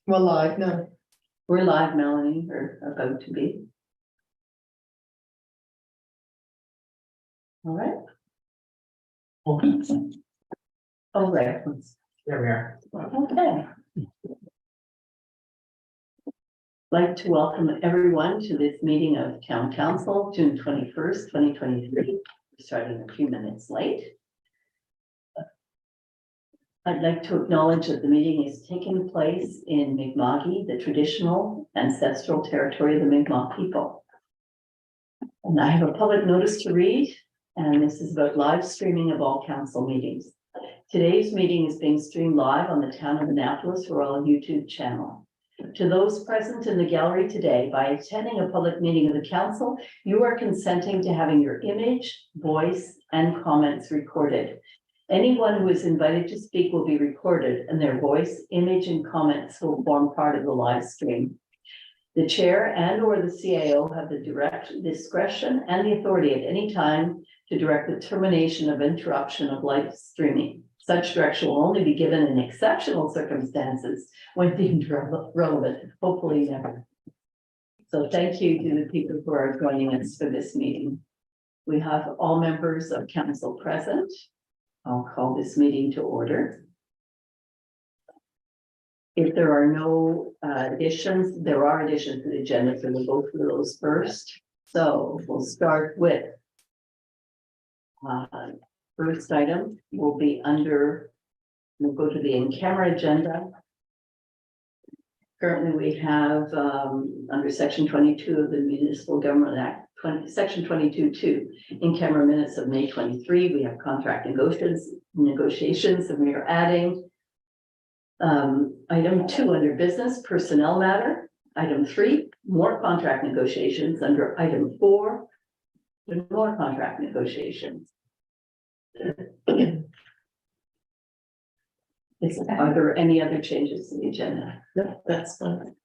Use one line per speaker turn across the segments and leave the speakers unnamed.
We're live now.
We're live, Melanie, or about to be. All right. Oh, there.
There we are.
Okay. Like to welcome everyone to this meeting of Town Council, June 21st, 2023. We're starting a few minutes late. I'd like to acknowledge that the meeting is taking place in Mi'kma'ki, the traditional ancestral territory of the Mi'kmaq people. And I have a public notice to read, and this is about live streaming of all council meetings. Today's meeting is being streamed live on the Town of Annapolis Rural YouTube channel. To those present in the gallery today, by attending a public meeting of the council, you are consenting to having your image, voice, and comments recorded. Anyone who is invited to speak will be recorded, and their voice, image, and comments will form part of the live stream. The chair and/or the CAO have the direct discretion and the authority at any time to direct the termination of interruption of live streaming. Such direction will only be given in exceptional circumstances when deemed relevant, hopefully never. So thank you to the people who are joining us for this meeting. We have all members of council present. I'll call this meeting to order. If there are no additions, there are additions to the agenda, so we'll go through those first. So we'll start with first item will be under, we'll go to the in-camera agenda. Currently, we have under section 22 of the Municipal Government Act, section 22(2), in-camera minutes of May 23. We have contract negotiations, and we are adding item 2 under business personnel matter. Item 3, more contract negotiations. Under item 4, more contract negotiations. Are there any other changes to the agenda?
No, that's fine.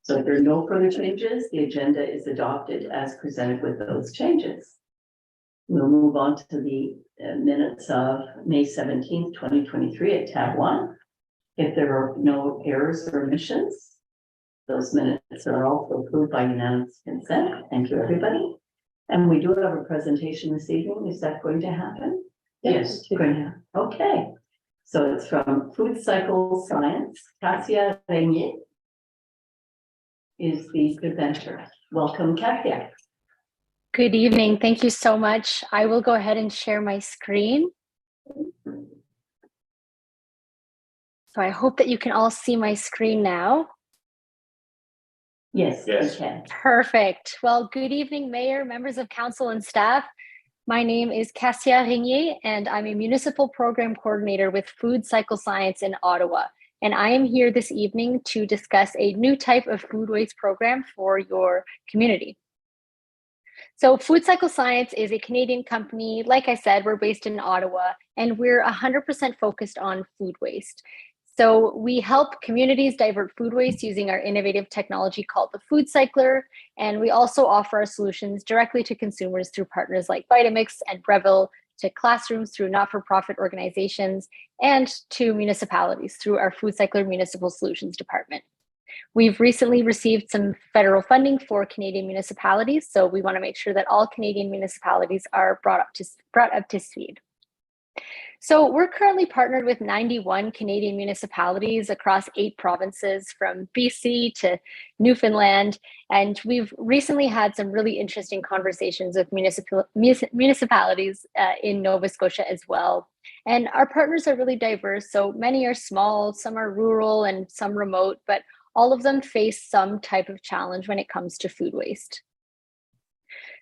So if there are no further changes, the agenda is adopted as presented with those changes. We'll move on to the minutes of May 17th, 2023 at tab 1. If there are no errors or omissions, those minutes are also approved by unanimous consent. Thank you, everybody. And we do have a presentation this evening. Is that going to happen?
Yes.
Going to happen. Okay. So it's from Food Cycle Science. Cassia Renier is the presenter. Welcome, Cassia.
Good evening. Thank you so much. I will go ahead and share my screen. So I hope that you can all see my screen now.
Yes,
Yes.
we can.
Perfect. Well, good evening, Mayor, members of council and staff. My name is Cassia Renier, and I'm a municipal program coordinator with Food Cycle Science in Ottawa. And I am here this evening to discuss a new type of food waste program for your community. So Food Cycle Science is a Canadian company. Like I said, we're based in Ottawa, and we're 100% focused on food waste. So we help communities divert food waste using our innovative technology called the Food Cycler. And we also offer our solutions directly to consumers through partners like Vitamix and Breville, to classrooms through not-for-profit organizations, and to municipalities through our Food Cycler Municipal Solutions Department. We've recently received some federal funding for Canadian municipalities, so we want to make sure that all Canadian municipalities are brought up to speed. So we're currently partnered with 91 Canadian municipalities across 8 provinces, from BC to Newfoundland. And we've recently had some really interesting conversations with municipalities in Nova Scotia as well. And our partners are really diverse. So many are small, some are rural, and some remote, but all of them face some type of challenge when it comes to food waste.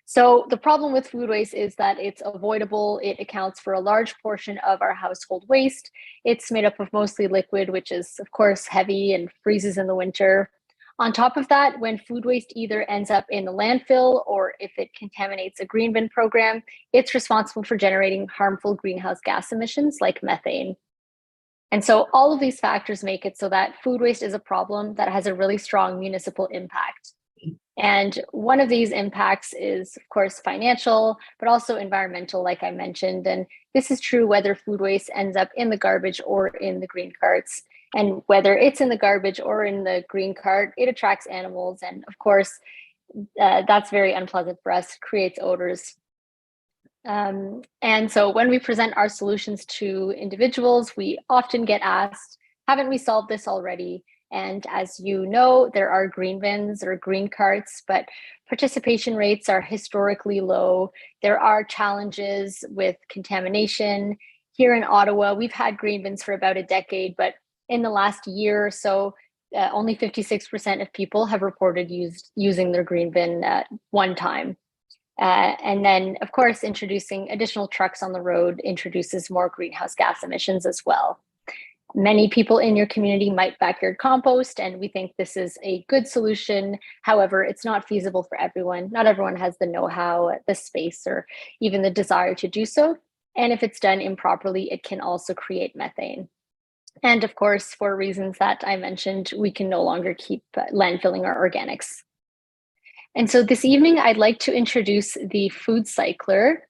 So the problem with food waste is that it's avoidable. It accounts for a large portion of our household waste. It's made up of mostly liquid, which is of course heavy and freezes in the winter. On top of that, when food waste either ends up in the landfill or if it contaminates a green bin program, it's responsible for generating harmful greenhouse gas emissions like methane. And so all of these factors make it so that food waste is a problem that has a really strong municipal impact. And one of these impacts is, of course, financial, but also environmental, like I mentioned. And this is true whether food waste ends up in the garbage or in the green carts. And whether it's in the garbage or in the green cart, it attracts animals. And of course, that's very unpleasant for us, creates odors. And so when we present our solutions to individuals, we often get asked, haven't we solved this already? And as you know, there are green bins or green carts, but participation rates are historically low. There are challenges with contamination. Here in Ottawa, we've had green bins for about a decade, but in the last year or so, only 56% of people have reported using their green bin one time. And then, of course, introducing additional trucks on the road introduces more greenhouse gas emissions as well. Many people in your community might backyard compost, and we think this is a good solution. However, it's not feasible for everyone. Not everyone has the know-how, the space, or even the desire to do so. And if it's done improperly, it can also create methane. And of course, for reasons that I mentioned, we can no longer keep landfilling our organics. And so this evening, I'd like to introduce the Food Cycler.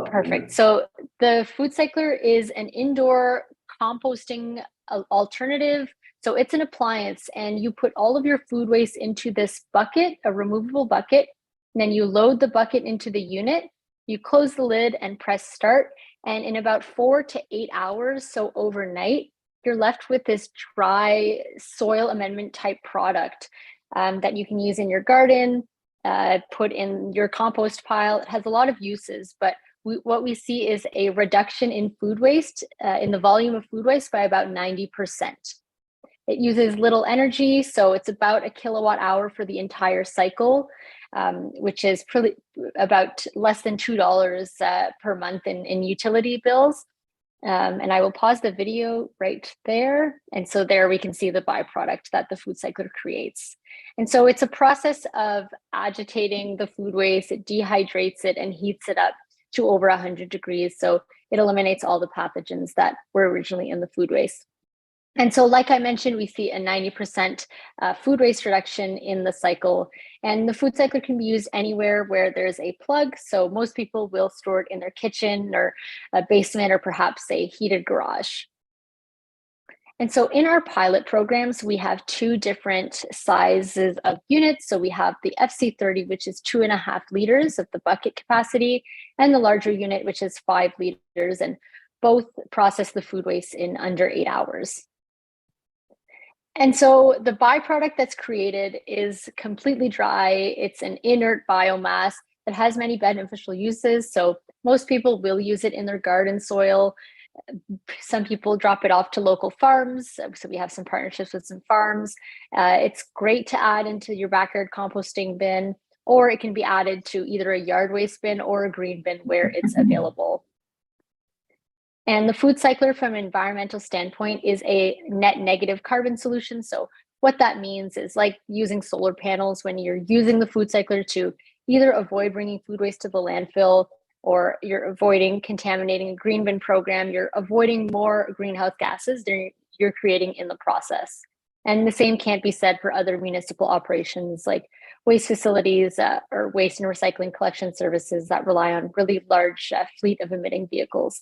Perfect. So the Food Cycler is an indoor composting alternative. So it's an appliance, and you put all of your food waste into this bucket, a removable bucket, and then you load the bucket into the unit, you close the lid and press start. And in about 4 to 8 hours, so overnight, you're left with this dry soil amendment type product that you can use in your garden, put in your compost pile. It has a lot of uses, but what we see is a reduction in food waste, in the volume of food waste by about 90%. It uses little energy, so it's about a kilowatt hour for the entire cycle, which is about less than $2 per month in utility bills. And I will pause the video right there. And so there we can see the byproduct that the Food Cycler creates. And so it's a process of agitating the food waste, it dehydrates it and heats it up to over 100 degrees. So it eliminates all the pathogens that were originally in the food waste. And so, like I mentioned, we see a 90% food waste reduction in the cycle. And the Food Cycler can be used anywhere where there's a plug. So most people will store it in their kitchen or a basement or perhaps a heated garage. And so in our pilot programs, we have 2 different sizes of units. So we have the FC30, which is 2.5 liters of the bucket capacity, and the larger unit, which is 5 liters, and both process the food waste in under 8 hours. And so the byproduct that's created is completely dry. It's an inert biomass that has many beneficial uses. So most people will use it in their garden soil. Some people drop it off to local farms. So we have some partnerships with some farms. It's great to add into your backyard composting bin, or it can be added to either a yard waste bin or a green bin where it's available. And the Food Cycler, from an environmental standpoint, is a net negative carbon solution. So what that means is, like using solar panels, when you're using the Food Cycler to either avoid bringing food waste to the landfill, or you're avoiding contaminating a green bin program, you're avoiding more greenhouse gases than you're creating in the process. And the same can't be said for other municipal operations like waste facilities or waste and recycling collection services that rely on really large fleet of emitting vehicles.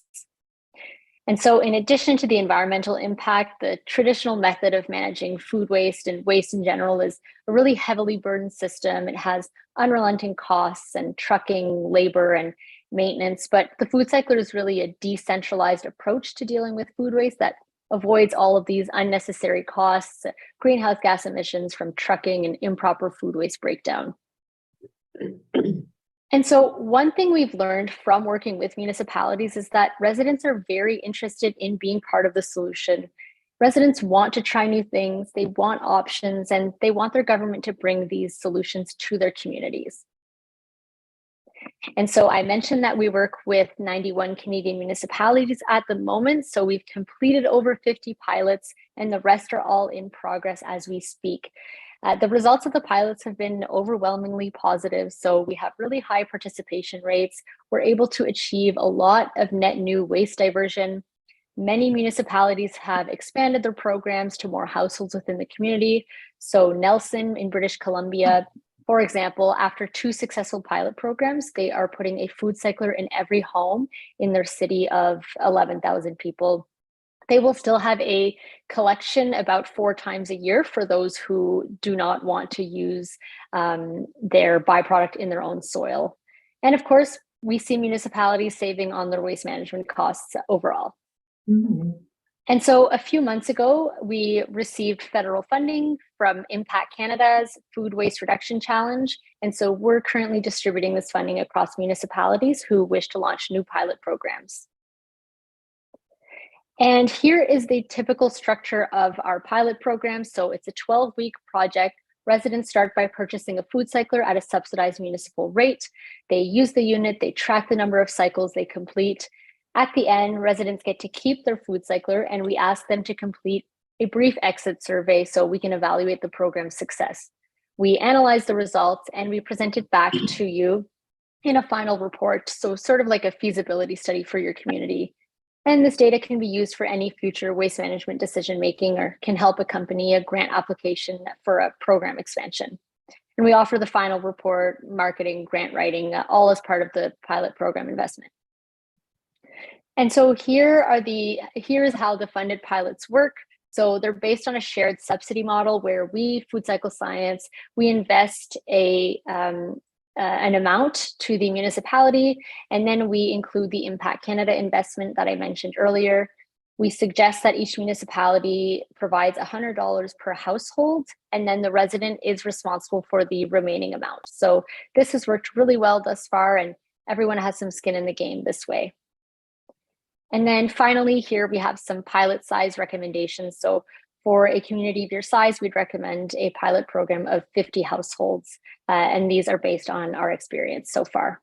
And so in addition to the environmental impact, the traditional method of managing food waste and waste in general is a really heavily burdened system. It has unrelenting costs and trucking, labor, and maintenance. But the Food Cycler is really a decentralized approach to dealing with food waste that avoids all of these unnecessary costs, greenhouse gas emissions from trucking, and improper food waste breakdown. And so one thing we've learned from working with municipalities is that residents are very interested in being part of the solution. Residents want to try new things, they want options, and they want their government to bring these solutions to their communities. And so I mentioned that we work with 91 Canadian municipalities at the moment. So we've completed over 50 pilots, and the rest are all in progress as we speak. The results of the pilots have been overwhelmingly positive. So we have really high participation rates. We're able to achieve a lot of net new waste diversion. Many municipalities have expanded their programs to more households within the community. So Nelson in British Columbia, for example, after 2 successful pilot programs, they are putting a Food Cycler in every home in their city of 11,000 people. They will still have a collection about 4 times a year for those who do not want to use their byproduct in their own soil. And of course, we see municipalities saving on their waste management costs overall.
Mhm.
And so a few months ago, we received federal funding from Impact Canada's Food Waste Reduction Challenge. And so we're currently distributing this funding across municipalities who wish to launch new pilot programs. And here is the typical structure of our pilot program. So it's a 12-week project. Residents start by purchasing a food cycler at a subsidized municipal rate. They use the unit, they track the number of cycles they complete. At the end, residents get to keep their food cycler, and we ask them to complete a brief exit survey so we can evaluate the program's success. We analyze the results and we present it back to you in a final report. So sort of like a feasibility study for your community. And this data can be used for any future waste management decision-making or can help accompany a grant application for a program expansion. And we offer the final report, marketing, grant writing, all as part of the pilot program investment. And so here is how the funded pilots work. So they're based on a shared subsidy model where we, Food Cycle Science, we invest an amount to the municipality, and then we include the Impact Canada investment that I mentioned earlier. We suggest that each municipality provides $100 per household, and then the resident is responsible for the remaining amount. So this has worked really well thus far, and everyone has some skin in the game this way. And then finally, here we have some pilot size recommendations. So for a community of your size, we'd recommend a pilot program of 50 households. And these are based on our experience so far.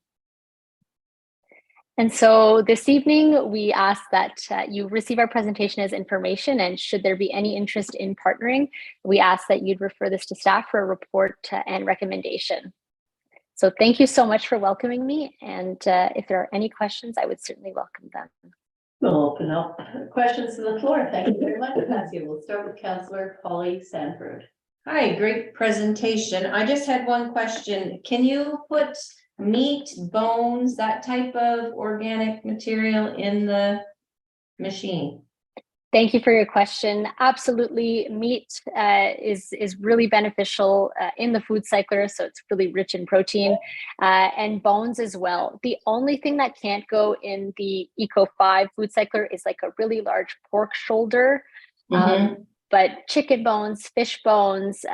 And so this evening, we ask that you receive our presentation as information, and should there be any interest in partnering, we ask that you'd refer this to staff for a report and recommendation. So thank you so much for welcoming me. And if there are any questions, I would certainly welcome them.
We'll open up questions to the floor. Thank you very much, Cassia. We'll start with Councillor Polly Sanford.
Hi, great presentation. I just had one question. Can you put meat, bones, that type of organic material in the machine?
Thank you for your question. Absolutely, meat is really beneficial in the food cycler, so it's really rich in protein, and bones as well. The only thing that can't go in the Eco5 food cycler is like a really large pork shoulder, but chicken bones, fish bones,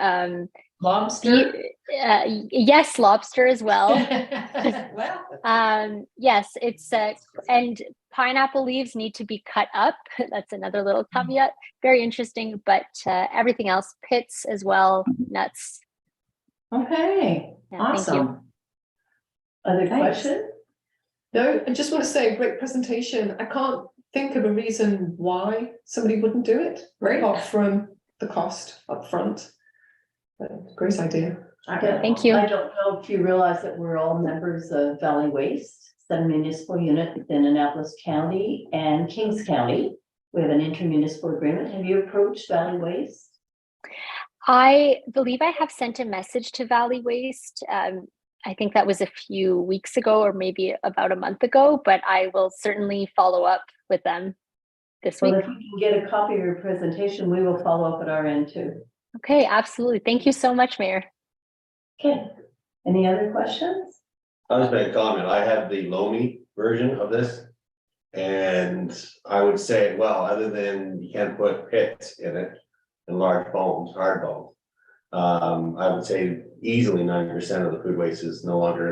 Lobster?
yes, lobster as well.
Well.
Yes, it's and pineapple leaves need to be cut up. That's another little caveat. Very interesting, but everything else, pits as well, nuts.
Okay,
Yeah,
awesome.
Other
Thanks.
questions?
No, I just want to say, great presentation. I can't think of a reason why somebody wouldn't do it,
Great.
apart from the cost up front. But great idea.
Thank you.
I don't know if you realize that we're all members of Valley Waste, the municipal unit within Annapolis County and Kings County. We have an intermunicipal agreement. Have you approached Valley Waste?
I believe I have sent a message to Valley Waste. I think that was a few weeks ago or maybe about a month ago, but I will certainly follow up with them this week.
Well, if you can get a copy of your presentation, we will follow up at our end too.
Okay, absolutely. Thank you so much, Mayor.
Okay, any other questions?
I was making a comment, I have the Lomi version of this. And I would say, well, other than you can't put pits in it and large bones, hard bones. I would say easily 90% of the food waste is no longer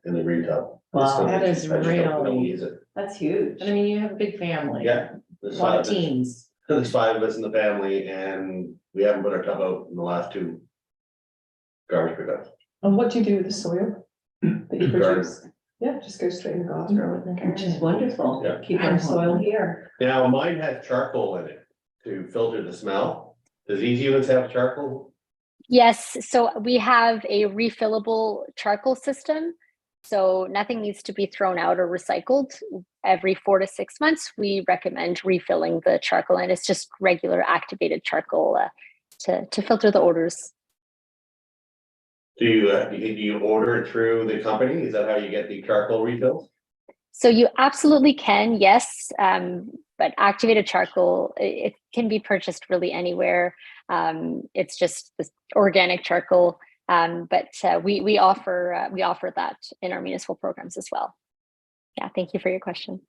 in the green tub.
Wow,
that is
We don't
really-
use it.
That's huge.
And I mean, you have a big family.
Yeah.
A
There's
lot
five
of teens.
there's 5 of us in the family and we haven't put our tub out in the last 2 garbage pickups.
And what do you do with the soil that you
Garden.
produce? Yeah, just go straight in the garden.
Which is wonderful.
Yeah.
Keep our soil here.
Now, mine has charcoal in it to filter the smell. Does these units have charcoal?
Yes, so we have a refillable charcoal system. So nothing needs to be thrown out or recycled. Every 4 to 6 months, we recommend refilling the charcoal, and it's just regular activated charcoal to filter the odors.
Do you order it through the company? Is that how you get the charcoal refills?
So you absolutely can, yes. But activated charcoal, it can be purchased really anywhere. It's just this organic charcoal, but we offer that in our municipal programs as well. Yeah, thank you for your question.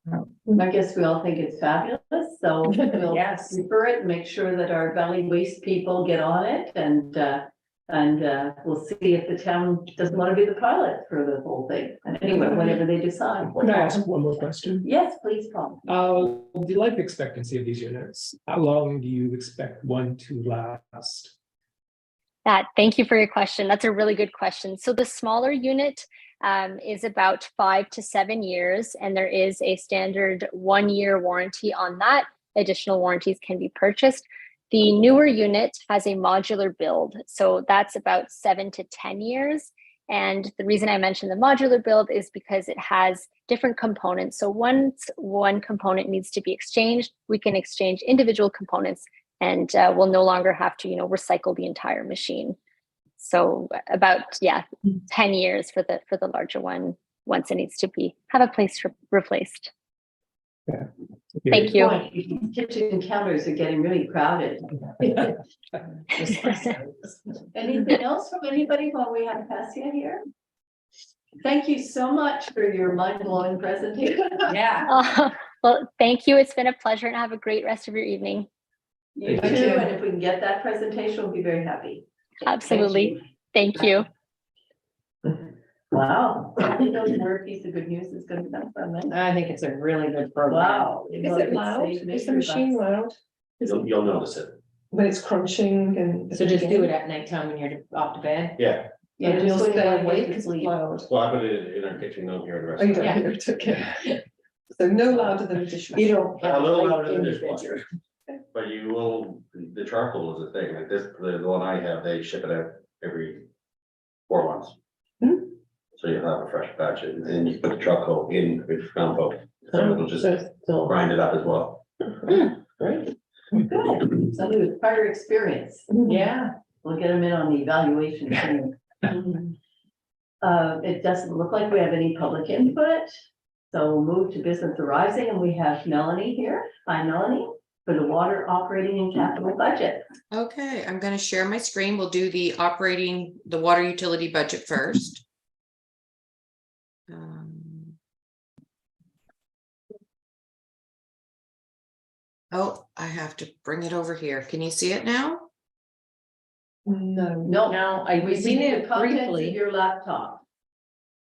I guess we all think it's fabulous, so we'll
Yes.
refer it, make sure that our valley waste people get on it, and we'll see if the town doesn't want to be the pilot for the whole thing. And anyway, whatever they decide.
Can I ask one more question?
Yes, please, Paul.
The life expectancy of these units, how long do you expect one to last?
Thank you for your question. That's a really good question. So the smaller unit is about 5 to 7 years, and there is a standard 1-year warranty on that. Additional warranties can be purchased. The newer unit has a modular build, so that's about 7 to 10 years. And the reason I mentioned the modular build is because it has different components. So once one component needs to be exchanged, we can exchange individual components, and we'll no longer have to, recycle the entire machine. So about 10 years for the larger one once it needs to have a place replaced.
Yeah.
Thank you.
Boy, kitchen counters are getting really crowded. Anything else from anybody while we have Cassia here? Thank you so much for your mind-blowing presentation.
Yeah.
Well, thank you. It's been a pleasure, and have a great rest of your evening.
You too,
Thank you.
and if we can get that presentation, we'll be very happy.
Absolutely. Thank you.
Wow, I think those were a piece of good news is gonna come from it.
I think it's a really good program.
Wow.
Is it loud? Is the machine loud?
You'll notice it.
When it's crunching and.
So just do it at nighttime when you're off to bed?
Yeah,
Yeah,
And
just
you'll
when
stay
you're
awake,
to
it's
sleep.
loud.
well, I put it in our kitchen note here in the
Oh, you don't
restaurant.
hear it, okay. So no louder than a dishwasher.
You don't.
A
have
little
light
louder than
in
the
your
dishwasher.
bedroom.
But you will, the charcoal is a thing, like this, the one I have, they ship it out every 4 months.
Hmm.
So you'll have a fresh batch, and then you put the charcoal in with compost, so it'll just
So,
grind it up as well.
great.
Good, somebody with prior experience.
Yeah.
We'll get them in on the evaluation team. It doesn't look like we have any public input, so we'll move to business arising, and we have Melanie here. Hi, Melanie, for the water operating and capital budget.
Okay, I'm gonna share my screen. We'll do the water utility budget first. Oh, I have to bring it over here. Can you see it now?
No.
No,
No,
we've
seen
seen the
it
contents of
briefly.
your laptop.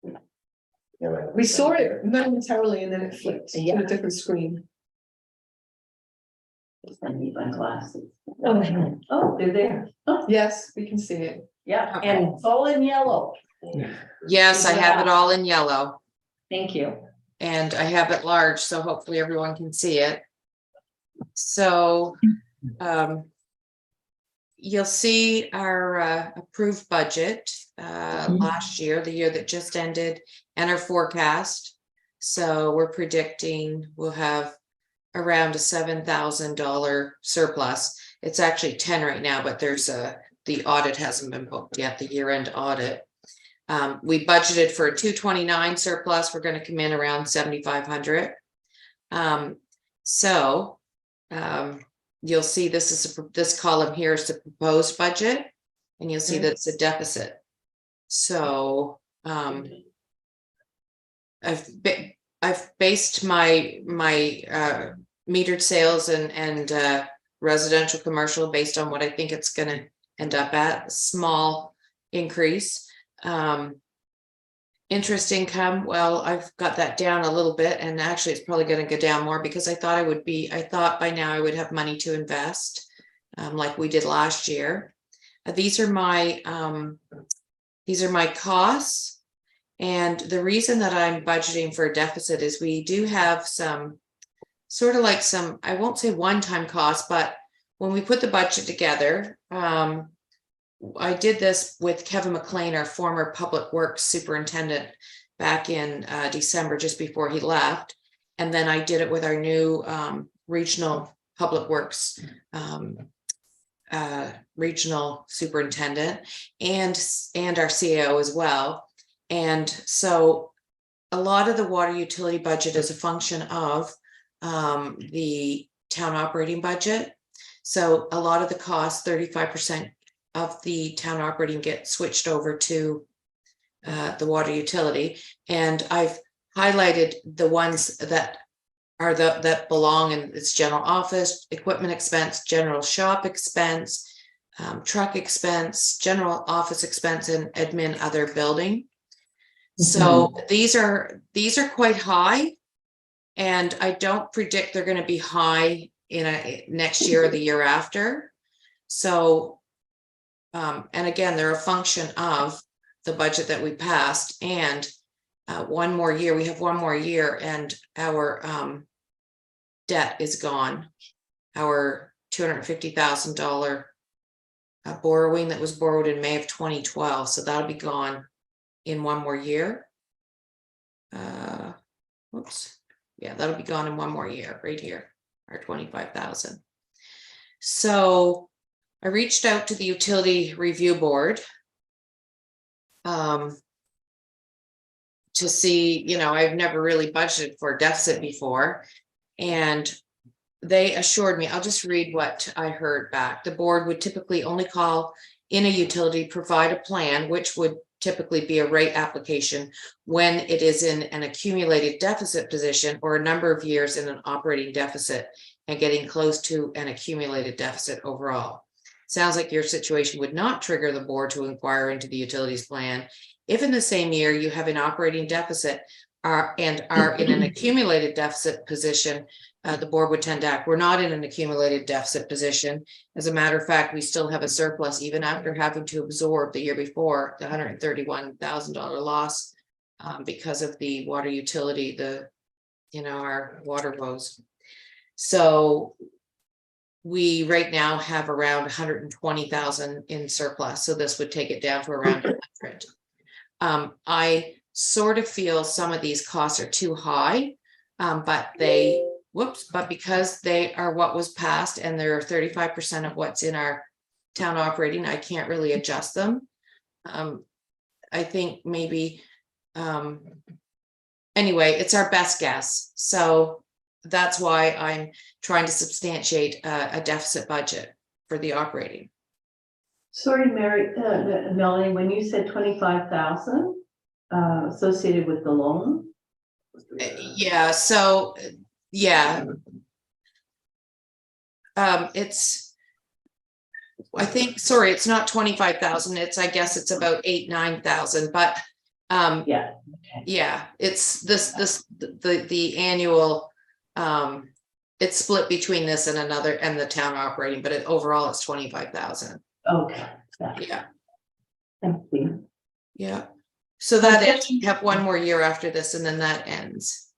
Yeah, right.
We saw it momentarily and then it flipped to
Yeah.
a different screen.
I need my glasses.
Oh,
Oh, they're there. Oh,
yes, we can see it.
yeah,
Okay.
and it's all in yellow.
Yes, I have it all in yellow
Thank you.
and I have it large, so hopefully everyone can see it. So, you'll see our approved budget last year, the year that just ended, and our forecast. So we're predicting we'll have around a $7,000 surplus. It's actually 10 right now, but the audit hasn't been booked yet, the year-end audit. We budgeted for a 229 surplus. We're going to come in around 7,500. You'll see this column here is the proposed budget, and you'll see that it's a deficit. So I've based my metered sales and residential commercial based on what I think it's going to end up at. A small increase. Interest income, well, I've got that down a little bit, and actually it's probably going to go down more because I thought by now I would have money to invest, like we did last year. These are my costs, and the reason that I'm budgeting for a deficit is we do have some sort of like some, I won't say one-time costs, but when we put the budget together, I did this with Kevin McLean, our former public works superintendent, back in December, just before he left. And then I did it with our new regional public works regional superintendent and our CAO as well. And so a lot of the water utility budget is a function of the town operating budget. So a lot of the costs, 35% of the town operating get switched over to the water utility. And I've highlighted the ones that are that belong in its general office, equipment expense, general shop expense, truck expense, general office expense, and admin other building. So these are quite high, and I don't predict they're going to be high in a next year or the year after. So, and again, they're a function of the budget that we passed, and one more year, we have one more year, and our debt is gone. Our $250,000 borrowing that was borrowed in May of 2012, so that'll be gone in one more year. Whoops, yeah, that'll be gone in one more year, right here, our 25,000. So I reached out to the utility review board to see, you know, I've never really budgeted for a deficit before, and they assured me, I'll just read what I heard back. The board would typically only call in a utility, provide a plan, which would typically be a rate application when it is in an accumulated deficit position or a number of years in an operating deficit and getting close to an accumulated deficit overall. Sounds like your situation would not trigger the board to inquire into the utilities plan if in the same year you have an operating deficit and are in an accumulated deficit position. The board would tend to act. We're not in an accumulated deficit position. As a matter of fact, we still have a surplus even after having to absorb the year before the $131,000 loss because of the water utility, our water woes. So we right now have around 120,000 in surplus. So this would take it down to around 100. I sort of feel some of these costs are too high, but because they are what was passed and they're 35% of what's in our town operating, I can't really adjust them. I think maybe, anyway, it's our best guess. So that's why I'm trying to substantiate a deficit budget for the operating.
Sorry, Melanie, when you said 25,000 associated with the loan?
Yeah, so yeah. It's, I think, sorry, it's not 25,000. I guess it's about 8,000-9,000, but
Yeah. Okay.
yeah, it's the annual, it's split between this and another and the town operating, but overall it's 25,000.
Okay.
Yeah.
Thank you.
Yeah. So that ends. We have one more year after this, and then that ends.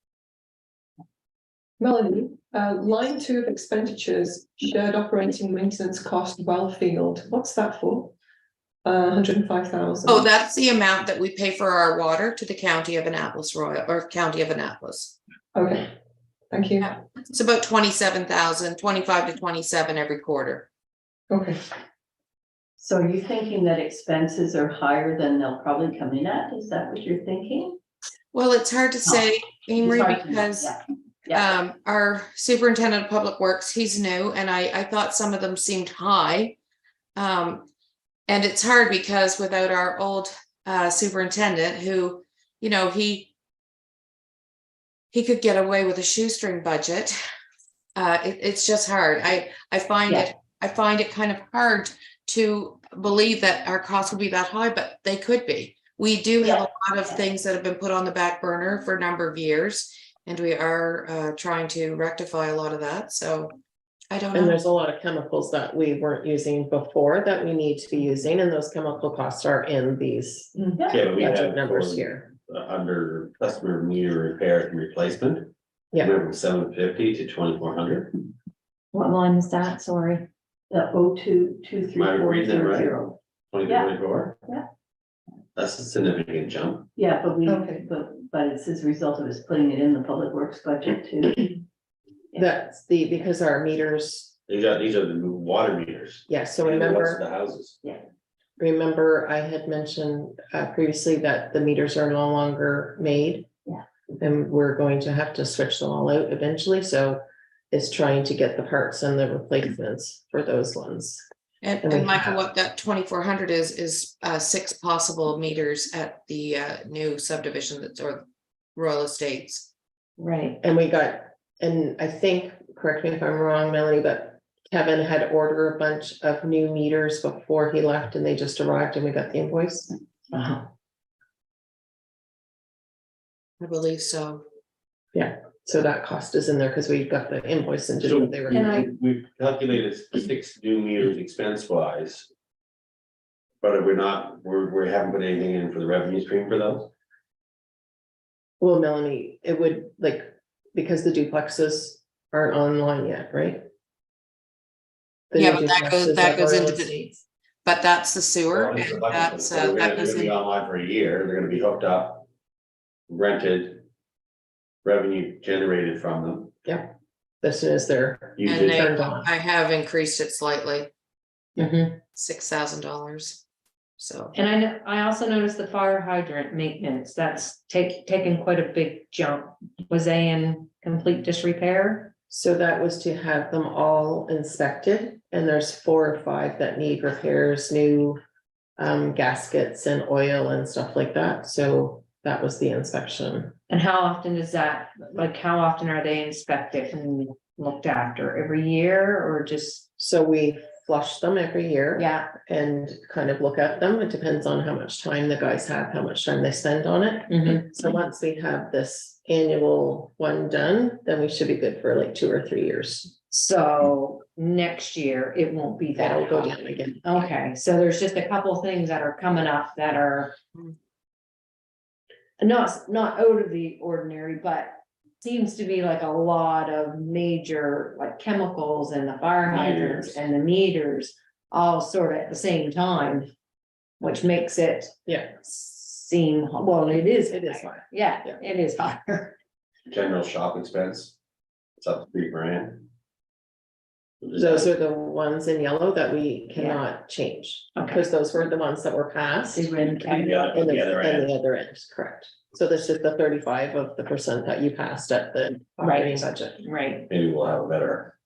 Melanie, line 2 of expenditures, shared operating maintenance cost, Wellfield, what's that for? 105,000.
Oh, that's the amount that we pay for our water to the County of Annapolis County of Annapolis.
Okay, thank you.
Yeah. It's about 27,000, 25 to 27 every quarter.
Okay.
So are you thinking that expenses are higher than they'll probably come in at? Is that what you're thinking?
Well, it's hard to say, Amory,
It's hard to know.
because
Yeah.
our superintendent of public works, he's new, and I thought some of them seemed high. And it's hard because without our old superintendent who, you know, he could get away with a shoestring budget. It's just hard. I find it kind of hard to believe that our costs will be that high, but they could be. We do have a lot of things that have been put on the back burner for a number of years, and we are trying to rectify a lot of that. So I don't know.
And there's a lot of chemicals that we weren't using before that we need to be using, and those chemical costs are in these
Yeah, we
budget
have
numbers here.
Under customer meter repair and replacement.
Yeah.
We went from 750 to 2,400.
What line is that? Sorry.
The 02234000.
Am I reading that right? 2024?
Yeah.
That's a significant jump.
Yeah, but
Okay.
but it's as a result of us putting it in the public works budget too.
That's because our meters,
These are the water meters.
yeah, so
And the rest of
remember,
the houses.
I had mentioned previously that the meters are no longer made.
Yeah.
And we're going to have to switch them all out eventually, so it's trying to get the parts and the replacements for those ones. And we
And Michael,
have-
what that 2,400 is 6 possible meters at the new subdivision that's or Royal Estates.
Right.
And we got, and I think, correct me if I'm wrong, Melanie, but Kevin had ordered a bunch of new meters before he left and they just arrived and we got the invoice.
Uh-huh.
I believe so.
So that cost is in there because we got the invoice and did what they were.
Can I-
We've calculated 6 new meters expense wise. But we're not, we haven't put anything in for the revenue stream for those.
Well, Melanie, it would like, because the duplexes aren't online yet, right? The
Yeah,
new
but that goes-
duplexes
that
at
goes
Royal
into the-
Estates.
But that's the sewer,
Well,
and
We're
that's
gonna,
that
they're
goes
gonna be
in.
online for a year, they're gonna be hooked up. Rented. Revenue generated from them.
As soon as they're.
And
Usage.
they,
Turned on.
I have increased it slightly,
Mhm.
$6,000. So,
And I know, I also noticed the fire hydrant maintenance, that's taken quite a big jump. Was they in complete disrepair?
So that was to have them all inspected, and there's 4 or 5 that need repairs, new gaskets and oil and stuff like that, so that was the inspection.
And how often is that, like, how often are they inspected and looked after? Every year or just?
So we flush them every year.
Yeah.
And kind of look at them, it depends on how much time the guys have, how much time they spend on it.
Mhm.
So once we have this annual one done, then we should be good for like 2 or 3 years.
So next year, it won't be that.
That'll go
high.
down again.
Okay, so there's just a couple things that are coming up that are. Not out of the ordinary, but seems to be like a lot of major, like chemicals and the fire hydrants
Meters.
and the meters. All sort of at the same time, which makes it
Yeah,
seem, well, it is.
it is high.
Yeah,
Yeah.
it is higher.
General shop expense. It's up to $3,000.
Those are the ones in yellow that we cannot change,
Okay.
because those were the ones that were passed.
They were in
Yeah, on the other
And
end.
the other end, correct. So this is the 35 of the percent that you passed at the operating
Right.
budget.
Right,
Maybe we'll have a better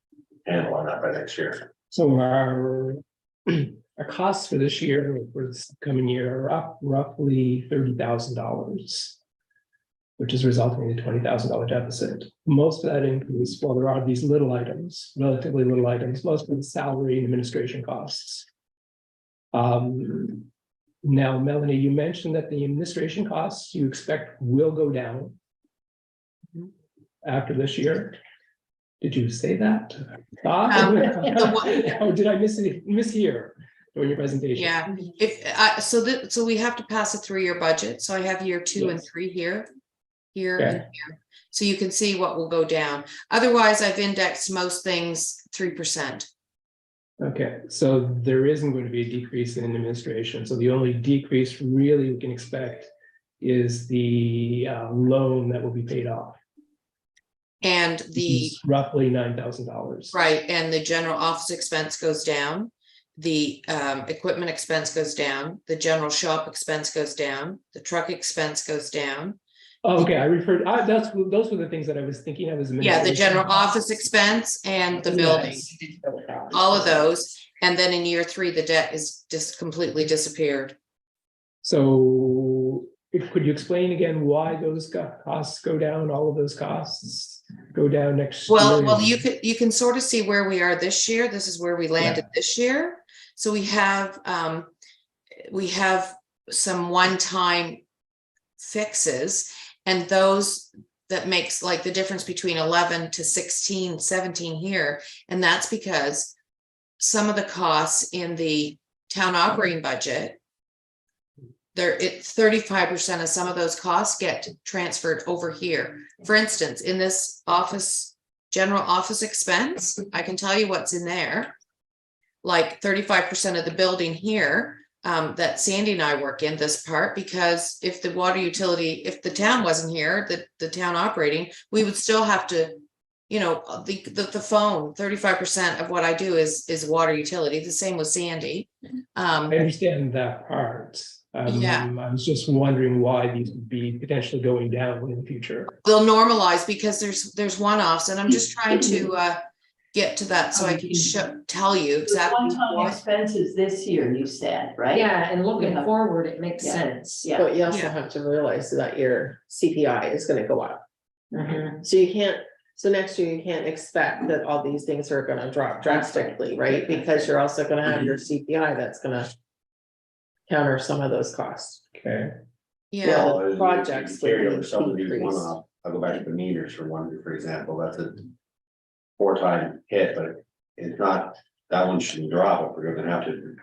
handle on that by next year.
So our costs for this year, for this coming year, are up roughly $30,000. Which is resulting in a $20,000 deficit. Most of that increase, well, there are these little items, relatively little items, most of the salary and administration costs. Now, Melanie, you mentioned that the administration costs you expect will go down. After this year. Did you say that? Or did I mishear during your presentation?
yeah, so we have to pass a 3-year budget, so I have year 2 and
Yes.
3 here. Here
Okay.
and here, so you can see what will go down. Otherwise, I've indexed most things 3%.
Okay, so there isn't going to be a decrease in administration, so the only decrease really we can expect is the loan that will be paid off.
And
which
the,
is roughly $9,000.
right, and the general office expense goes down. The equipment expense goes down, the general shop expense goes down, the truck expense goes down.
Oh, okay, I referred, those were the things that I was thinking of as.
Yeah, the
administration.
general office expense and the building,
Yes.
all of those. And then in year 3, the debt is just completely disappeared.
So could you explain again why those costs go down, all of those costs go down next year?
Well, you can sort of see where we are this year. This is where we landed this year. So we have some one-time fixes, and those that makes like the difference between 11 to 16, 17 here. And that's because some of the costs in the town operating budget, it's 35% of some of those costs get transferred over here. For instance, in this office, general office expense, I can tell you what's in there. Like 35% of the building here, that Sandy and I work in this part, because if the water utility, if the town wasn't here, the town operating, we would still have to, you know, the phone, 35% of what I do is water utility, the same with Sandy.
I understand that part,
Yeah.
I was just wondering why these would be potentially going down in the future.
They'll normalize because there's one-offs, and I'm just trying to get to that so I can tell you exactly
One-time
what.
expenses this year, you said, right?
Yeah, and looking
Yeah.
forward, it makes
Yeah.
sense.
Yeah.
But you also
Yeah.
have to realize that your CPI is gonna go up.
Mhm.
So you can't, so next year you can't expect that all these things are gonna drop drastically, right? Because you're also gonna have your CPI that's gonna counter some of those costs.
Okay,
Yeah,
Well,
Well,
projects
you carry
would
over some of these
decrease.
one-off. I'll go back to the meters for one, for example, that's a 4-time hit, but it's not, that one shouldn't drop if we're gonna have to.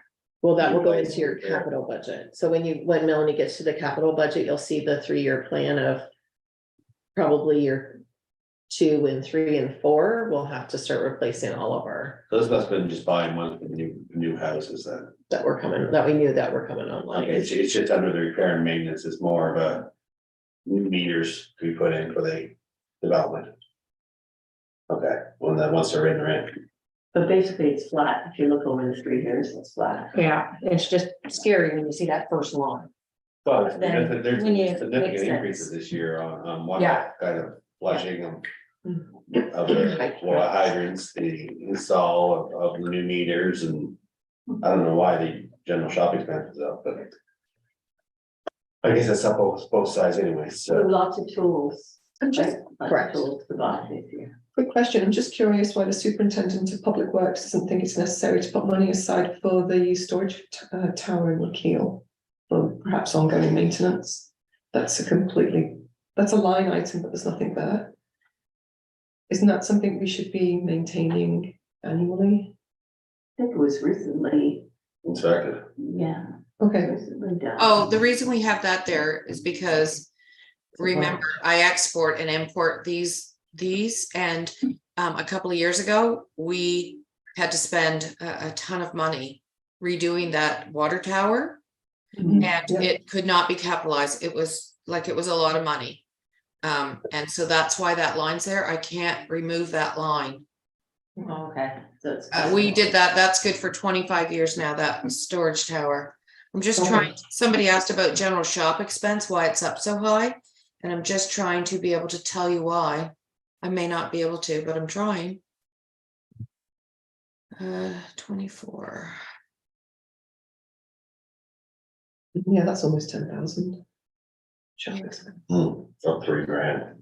Well, that will go into your capital budget. So when Melanie gets to the capital budget, you'll see the 3-year plan of probably your 2 and 3 and 4, we'll have to start replacing all of our,
So this must have been just buying one of the new houses then.
that were coming, that we knew that were coming online.
Okay, it's just under the repair and maintenance, it's more of a new meters to be put in for the development. Okay, well, then once they're in, they're in.
But basically, it's flat. If you look over the 3 years, it's flat.
Yeah, it's just scary when you see that first line.
But
Then
there's
when you- makes
significant
sense.
increases this year on one
Yeah.
kind of flushing of the water hydrants, the install of the new meters, and I don't know why the general shop expense is up, but I guess that's up both sides anyway,
So
so.
lots of tools.
And just
right? Lots of
Correct.
Tools to buy this year.
quick question, I'm just curious why the superintendent of public works doesn't think it's necessary to put money aside for the storage tower in Wakeel. For perhaps ongoing maintenance. That's a line item, but there's nothing there. Isn't that something we should be maintaining annually?
I think it was recently,
Inspected.
yeah,
Okay,
recently done.
oh, the reason we have that there is because remember, I export and import these and a couple of years ago, we had to spend a ton of money redoing that water tower.
Mhm.
And
Yeah.
it could not be capitalized. It was a lot of money. And so that's why that line's there. I can't remove that line.
Okay, so it's.
We did that. That's good for 25 years now, that storage tower. I'm just
Okay.
trying, somebody asked about general shop expense, why it's up so high. And I'm just trying to be able to tell you why. I may not be able to, but I'm trying. 24.
Yeah, that's almost 10,000.
Up $3,000.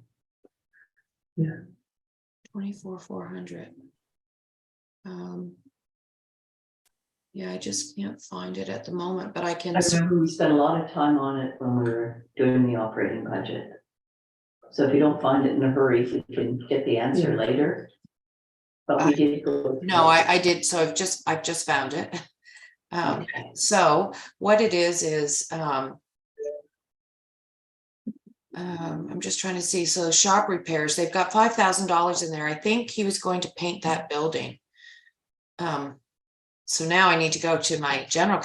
24,400. Yeah, I just can't find it at the moment, but I can.
I remember we spent a lot of time on it when we were doing the operating budget. So if you don't find it in a hurry, you can get the answer later. But we did go.
No, I did, so I've just found it.
Okay.
So what it is, I'm just trying to see, so shop repairs, they've got $5,000 in there. I think he was going to paint that building. So now I need to go to my general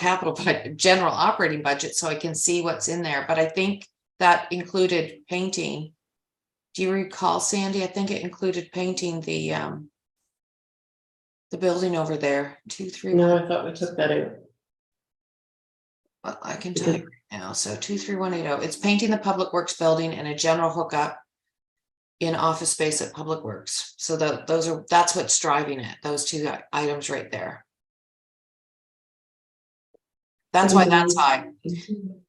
general operating budget so I can see what's in there, but I think that included painting. Do you recall, Sandy? I think it included painting the building over there, 231.
No, I thought we took that out.
Well, I can tell you right now, so 23180, it's painting the Public Works building and a general hookup in office space at Public Works. So that's what's driving it, those two items right there. That's why that's high.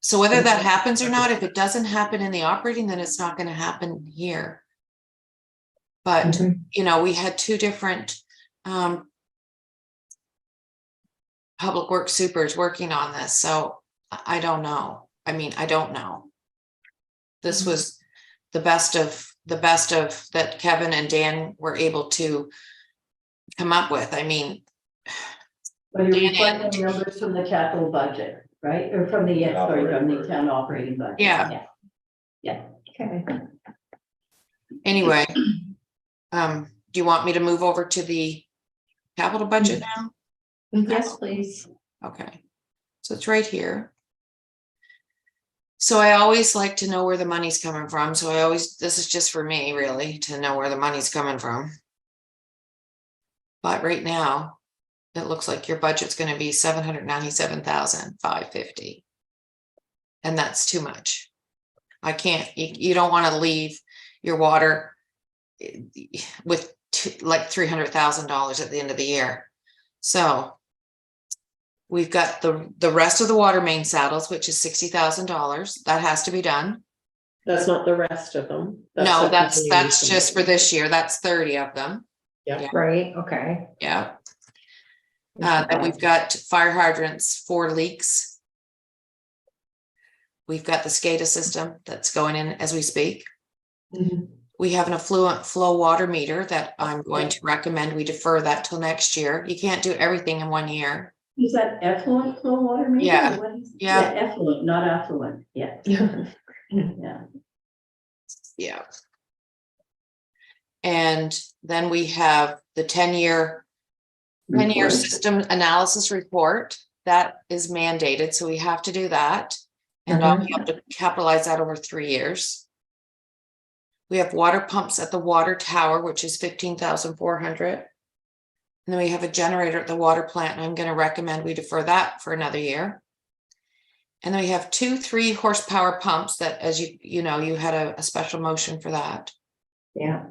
So whether that happens or not, if it doesn't happen in the operating, then it's not going to happen here. But, you know, we had two different Public Works supers working on this, so I don't know. I mean, I don't know. This was the best of that Kevin and Dan were able to come up with. I mean,
Well, you're reflecting numbers from the capital budget, right? Or from the, from the town operating budget.
Yeah.
Yeah.
Okay.
anyway, do you want me to move over to the capital budget now?
Yes, please.
Okay, so it's right here. So I always like to know where the money's coming from. So this is just for me really to know where the money's coming from. But right now, it looks like your budget's going to be $797,550. And that's too much. I can't, you don't want to leave your water with like $300,000 at the end of the year. So we've got the rest of the water main saddles, which is $60,000. That has to be done.
That's not the rest of them.
No,
the
that's
continuation.
just for this year. That's 30 of them.
Right, okay.
Yeah. And we've got fire hydrants, 4 leaks. We've got the SCADA system that's going in as we speak.
Mhm.
We have an affluent flow water meter that I'm going to recommend we defer that till next year. You can't do everything in 1 year.
Is that effluent flow water meter?
Yeah.
What is-
Yeah.
Effluent, not affluent, yeah,
Yeah.
yeah.
Yeah. And then we have the 10-year
Report.
system analysis report that is mandated. So we have to do that. And we have to capitalize that over 3 years. We have water pumps at the water tower, which is $15,400. And then we have a generator at the water plant, and I'm going to recommend we defer that for another year. And then we have 2 3-horsepower pumps that, as you know, you had a special motion for that.
Yeah.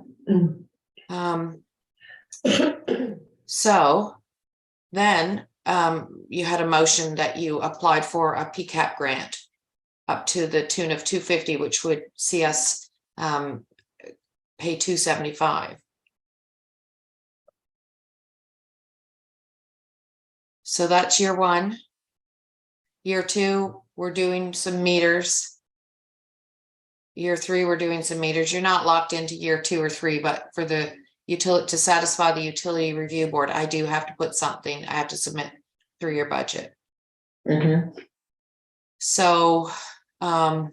So then you had a motion that you applied for a PCAP grant up to the tune of $250, which would see us pay $275. So that's year 1. Year 2, we're doing some meters. Year 3, we're doing some meters. You're not locked into year 2 or 3, but for the utility, to satisfy the utility review board, I do have to put something, I have to submit 3-year budget.
Mhm.
So, I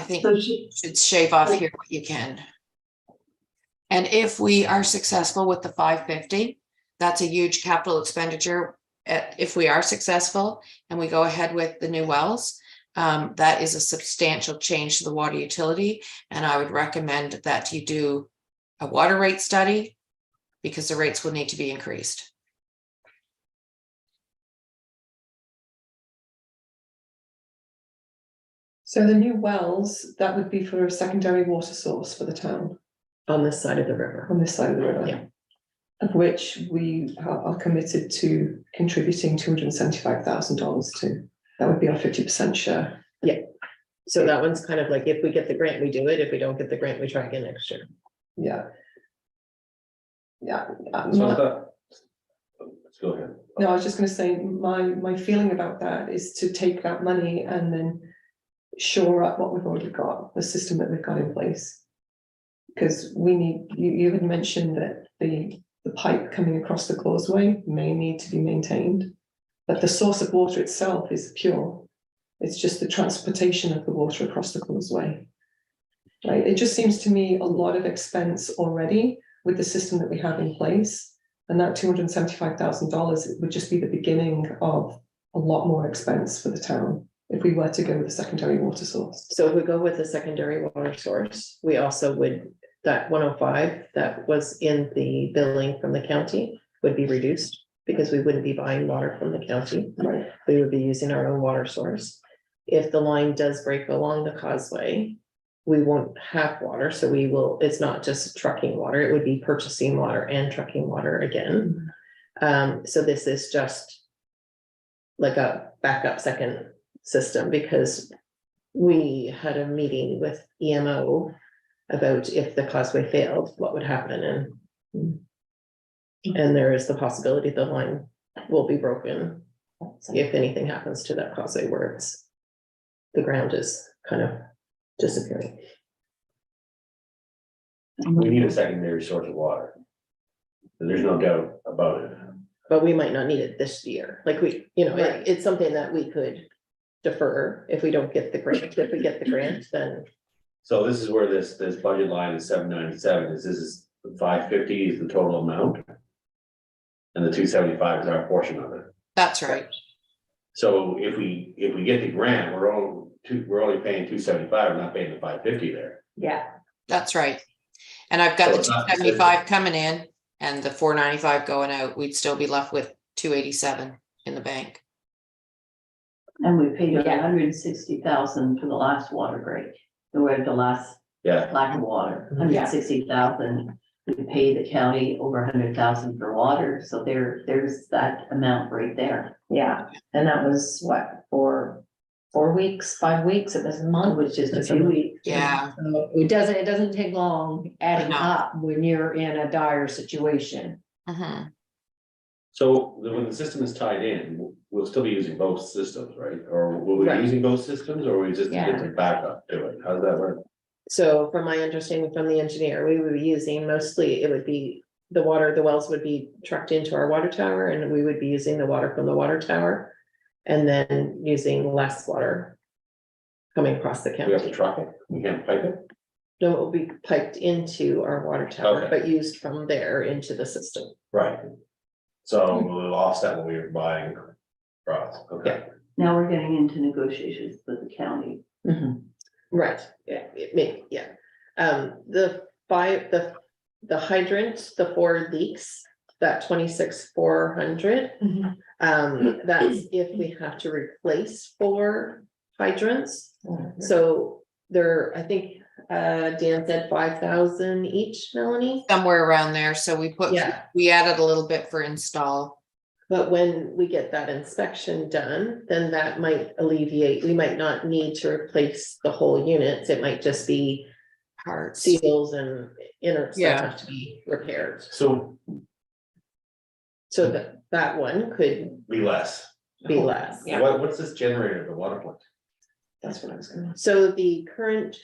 think
So
you should shave off here what you can. And if we are successful with the 550, that's a huge capital expenditure. If we are successful and we go ahead with the new wells, that is a substantial change to the water utility. And I would recommend that you do a water rate study because the rates will need to be increased.
So the new wells, that would be for a secondary water source for the town
On this side of the river.
on this side of the river.
Yeah.
Of which we are committed to contributing $275,000 to. That would be our 50% share.
So that one's kind of like, if we get the grant, we do it. If we don't get the grant, we try again next year.
Yeah. Yeah.
So I thought. Let's go ahead.
No, I was just gonna say, my feeling about that is to take that money and then shore up what we've already got, the system that we've got in place. Because we need, you had mentioned that the pipe coming across the causeway may need to be maintained, but the source of water itself is pure. It's just the transportation of the water across the causeway. Right, it just seems to me a lot of expense already with the system that we have in place. And that $275,000 would just be the beginning of a lot more expense for the town if we were to go with a secondary water source.
So if we go with a secondary water source, we also would, that 105 that was in the billing from the county would be reduced because we wouldn't be buying water from the county.
Right.
We would be using our own water source. If the line does break along the causeway, we won't have water, so we will, it's not just trucking water, it would be purchasing water and trucking water again. So this is just like a backup second system, because we had a meeting with EMO about if the causeway failed, what would happen, and there is the possibility the line will be broken if anything happens to that causeway where it's, the ground is kind of disappearing.
We need a secondary source of water. There's no doubt about it.
But we might not need it this year, like we, you know,
Right.
it's something that we could defer if we don't get the grant. If we get the grant, then
So this is where this budget line is 797, this is 550 is the total amount. And the 275 is our portion of it.
That's right.
So if we get the grant, we're only paying 275, we're not paying the 550 there.
Yeah,
That's right. And I've got
So
the
it's not
275 coming in and the 495 going out. We'd still be left with 287 in the bank.
And we paid
Yeah.
160,000 for the last water break, the last
Yeah,
lack of water,
Yeah.
160,000. We pay the county over 100,000 for water, so there's that amount right there.
Yeah, and that was what, for 4 weeks, 5 weeks, it was a
It
month.
was just a few weeks.
Yeah,
So it doesn't take long adding
No.
up when you're in a dire situation.
mhm.
so when the system is tied in, we'll still be using both systems, right? Or will we be
Right.
using both systems, or we just
Yeah.
get the backup to it? How does that work?
So from my understanding from the engineer, we would be using mostly, it would be the water, the wells would be trucked into our water tower and we would be using the water from the water tower. And then using less water coming across the
We have to
county.
truck it, we can't pipe it?
No, it will be piped into our water tower,
Okay.
but used from there into the system.
Right. So we'll offset what we were buying across, okay.
Now we're getting into negotiations with the county.
Right, yeah, it may, yeah. The hydrant, the 4 leaks, that 26,400. That's if we have to replace 4 hydrants. So there, I think, Dan said 5,000 each, Melanie.
Somewhere around there, so
Yeah.
we added a little bit for install.
But when we get that inspection done, then that might alleviate, we might not need to replace the whole units. It might just be
Parts.
seals and innards that
Yeah.
have to be repaired.
So
So that one could
be less.
be less.
Yeah.
What's this generator, the water plant?
That's what I was gonna.
So the current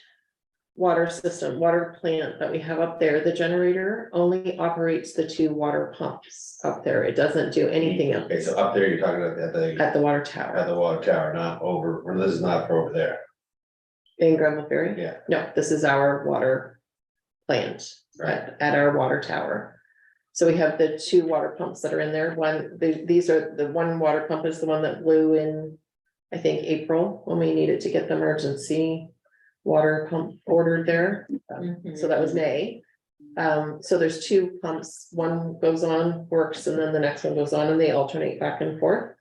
water system, water plant that we have up there, the generator only operates the 2 water pumps up there. It doesn't do anything
Okay,
else
so up there, you're talking about
at the water tower
at the water tower, not over, or this is not for over there.
in Granville Ferry.
Yeah.
No, this is our water plant at our water tower. So we have the 2 water pumps that are in there. These are, the one water pump is the one that blew in, I think, April, when we needed to get the emergency water pump ordered there. So that was May. So there's 2 pumps, one goes on, works, and then the next one goes on, and they alternate back and forth.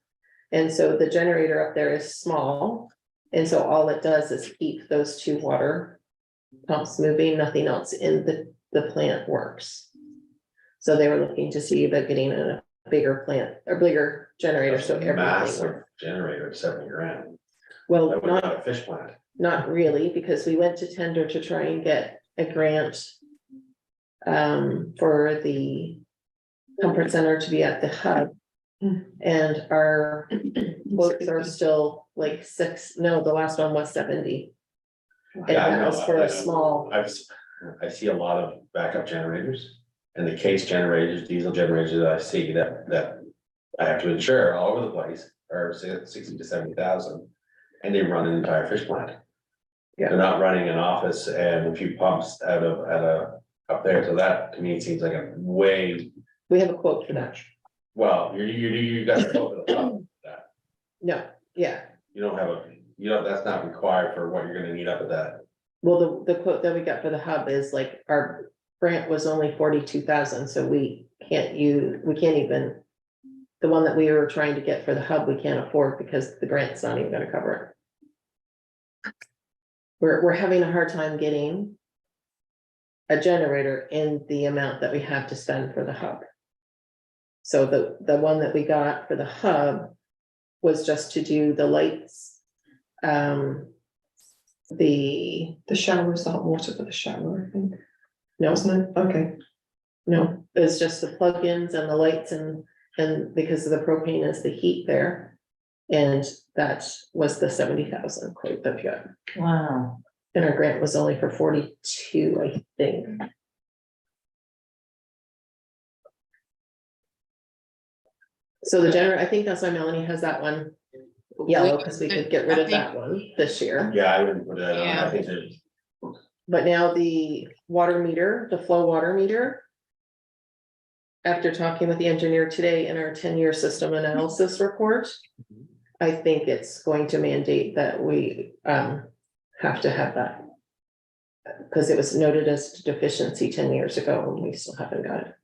And so the generator up there is small, and so all it does is keep those 2 water pumps moving, nothing else in the plant works. So they were looking to see about getting a bigger plant, a bigger generator, so everything
Massive
works.
generator, 70 grand.
Well,
That would
not
not a fish plant.
Not really, because we went to tender to try and get a grant. For the comfort center to be at the hub. And our quotes are still like 6, no, the last one was 70. And
Yeah, I
that
know,
was for
I
a
know.
small,
I see a lot of backup generators and the case generators, diesel generators that I see that I have to insure all over the place are 60 to 70,000. And they run an entire fish plant.
Yeah.
They're not running an office and a few pumps up there, so that to me seems like a way,
we have a quote for that.
well, you got to go for the top of that.
No, yeah,
You don't have that's not required for what you're gonna need up at that.
well, the quote that we got for the hub is like, our grant was only 42,000, so we can't even. The one that we were trying to get for the hub, we can't afford because the grant's not even gonna cover it. We're having a hard time getting a generator in the amount that we have to spend for the hub. So the one that we got for the hub was just to do the lights. The,
The shower is the hot water for the shower, I think,
no,
wasn't it? Okay.
no, it's just the plugins and the lights and because of the propane is the heat there. And that was the 70,000 quote that we got.
Wow.
And our grant was only for 42, I think. So the generator, I think that's why Melanie has that one yellow, because we could get rid of that one this year.
Yeah, I wouldn't put that on,
Yeah.
I think there's,
But now the water meter, the flow water meter. After talking with the engineer today in our 10-year system analysis report. I think it's going to mandate that we have to have that. Because it was noted as deficiency 10 years ago and we still haven't got it.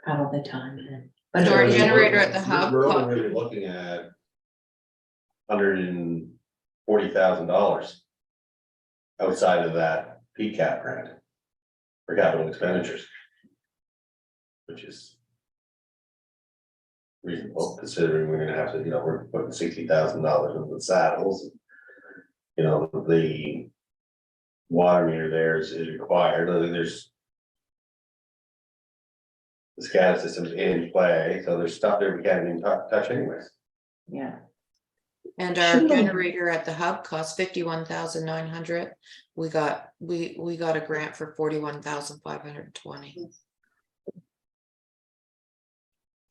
Probably time then.
So our
And-
generator at the hub
We're
cost-
only really looking at $140,000 outside of that PCAP grant for capital expenditures, which is reasonable considering we're gonna have to, we're putting $60,000 into the saddles. The water meter there is required. There's the SCADA system's in play, so there's stuff there we can't even touch anyways.
Yeah.
And our
Sure.
generator at the hub cost 51,900. We got a grant for 41,520.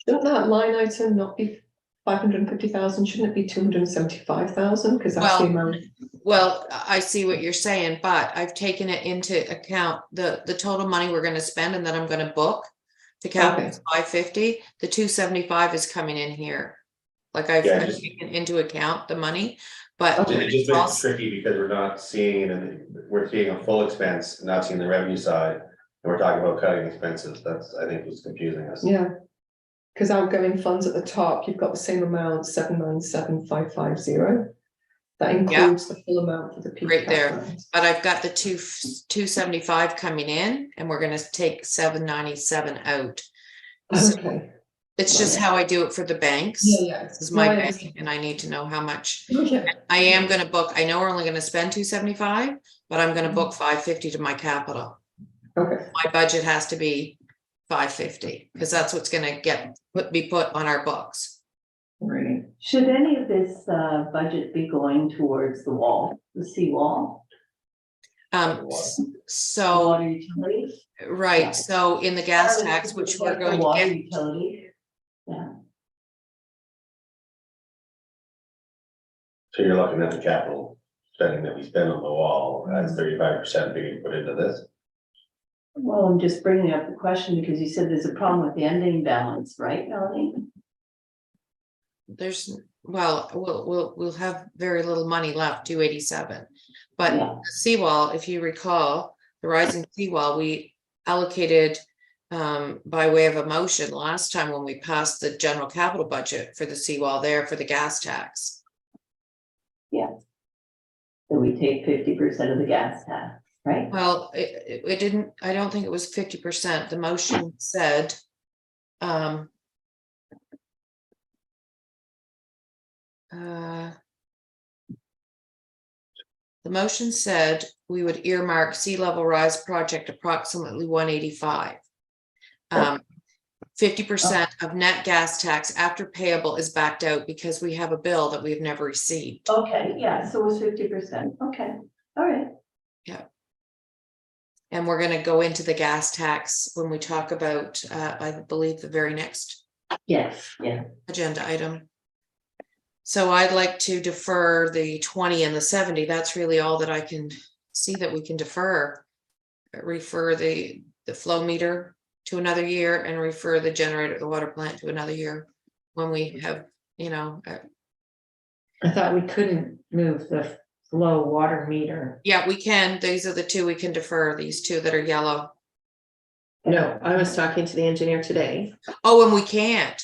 Shouldn't that line item not be 550,000? Shouldn't it be 275,000? Because that's the amount.
Well, I see what you're saying, but I've taken it into account, the total money we're gonna spend and that I'm gonna book. The capital is 550, the 275 is coming in here. Like I've
Yeah,
I've
just-
taken into account the money, but.
Okay.
It just makes it tricky because we're not seeing it, and we're seeing a full expense, not seeing the revenue side. And we're talking about cutting expenses. That's, I think, what's confusing us.
Yeah. Because outgoing funds at the top, you've got the same amount, 797,550. That includes the full amount for the PCAP.
Right there.
grant.
But I've got the 275 coming in and we're gonna take 797 out. So
Okay.
it's just how I do it for the banks.
Yeah.
This is
No,
my
I
bank
understand.
and I need to know how much.
Yeah.
I am gonna book, I know we're only gonna spend 275, but I'm gonna
Mm-hmm.
book 550 to my capital.
Okay.
My budget has to be 550, because that's what's gonna be put on our books.
Right.
Should any of this budget be going towards the wall, the seawall,
So,
water utilities?
right, so in the gas
Or
tax, which we're
the
going to
water
get,
utility. Yeah,
So you're looking at the capital spending that we spend on the wall as 35% being put into this.
well, I'm just bringing up the question because you said there's a problem with the ending balance, right, Melanie?
we'll have very little money left, 287. But
Yeah.
seawall, if you recall, the rising seawall, we allocated by way of a motion last time when we passed the general capital budget for the seawall there for the gas tax.
So we take 50% of the gas tax, right?
Well, it didn't, I don't think it was 50%. The motion said, the motion said we would earmark sea level rise project approximately 185. 50% of net gas tax after payable is backed out because we have a bill that we've never received.
Okay, yeah, so it's 50%, okay, all right.
And we're gonna go into the gas tax when we talk about, I believe, the very next
Yes, yeah,
agenda item. So I'd like to defer the 20 and the 70. That's really all that I can see that we can defer. Refer the flow meter to another year and refer the generator, the water plant to another year. When we have,
I thought we couldn't move the flow water meter.
yeah, we can. These are the two we can defer, these two that are yellow.
No, I was talking to the engineer today.
Oh, and we can't.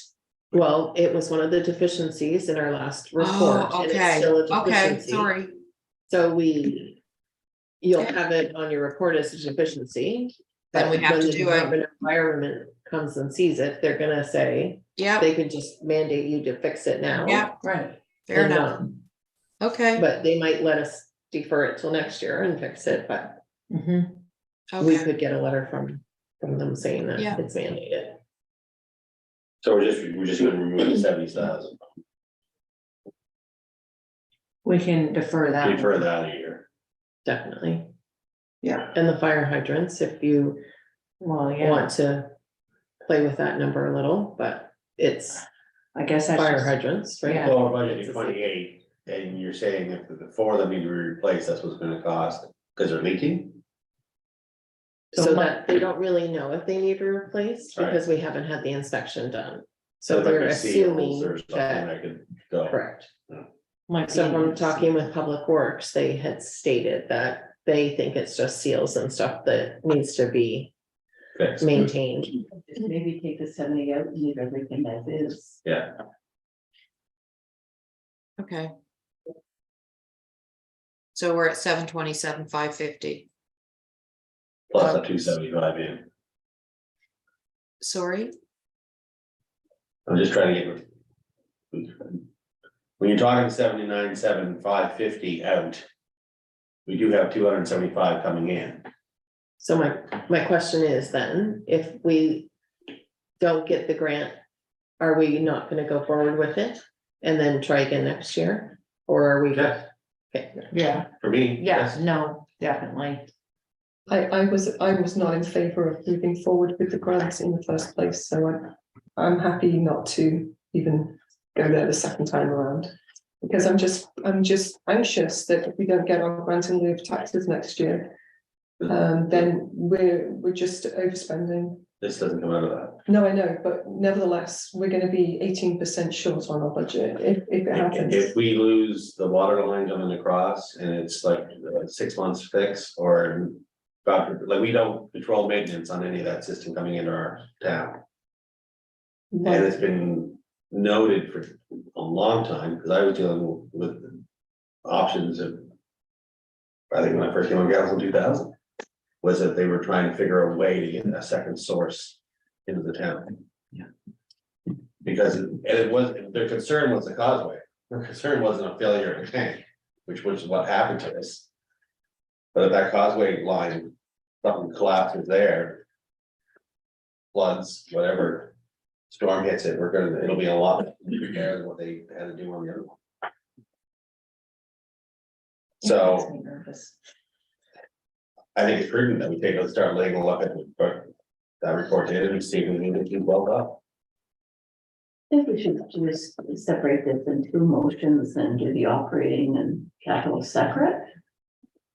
Well, it was one of the deficiencies in our last report.
Oh,
and it's
okay,
still a
okay,
deficiency.
sorry.
So you'll have it on your report as a deficiency.
Then we
but
have
when
to
the
do it.
Department of Environment comes and sees it, they're gonna say,
Yeah,
they could just mandate you to fix it now.
yeah,
Right.
fair
and
enough.
not-
Okay,
But they might let us defer it till next year and fix it, but we
okay.
could get a letter from them saying that
Yeah.
it's mandated.
So we're just gonna remove the 70,000,
We can defer that.
defer that a year.
Definitely.
Yeah.
And the fire hydrants, if you
Well, yeah,
want to play with that number a little, but it's
I guess that's
fire
just,
hydrants, right?
Yeah.
Well, we're budgeting 28, and you're saying if the four of them need to be replaced, that's what's gonna cost, because they're leaking?
So that they don't really know if they need to replace
Right.
because we haven't had the inspection done. So
there might
they're
be seals
assuming
or something
that,
that could go.
correct.
might
So
be-
from talking with Public Works, they had stated that they think it's just seals and stuff that needs to be
fixed.
maintained.
Just maybe take the 70 out and leave everything as is.
Yeah,
Okay. So we're at 727, 550.
plus the 275 in.
Sorry,
I'm just trying to get. When you're talking 79, 7, 550 out. We do have 275 coming in.
So my question is then, if we don't get the grant, are we not gonna go forward with it and then try again next year? Or are we?
Yeah.
Okay.
Yeah,
For me,
yeah,
yes.
no, definitely.
I was not in favour of moving forward with the grants in the first place, so I'm happy not to even go there the second time around. Because I'm just anxious that if we don't get our grant in lieu of taxes next year, then we're just overspending.
This doesn't come out of that.
No, I know, but nevertheless, we're gonna be 18% short on our budget if it happens.
If we lose the water line coming across and it's like 6 months fix or. Like we don't control maintenance on any of that system coming into our town. And it's been noted for a long time, because I was dealing with options of. I think when I first came on council in 2000, was that they were trying to figure a way to get a second source into the town.
Yeah.
Because it was, their concern was the causeway, their concern wasn't a failure of the tank, which was what happened to us. But if that causeway line, something collapses there. Floods, whatever, storm hits it, it'll be a lot more than what they had to do on the other one. So
Makes me nervous.
I think it's prudent that we take a start laying a look at that report in and see if we need to keep well up.
I think we should just separate this into motions and do the operating and capital separate.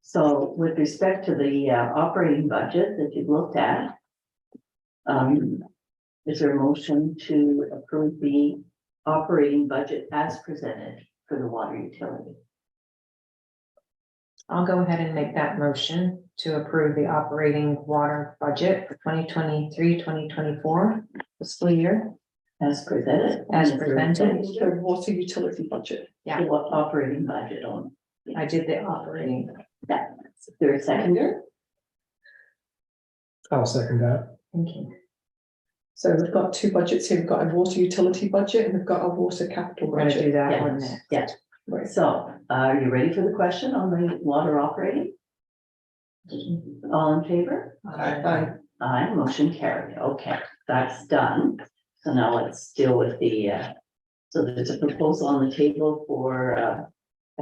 So with respect to the operating budget that you've looked at. Is there a motion to approve the operating budget as presented for the water utility?
I'll go ahead and make that motion to approve the operating water budget for 2023-2024 fiscal year.
As presented?
As
And is there a
presented.
second?
The water utility budget.
Yeah.
The operating budget on.
I did the operating.
Is there a seconder?
I'll second that.
Thank you.
So we've got two budgets here. We've got a water utility budget and we've got a water capital
We're gonna do
budget.
that one
Yes,
next.
yes.
Right.
So, are you ready for the question on the water operating? All in favor? Aye, motion carried. Okay, that's done. So now let's deal with the, so there's a proposal on the table for a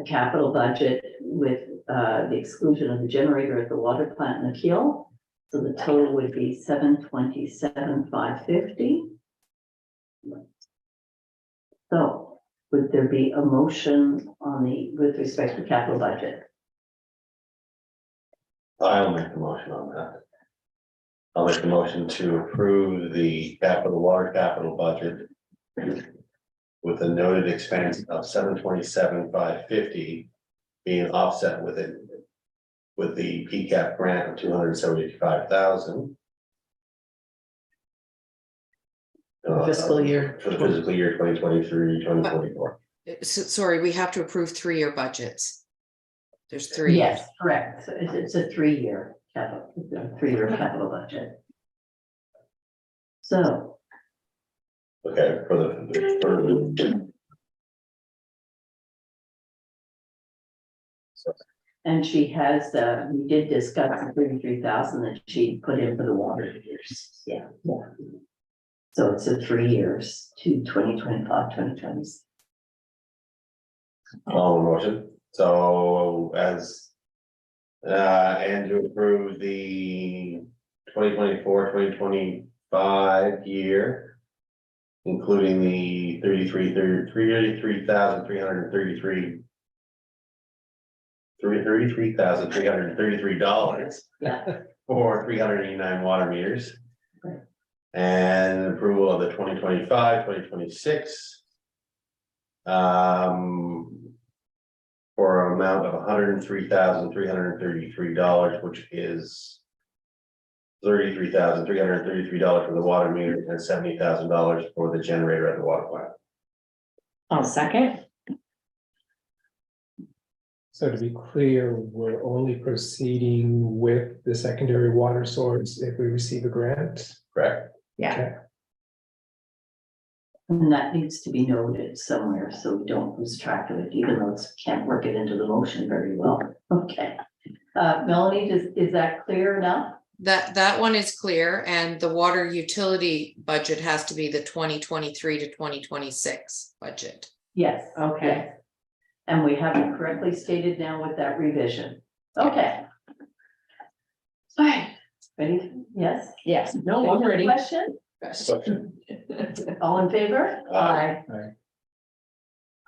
capital budget with the exclusion of the generator at the water plant in the Keel. So the total would be 727,550. So would there be a motion on with respect to capital budget?
I'll make the motion on that. I'll make the motion to approve the water capital budget. With a noted expense of 727,550 being offset with it. With the PCAP grant of 275,000.
Fiscal year.
For the fiscal year 2023-2024.
sorry, we have to approve 3-year budgets. There's 3.
Yes, correct. So it's a 3-year capital, it's a 3-year capital budget. So,
Okay,
and she has, we did discuss the 33,000 that she put in for the water years. Yeah. So it's a 3 years to 2025, 2026.
all motion, so as. And to approve the 2024-2025 year. Including the $33,333. $33,333
Yeah.
for 389 water meters.
Right.
And approval of the 2025-2026. For an amount of $103,333, which is $33,333 for the water meter and $70,000 for the generator at the water plant.
I'll second.
So to be clear, we're only proceeding with the secondary water source if we receive a grant.
Correct.
Yeah.
Okay.
And that needs to be noted somewhere, so we don't lose track of it, even though it's, can't work it into the motion very well. Okay. Melanie, is that clear enough?
That one is clear, and the water utility budget has to be the 2023 to 2026 budget.
Yes.
Okay.
Yes. And we have it correctly stated now with that revision. Okay. All right, ready? Yes?
Yes, no, I'm ready.
Question? All in favor?
Aye.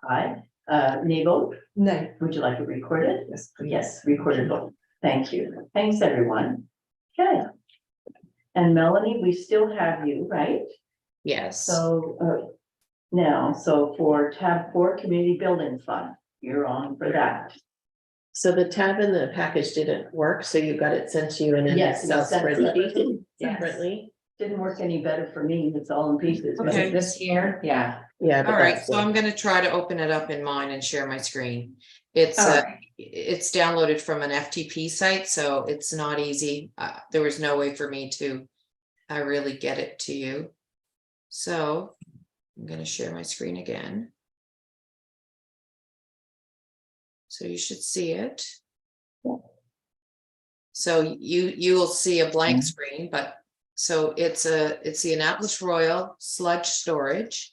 Aye. Nay vote?
No.
Would you like it recorded?
Yes.
Yes, recorded vote. Thank you. Thanks, everyone. Okay. And Melanie, we still have you, right?
Yes.
So, now, so for tab 4, Community Building Fund, you're on for that.
So the tab in the package didn't work, so you got it sent to you in an
Yes,
Excel
it's sent
spreadsheet
Yes.
separately.
Didn't work any better for me. It's all in pieces.
Is
Okay.
it this here? Yeah.
Yeah. but
All right,
that's
so
the-
I'm gonna try to open it up in mine and share my screen. It's
All right.
it's downloaded from an FTP site, so it's not easy. There was no way for me to really get it to you. So I'm gonna share my screen again. So you should see it. So you will see a blank screen, but so it's the Annapolis Royal sludge storage.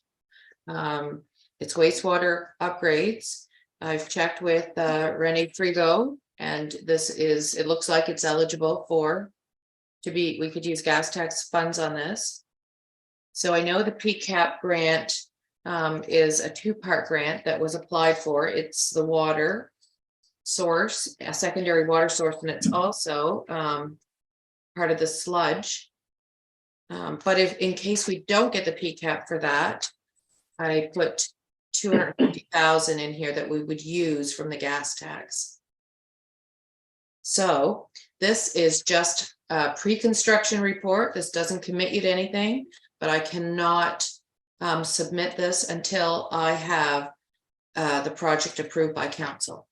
It's wastewater upgrades. I've checked with Renee Frigo, and it looks like it's eligible we could use gas tax funds on this. So I know the PCAP grant is a 2-part grant that was applied for. It's the water source, a secondary water source, and it's also part of the sludge. But if in case we don't get the PCAP for that, I put 250,000 in here that we would use from the gas tax. So this is just a pre-construction report. This doesn't commit you to anything, but I cannot submit this until I have the project approved by council.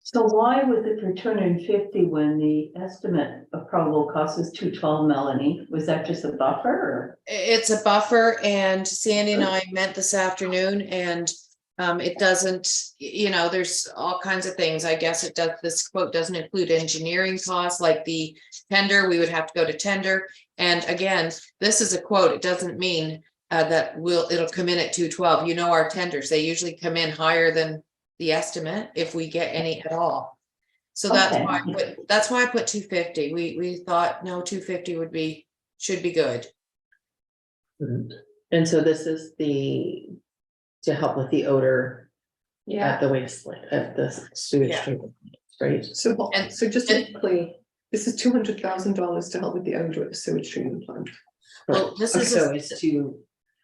So why was it for 250 when the estimate of probable cost is 212, Melanie? Was that just a buffer or?
It's a buffer, and Sandy and I met this afternoon, and it doesn't, there's all kinds of things. I guess this quote doesn't include engineering costs like the tender. We would have to go to tender. And again, this is a quote. It doesn't mean that it'll come in at 212. Our tenders, they usually come in higher than the estimate if we get any at all. So that's
Okay.
why I put 250. We thought, no, 250 should be good.
And so this is to help with the odor
Yeah.
at the wasteland, at the sewage
Yeah.
treatment, right?
So what,
And-
so just to be clear, this is $200,000 to help with the odor at the sewage treatment plant.
Well, this is
So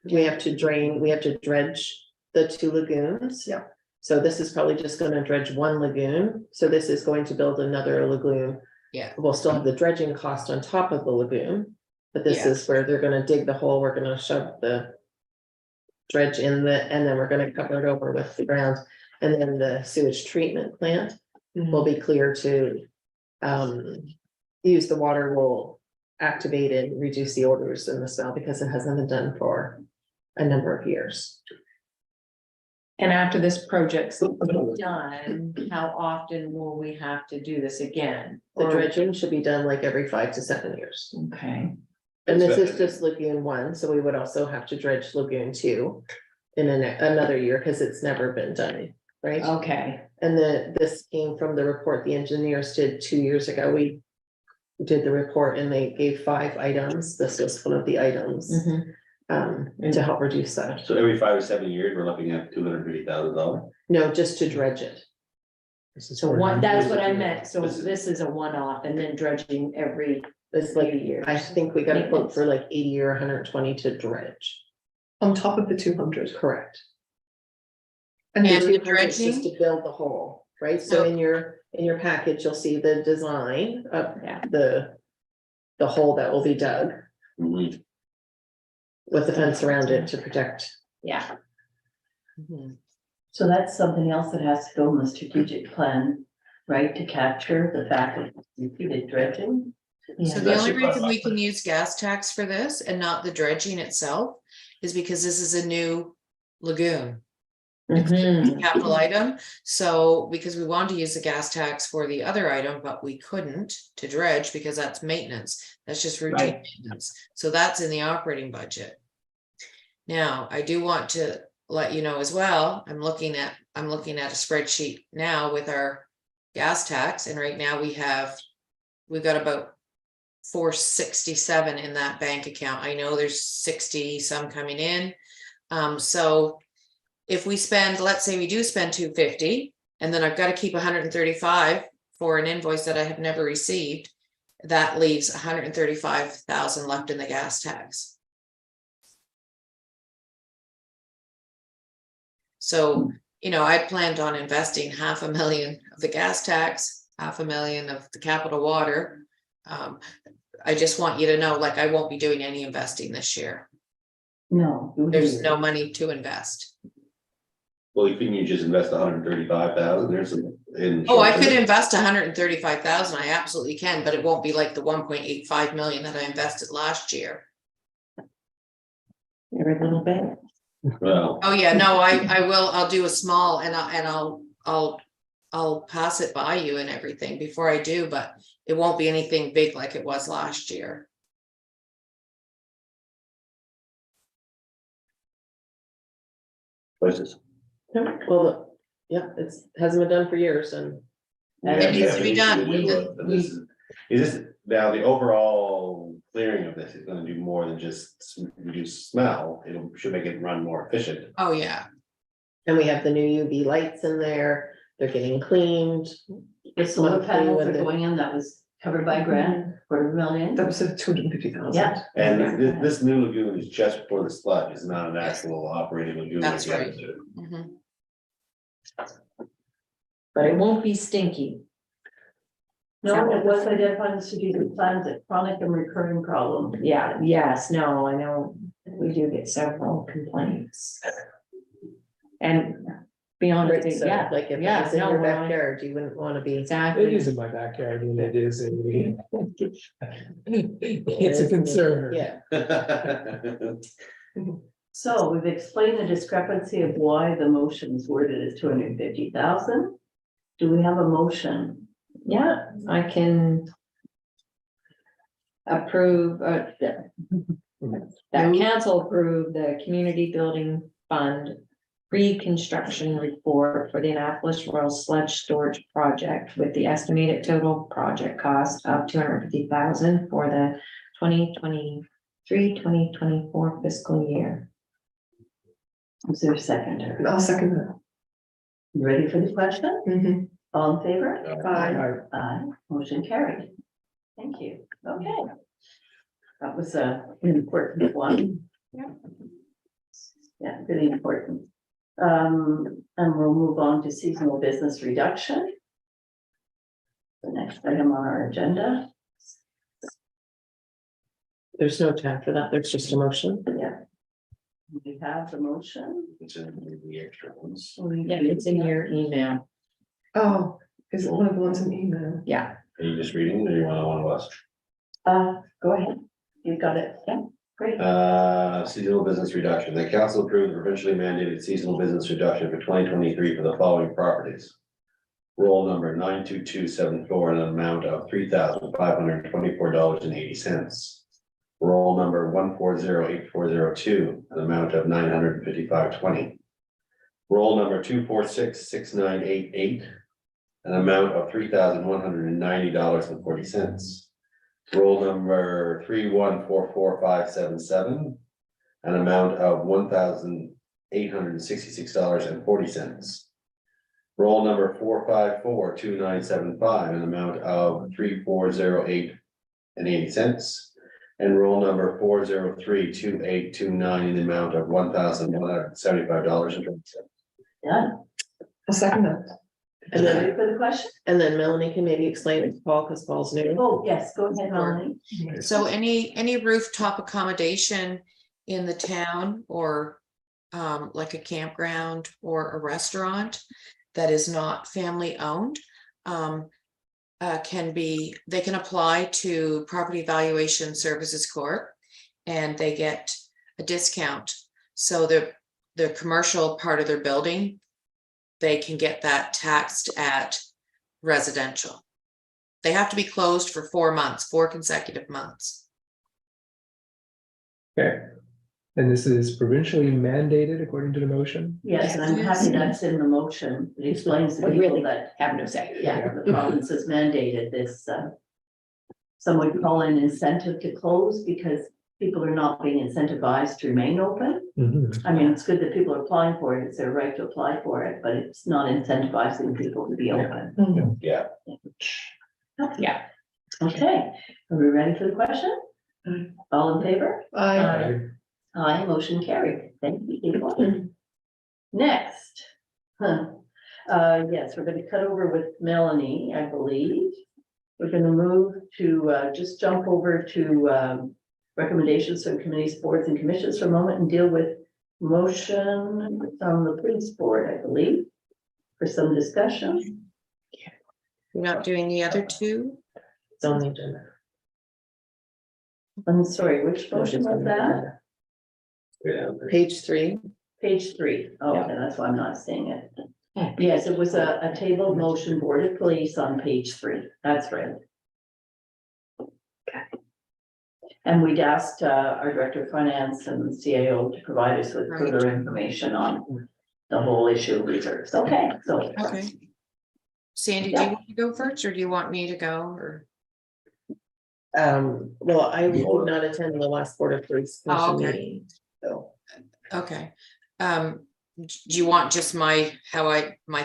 we have to dredge the 2 lagoons.
Yeah.
So this is probably just gonna dredge 1 lagoon, so this is going to build another lagoon.
Yeah.
We'll still have the dredging cost on top of the lagoon, but this
Yeah.
is where they're gonna dig the hole, we're gonna shove the dredge and then we're gonna cover it over with the ground, and then the sewage treatment plant will be clear to use the water will activate and reduce the odors and the smell because it hasn't been done for a number of years.
And after this project's done, how often will we have to do this again?
The
Or-
dredging should be done like every 5 to 7 years.
Okay.
And this
That's
is just Lagoon 1, so we would also have to dredge Lagoon 2 in another year because it's never been done, right?
Okay.
And this came from the report the engineers did 2 years ago. We did the report and they gave 5 items. This was one of the items to help reduce that.
So every 5 to 7 years, we're looking at $250,000.
No, just to dredge it.
This is
So
for-
that's what I meant. So this is a one-off and then dredging every
It's like,
few years.
I think we got a quote for like 80 or 120 to dredge.
On top of the 200.
Correct.
And
And
the
the
200 is just
dredging?
to build the hole, right? So
So-
in your package, you'll see the design of
Yeah.
the the hole that will be dug
Mhm.
with the fence around it to protect.
Yeah,
So that's something else that has to go in the strategic plan, right, to capture the fact that repeated dredging.
So the only reason we can use gas tax for this and not the dredging itself is because this is a new lagoon.
Mhm.
Capital item, so because we wanted to use the gas tax for the other item, but we couldn't to dredge because that's maintenance. That's just routine
Right.
maintenance, so that's in the operating budget. Now, I do want to let you know as well, I'm looking at a spreadsheet now with our gas tax, and right now we've got about 467 in that bank account. I know there's 60 some coming in. So if we spend, let's say we do spend 250, and then I've got to keep 135 for an invoice that I have never received, that leaves 135,000 left in the gas tax. So, you know, I planned on investing $500,000 of the gas tax, $500,000 of the capital water. I just want you to know, like, I won't be doing any investing this year.
No.
There's no money to invest.
Well, couldn't you just invest 135,000, there's in.
Oh, I could
short-term?
invest 135,000. I absolutely can, but it won't be like the 1.85 million that I invested last year.
Every little bit.
Well,
Oh, yeah, no, I will, I'll do a small and I'll pass it by you and everything before I do, but it won't be anything big like it was last year.
places.
Well, yeah, hasn't been done for years and
It needs to be done.
Is this, now the overall clearing of this is gonna do more than just reduce smell, it should make it run more efficient.
Oh, yeah.
we have the new UV lights in there, they're getting cleaned.
The solar panels are
With it.
going in, that was covered by grant, $250,000.
That was a 250,000.
Yeah.
And this new lagoon is just for the sludge, it's not an actual operating lagoon.
That's
like the
right.
other two.
Mhm.
But it won't be stinky.
No, it was identified in the strategic plans, a chronic and recurring problem.
Yeah, yes, no, I know, we do get several complaints. And beyond,
Right, so
yeah,
like if it
yeah,
was in
no,
your
well,
backyard, you wouldn't want to be.
It
exactly.
is in my backyard and it is it's a concern.
Yeah,
So we've explained the discrepancy of why the motion is worded as 250,000. Do we have a motion?
Yeah, I can approve, that council approve the community building fund pre-construction report for the Annapolis Royal Sludge Storage Project with the estimated total project cost of 250,000 for the 2023-2024 fiscal year.
Is there a seconder?
I'll second that.
You ready for the question?
Mhm.
All in favor?
Aye.
Aye, motion carried. Thank you. Okay. That was an important one. Yeah, really important. And we'll move on to seasonal business reduction. The next item on our agenda.
there's no time for that, there's just a motion.
Yeah. We have the motion.
It's in the extra ones.
Yeah, it's in your email.
Oh, is it one of the ones in email?
Yeah.
Are you just reading, or you want one of us?
Go ahead. You got it. Yeah, great.
Seasonal business reduction, the council approved the provincially mandated seasonal business reduction for 2023 for the following properties. Roll number 92274, an amount of $3,524.80. Roll number 1408402, an amount of $955.20. Roll number 2466988, an amount of $3,190.40. Roll number 3144577, an amount of $1,866.40. Roll number 4542975, an amount of $3,408.80. And roll number 4032829, in the amount of $1,175.20.
Done.
I'll second that.
And
Ready
then,
for the question?
and then Melanie can maybe explain it to Paul, because Paul's new.
Oh, yes, go ahead, Melanie.
So any rooftop accommodation in the town or like a campground or a restaurant that is not family owned they can apply to Property Valuation Services Corp. And they get a discount. So the commercial part of their building, they can get that taxed at residential. They have to be closed for 4 months, 4 consecutive months.
Okay. And this is provincially mandated according to the motion?
Yes, and I'm happy that's in the motion. It explains to
We
people
really
that,
have no say.
yeah, the province has mandated this. Some would call an incentive to close because people are not being incentivized to remain open.
Mhm.
I mean, it's good that people are applying for it. It's their right to apply for it, but it's not incentivizing people to be open.
Yeah.
Yeah.
Okay, are we ready for the question? All in favor?
I,
Aye, motion carried. Thank you. Yvonne. Next. Yes, we're gonna cut over with Melanie, I believe. We're gonna move to, just jump over to, recommendations from committees, boards and commissions for a moment and deal with motion from the police board, I believe, for some discussion.
You're not doing the other two?
It's on the agenda.
I'm sorry, which motion was that?
Yeah.
Page 3.
Page 3. Oh, okay, that's why I'm not seeing it. Yes, it was a table motion, Board of Police on page 3. That's right. And we'd asked our Director of Finance and CAO to provide us with
Right.
further information on the whole issue of reserves. Okay, so.
Okay. Sandy, do you want to go first or do you want me to go or?
Well, I did not attend the last Board of Police
Oh,
Commission
okay.
meeting, so.
Okay. Do you want just my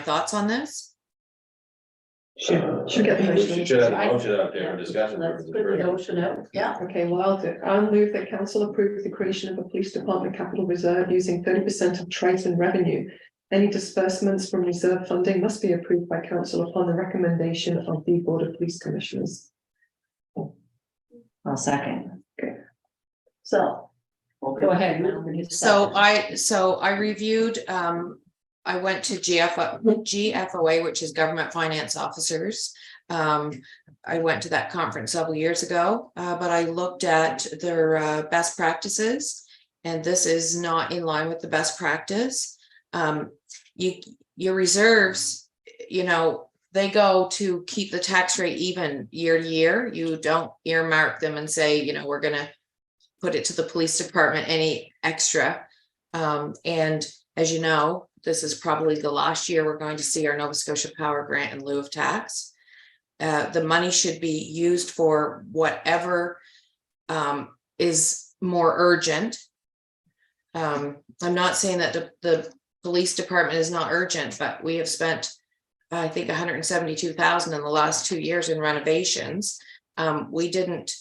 thoughts on this?
should get the
We
motion.
should have a motion up there for discussion.
Let's put the motion out. Yeah,
Okay, well, I'll move that council approve the creation of a police department capital reserve using 30% of Triton revenue. Any disbursements from reserve funding must be approved by council upon the recommendation of the Board of Police Commissioners.
I'll second.
so.
Go ahead. Mel.
So I reviewed, I went to GFOA, which is Government Finance Officers. I went to that conference several years ago, but I looked at their best practices, and this is not in line with the best practice. Your reserves, they go to keep the tax rate even year to year. You don't earmark them and say, we're gonna put it to the police department any extra. And as you know, this is probably the last year we're going to see our Nova Scotia Power Grant in lieu of tax. The money should be used for whatever is more urgent. I'm not saying that the police department is not urgent, but we have spent, I think, 172,000 in the last 2 years in renovations. We didn't.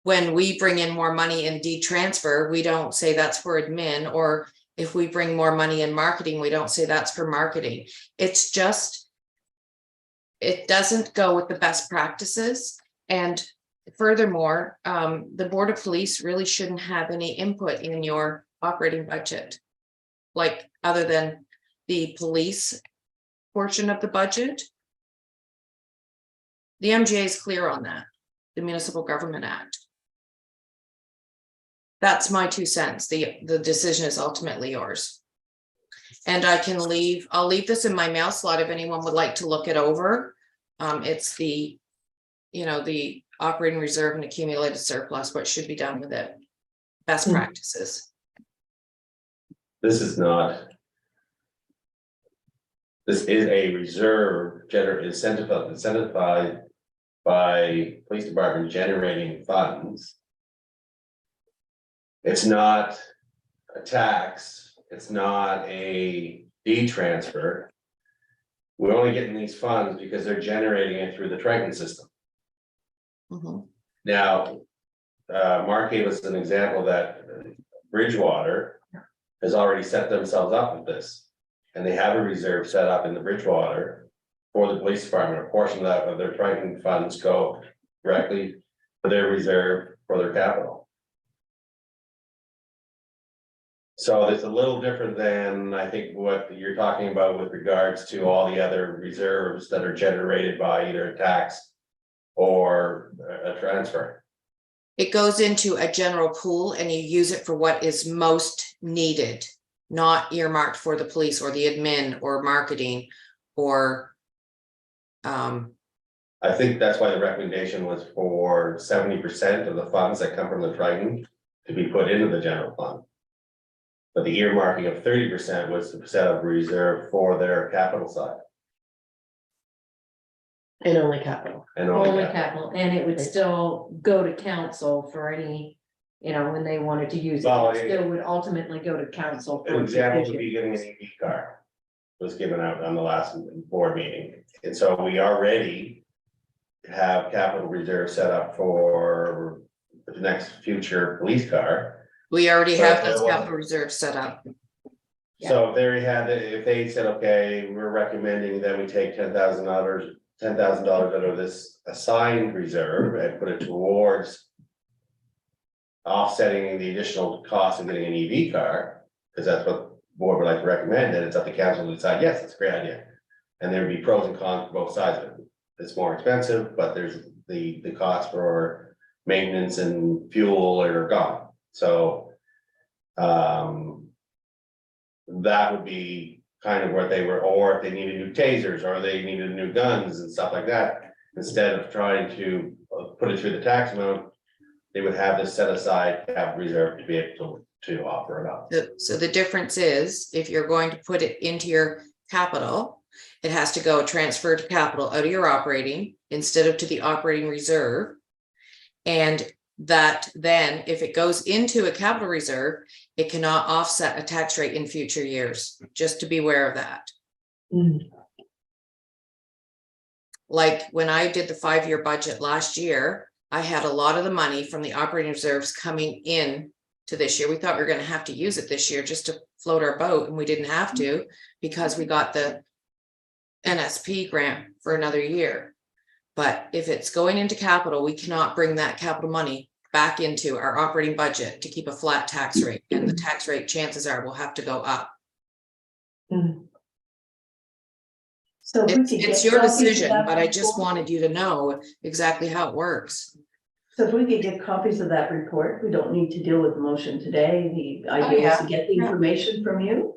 When we bring in more money in detransfer, we don't say that's for admin, or if we bring more money in marketing, we don't say that's for marketing. It's just, it doesn't go with the best practices. And furthermore, the Board of Police really shouldn't have any input in your operating budget, like other than the police portion of the budget. The MGA is clear on that, the Municipal Government Act. That's my 2 cents. The decision is ultimately yours. And I'll leave this in my mail slot if anyone would like to look it over. It's the operating reserve and accumulated surplus, what should be done with it. Best practices.
This is a reserve incentivized by police department generating funds. It's not a tax, it's not a transfer. We're only getting these funds because they're generating it through the Triton system.
Mhm.
Now, Mark gave us an example that Bridgewater has already set themselves up with this. And they have a reserve set up in the Bridgewater for the police department. A portion of that of their Triton funds go directly to their reserve for their capital. So it's a little different than I think what you're talking about with regards to all the other reserves that are generated by either a tax or a transfer.
It goes into a general pool and you use it for what is most needed, not earmarked for the police or the admin or marketing or.
I think that's why the recommendation was for 70% of the funds that come from the Triton to be put into the general fund. But the earmarking of 30% was to set up a reserve for their capital side.
And only capital.
And
Only
capital.
capital, and it would still go to council for any, you know, when they wanted to use it,
Well,
it still would ultimately go to council.
An
for
example would
decision.
be getting an EV car. Was given out on the last board meeting, and so we already have capital reserve set up for the next future police car.
We already
So
have
there
those
was-
capital reserves set up.
So if they had, if they said, okay, we're recommending that we take $10,000 out of this assigned reserve and put it towards offsetting the additional cost of getting an EV car, because that's what the board would like to recommend, and it's up to council to decide, yes, that's a great idea. And there would be pros and cons for both sides of it. It's more expensive, but there's the cost for maintenance and fuel are gone, so. That would be kind of what they were, or if they needed new tasers, or they needed new guns and stuff like that. Instead of trying to put it through the tax amount, they would have this set aside capital reserve to be able to offer it up.
So the difference is, if you're going to put it into your capital, it has to go transfer to capital out of your operating instead of to the operating reserve. And that then, if it goes into a capital reserve, it cannot offset a tax rate in future years, just to be aware of that. Like when I did the 5-year budget last year, I had a lot of the money from the operating reserves coming in to this year. We thought we were going to have to use it this year just to float our boat, and we didn't have to because we got the NSP grant for another year. But if it's going into capital, we cannot bring that capital money back into our operating budget to keep a flat tax rate, and the tax rate, chances are, will have to go up.
So if we could
It's
get
your
copies of
decision,
that
but I just
report-
wanted you to know exactly how it works.
So if we could get copies of that report, we don't need to deal with the motion today. The idea is to get the information from you.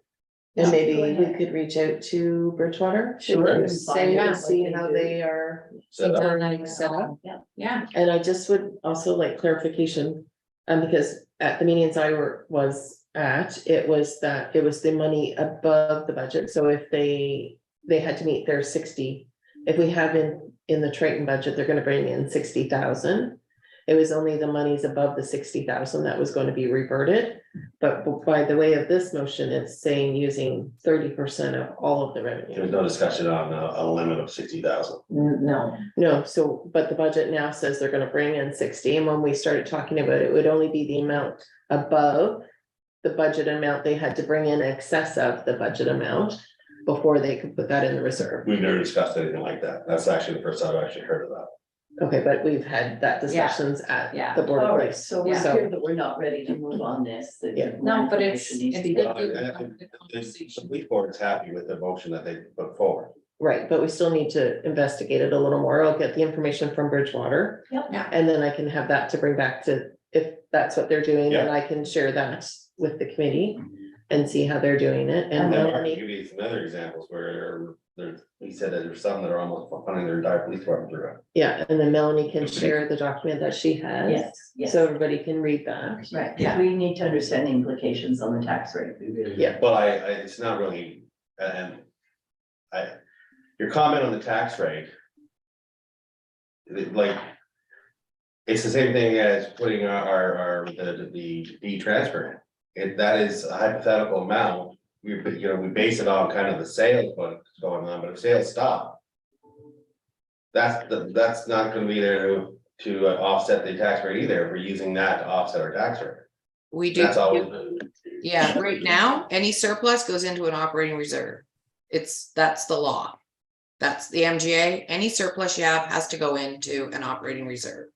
And
Yeah,
maybe
go
we
ahead.
could reach out to Bridgewater.
Sure,
and
and
say,
find out
and see
what they
how
do.
they are.
Set up.
Set up.
Yeah,
And I just would also like clarification, because at the meetings I was at, it was that it was the money above the budget, so if they had to meet their 60. If we have in the Triton budget, they're gonna bring in 60,000. It was only the monies above the 60,000 that was going to be reverted. But by the way of this motion, it's saying using 30% of all of the
There was
revenue.
no discussion on a limit of 60,000.
no,
No, so, but the budget now says they're gonna bring in 60, and when we started talking about it, it would only be the amount above the budget amount they had to bring in excess of the budget amount before they could put that in the reserve.
We've never discussed anything like that. That's actually the first time I've actually heard of that.
Okay, but we've had that discussions at
Yeah.
the board.
All
of
right,
Police.
so we're
So-
clear that we're not ready to move on this. that
Yeah.
more
No, but it's-
information needs to be
it's-
done.
The police board is happy with the motion that they put forward.
Right, but we still need to investigate it a little more. I'll get the information from Bridgewater.
Yep.
Yeah.
And then I can have that to bring back to, if that's what they're doing, then
Yeah.
I can share that with the committee and see how they're doing it. And
And then Mark
Melanie,
give you some other examples where he said that there's some that are almost funding their entire police department through it.
yeah, and then Melanie can share the document that she has.
Yes, yes.
So everybody can read that.
Right, because we need to understand the implications on the tax rate. We really do.
Yeah.
Well, it's not really, and your comment on the tax rate. Like. It's the same thing as putting the transfer in. That is a hypothetical amount. We base it on kind of the sales, what's going on, but if sales stop. That's not gonna be there to offset the tax rate either, if we're using that to offset our tax rate.
We do.
That's always been.
Yeah, right now, any surplus goes into an operating reserve. That's the law. That's the MGA. Any surplus you have has to go into an operating reserve.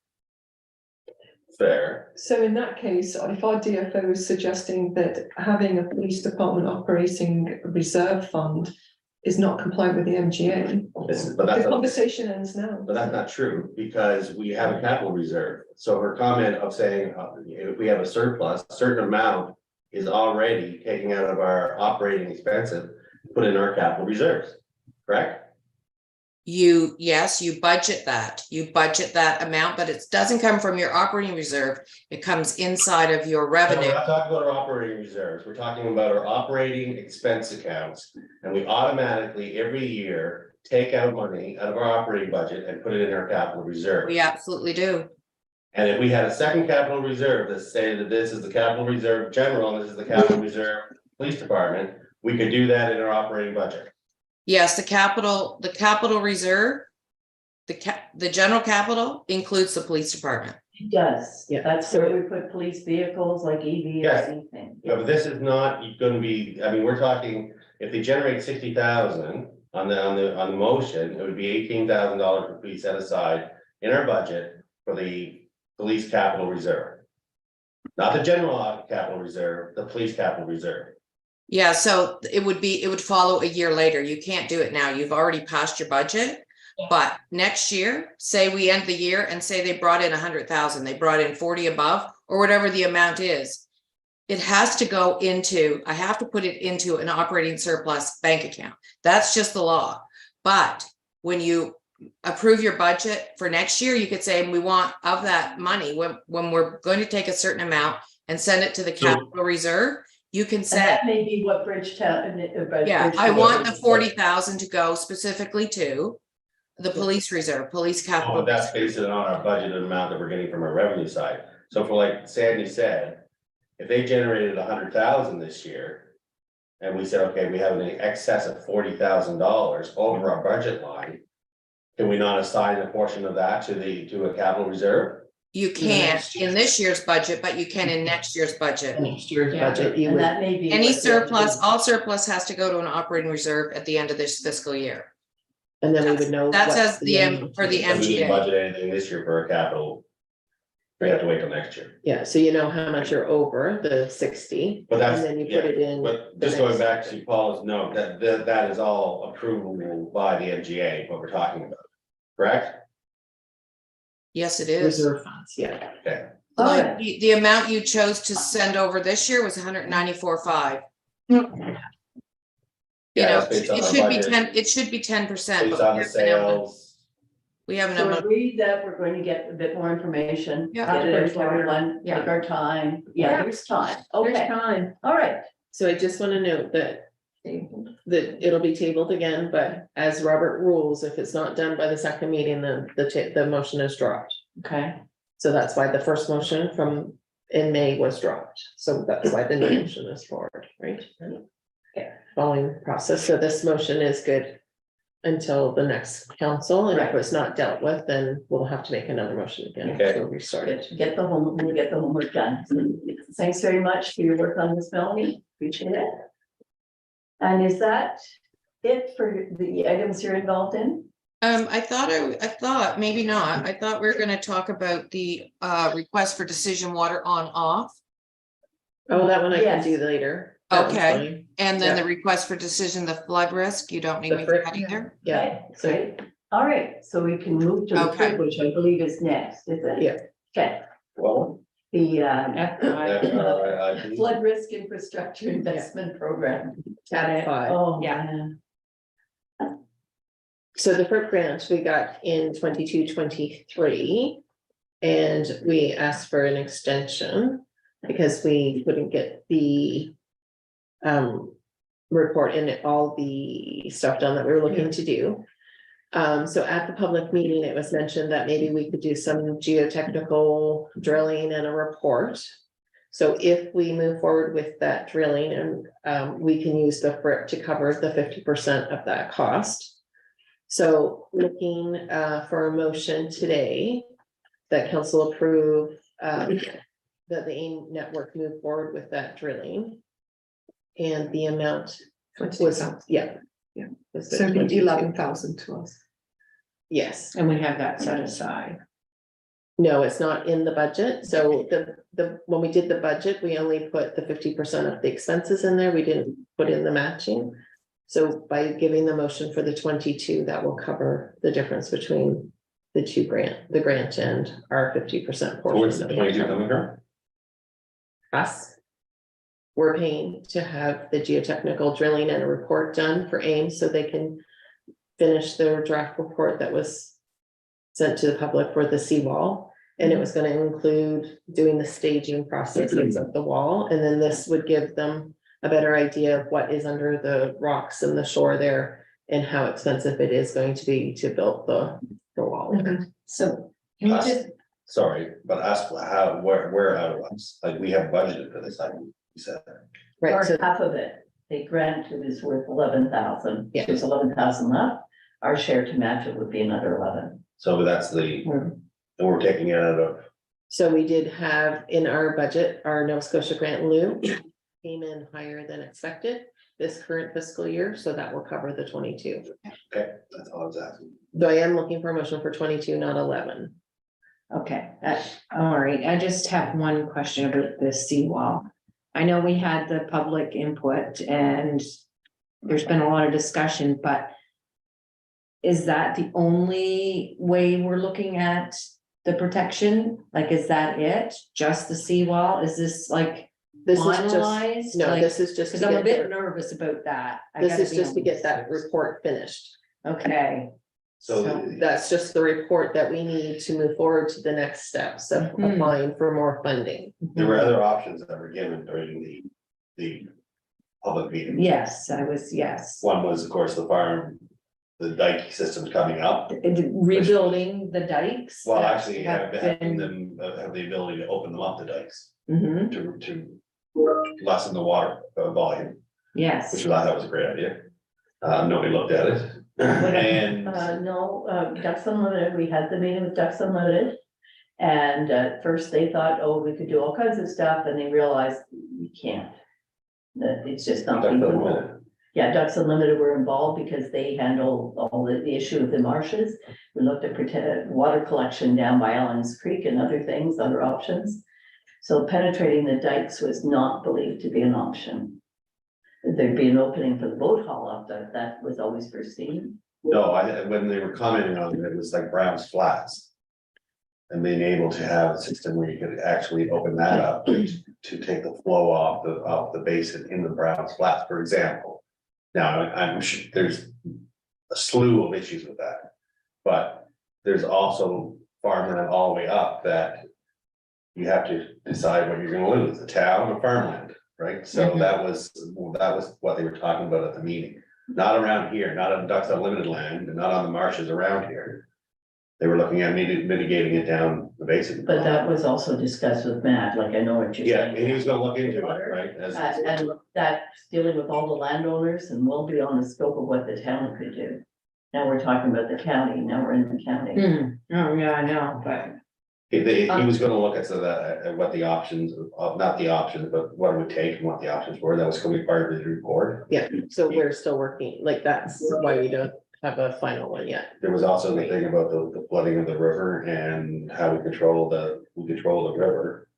Fair.
So in that case, if our DFO is suggesting that having a police department operating reserve fund is not compliant with the MGA,
But
the
that's,
conversation ends now.
but that's not true, because we have a capital reserve. So her comment of saying, if we have a surplus, a certain amount is already taking out of our operating expenses, put in our capital reserves, correct?
Yes, you budget that amount, but it doesn't come from your operating reserve. It comes inside of your
No, we're
revenue.
not talking about our operating reserves, we're talking about our operating expense accounts. And we automatically, every year, take out money out of our operating budget and put it in our capital reserve.
We absolutely do.
And if we had a second capital reserve that say that this is the capital reserve general, and this is the capital reserve police department, we could do that in our operating budget.
Yes, the capital reserve, the general capital includes the police department.
It does.
Yeah.
That's where we put police vehicles like EV or
Yes.
anything.
Yeah, but this is not gonna be, I mean, we're talking, if they generate 60,000 on the motion, it would be $18,000 would be set aside in our budget for the police capital reserve. Not the general capital reserve, the police capital reserve.
Yeah, so it would follow a year later. You can't do it now. You've already passed your budget. But next year, say we end the year and say they brought in 100,000, they brought in 40 above or whatever the amount is. It has to go into, I have to put it into an operating surplus bank account. That's just the law. But when you approve your budget for next year, you could say, we want of that money, when we're going to take a certain amount and send it to the capital reserve, you can
And
say,
that may be what Bridgetown.
yeah, I want the 40,000 to go specifically to the police reserve, police
Oh,
capital.
but that's based on our budgeted amount that we're getting from our revenue side. So for like Sandy said, if they generated 100,000 this year. And we said, okay, we have an excess of $40,000 over our budget line. Can we not assign a portion of that to a capital reserve?
You can't in this year's budget, but you can in next year's budget.
Next year's
Yeah.
budget, you
And
would,
that may be.
Any
what the-
surplus, all surplus has to go to an operating reserve at the end of this fiscal year.
and then we would know.
That
what
says the
amount
for the
is.
And we didn't
MGA.
budget anything this year for a capital. We have to wait till next year.
Yeah, so you know how much you're over the 60,
But that's,
and then you
yeah,
put it in.
but
the
just going
next
back
budget.
to Paul's note, that is all approvable by the MGA, what we're talking about, correct?
Yes, it is.
Reserve funds, yeah.
Okay,
All
Like,
right.
the amount you chose to send over this year was 194.5. You
Yeah,
know,
that's based on
it
our
should be
budget.
10%.
based on the sales,
We have a
So
number.
agree that we're going to get a bit more information.
Yeah.
Get it out to everyone,
Yeah.
take our time. Yeah,
Yeah.
there's time.
There's
Okay,
time.
all right.
So I just want to note that it'll be tabled again, but as Robert rules, if it's not done by the second meeting, then the motion is dropped.
Okay.
So that's why the first motion from in May was dropped. So that's why the new motion is forward, right?
Okay.
Following the process. So this motion is good until the next council, and if
Right.
it's not dealt with, then we'll have to make another motion again.
Okay.
So restart it.
Get the we'll get the homework done. Thanks very much for your work on this, Melanie. Appreciate it. And is that it for the items you're involved in?
I thought, maybe not. I thought we were gonna talk about the request for decision water on off.
Oh, that one I can
Yes.
do later. That one's
Okay.
fine.
And then
Yeah.
the request for decision, the flood risk, you don't need
The
me for
first-
that either?
Yeah,
Okay,
so
great. All right, so we can move to the
Okay.
FIP, which I believe is next, is it?
Yeah.
Okay,
well,
the
FYI.
flood risk infrastructure investment program.
tab 5.
Oh,
Yeah.
man.
So the FERC grant we got in 22-23, and we asked for an extension because we couldn't get the report and all the stuff done that we were looking to do. So at the public meeting, it was mentioned that maybe we could do some geotechnical drilling and a report. So if we move forward with that drilling and we can use the FERC to cover the 50% of that cost. So looking for a motion today that council approve that the AIM network move forward with that drilling. And the amount was,
22,000.
yeah.
Yeah.
was the
So it'd be
22.
11,000 to us.
Yes,
And we have that set aside.
no, it's not in the budget, so when we did the budget, we only put the 50% of the expenses in there, we didn't put in the matching. So by giving the motion for the 22, that will cover the difference between the the grant and our 50% portion.
Where's the
that we
22
have.
coming from?
Us. We're paying to have the geotechnical drilling and a report done for AIM so they can finish their draft report that was sent to the public for the seawall. And it was gonna include doing the staging processes of the wall, and then this would give them a better idea of what is under the rocks and the shore there and how expensive it is going to be to build the wall.
So can you
Us.
just,
Sorry, but ask how, where out of us, like, we have budgeted for this, like you said.
Right,
Or
so
half of it, the grant is worth 11,000,
Yeah.
there's 11,000 left. Our share to match it would be another 11.
So that's the,
Hmm.
and we're taking it out of,
So we did have in our budget, our Nova Scotia grant loop came in higher than expected this current fiscal year, so that will cover the 22.
okay, that's all I was asking.
Though I am looking for a motion for 22, not 11.
okay, all right, I just have one question about the seawall. I know we had the public input and there's been a lot of discussion, but is that the only way we're looking at the protection? Like, is that it? Just the seawall? Is this like
This is just,
finalized?
no,
Like,
this is just.
cause
to
I'm a
get
bit
the-
nervous about that. I
This
gotta
is
be
just to get
honest.
that report finished.
Okay,
So,
That's just the report that we need to move forward to the next steps of
Mhm.
applying for more funding.
there were other options that were given during the public meeting.
yes, yes.
One was, of course, the dike system's coming up.
Rebuilding the dikes.
Well,
that
actually,
have
having
been-
them have the ability to open them up, the dikes,
Mhm,
to lessen the water volume, which
yes,
I thought was a great idea. Nobody looked at it, and
No, Ducks Unlimited, we had the meeting with Ducks Unlimited. And at first they thought, oh, we could do all kinds of stuff, and they realized we can't. That it's just not
Ducks
feasible.
Unlimited.
Yeah, Ducks Unlimited were involved because they handle all the issue of the marshes. We looked at water collection down by Allen's Creek and other things, other options. So penetrating the dikes was not believed to be an option. There'd be an opening for the boat haul up there, that was always foreseen.
No, when they were commenting on it, it was like Brown's Flats. And being able to have a system where you could actually open that up to take the flow off the basin in the Brown's Flats, for example. Now, I'm sure there's a slew of issues with that. But there's also farmland all the way up that you have to decide what you're gonna lose, the town or farmland, right? So
Mhm.
that was what they were talking about at the meeting. Not around here, not on Ducks Unlimited land, and not on the marshes around here. They were looking at mitigating it down the basin.
But that was also discussed with Matt, like I know what you're
Yeah,
saying.
and he was gonna look into it, right? As-
And that's dealing with all the landowners and will be on the scope of what the town could do. Now we're talking about the county, now we're in the county.
Hmm, oh, yeah, I know, but,
He was gonna look at what the options, not the options, but what it would take and what the options were. That was gonna be part of his report.
Yeah, so we're still working, like, that's why we don't have a final one yet.
There was also the thing about the flooding of the river and how we control the river.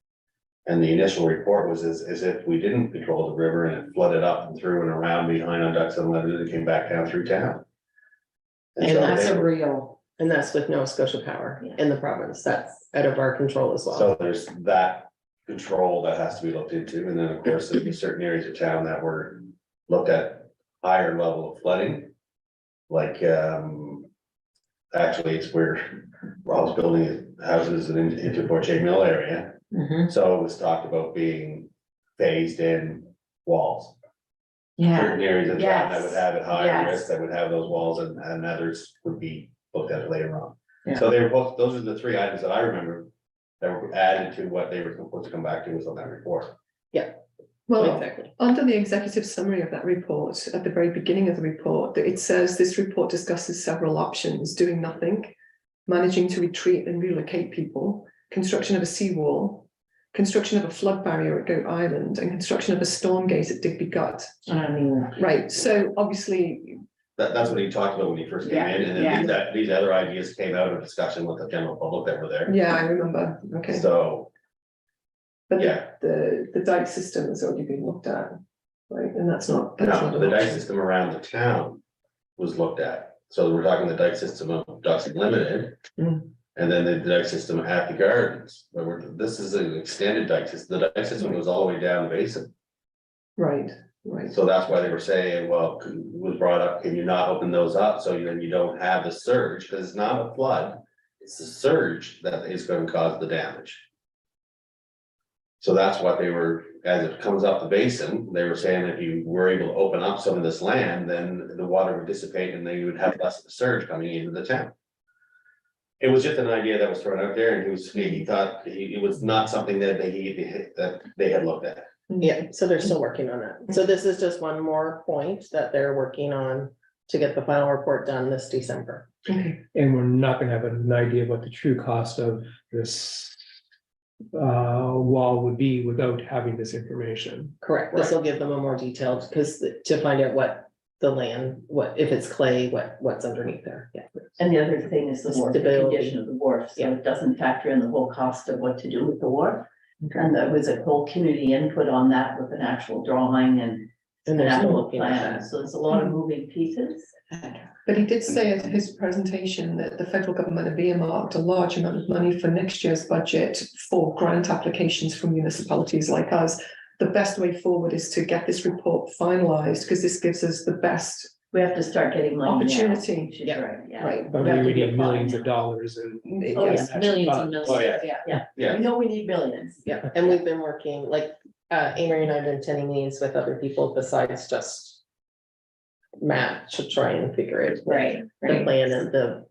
And the initial report was as if we didn't control the river and it flooded up and through and around behind on Ducks Unlimited, it came back down through town.
And
so
that's
they
a
were-
real,
And that's with Nova Scotia Power in the province, that's out of our control as well.
So there's that control that has to be looked into, and then, of course, there'd be certain areas of town that were looked at higher level of flooding. Like, actually, it's where Rob's building houses into Port J Mill area,
mhm,
so it was talked about being phased in walls.
yeah,
Certain areas of town that would
Yes.
have it higher
Yes.
risk, that would have those walls, and others would be looked at later on.
Yeah.
So they were both, those are the three items that I remember that were added to what they were supposed to come back to was on that report.
Well,
Exactly.
under the executive summary of that report, at the very beginning of the report, it says this report discusses several options: doing nothing, managing to retreat and relocate people, construction of a seawall, construction of a flood barrier at Goat Island and construction of a storm gate at Digby Gut.
I mean,
Right, so obviously,
That's what he talked about when he first came
Yeah,
in, and then these other ideas came out of discussion with the general public that were there.
yeah, I remember, okay.
So,
But
yeah.
the dike system has already been looked at, right, and that's not.
no, the dike system around the town was looked at. So we're talking the dike system of Ducks Unlimited.
Mm.
And then the dike system at the gardens, but this is an extended dike system, the dike system goes all the way down the basin.
Right, right.
So that's why they were saying, well, was brought up, can you not open those up, so then you don't have the surge, because it's not a flood. It's the surge that is gonna cause the damage. So that's what they were, as it comes up the basin, they were saying if you were able to open up some of this land, then the water would dissipate and then you would have less of a surge coming into the town. It was just an idea that was thrown out there, and he thought it was not something that they had looked at.
Yeah, so they're still working on that. So this is just one more point that they're working on to get the final report done this December.
Okay,
And we're not gonna have an idea of what the true cost of this wall would be without having this information.
Correct. This will give them a more detailed, because to find out what the land, what, if it's clay, what's underneath there, yeah.
And the other thing is the wharf, the
Stability.
condition of the wharf, so
Yeah.
it doesn't factor in the whole cost of what to do with the wharf. And there was a whole community input on that with an actual drawing and
And
an
there's no
actual
looking at
plan,
that.
so there's a lot of moving pieces.
but he did say at his presentation that the federal government had earmarked a large amount of money for next year's budget for grant applications from municipalities like us. The best way forward is to get this report finalized, because this gives us the best
We have to start getting money now.
opportunity,
She's
Yeah.
right, yeah.
right?
But
We have
we
to
would
get
need millions of
funding.
dollars and.
Oh,
yes,
millions and millions,
Oh, yeah.
yeah.
Yeah,
We know we need billions.
Yeah, and we've been working, like, Amory and I have been attending meetings with other people besides just Matt to try and figure it.
Right,
The
right.
plan and the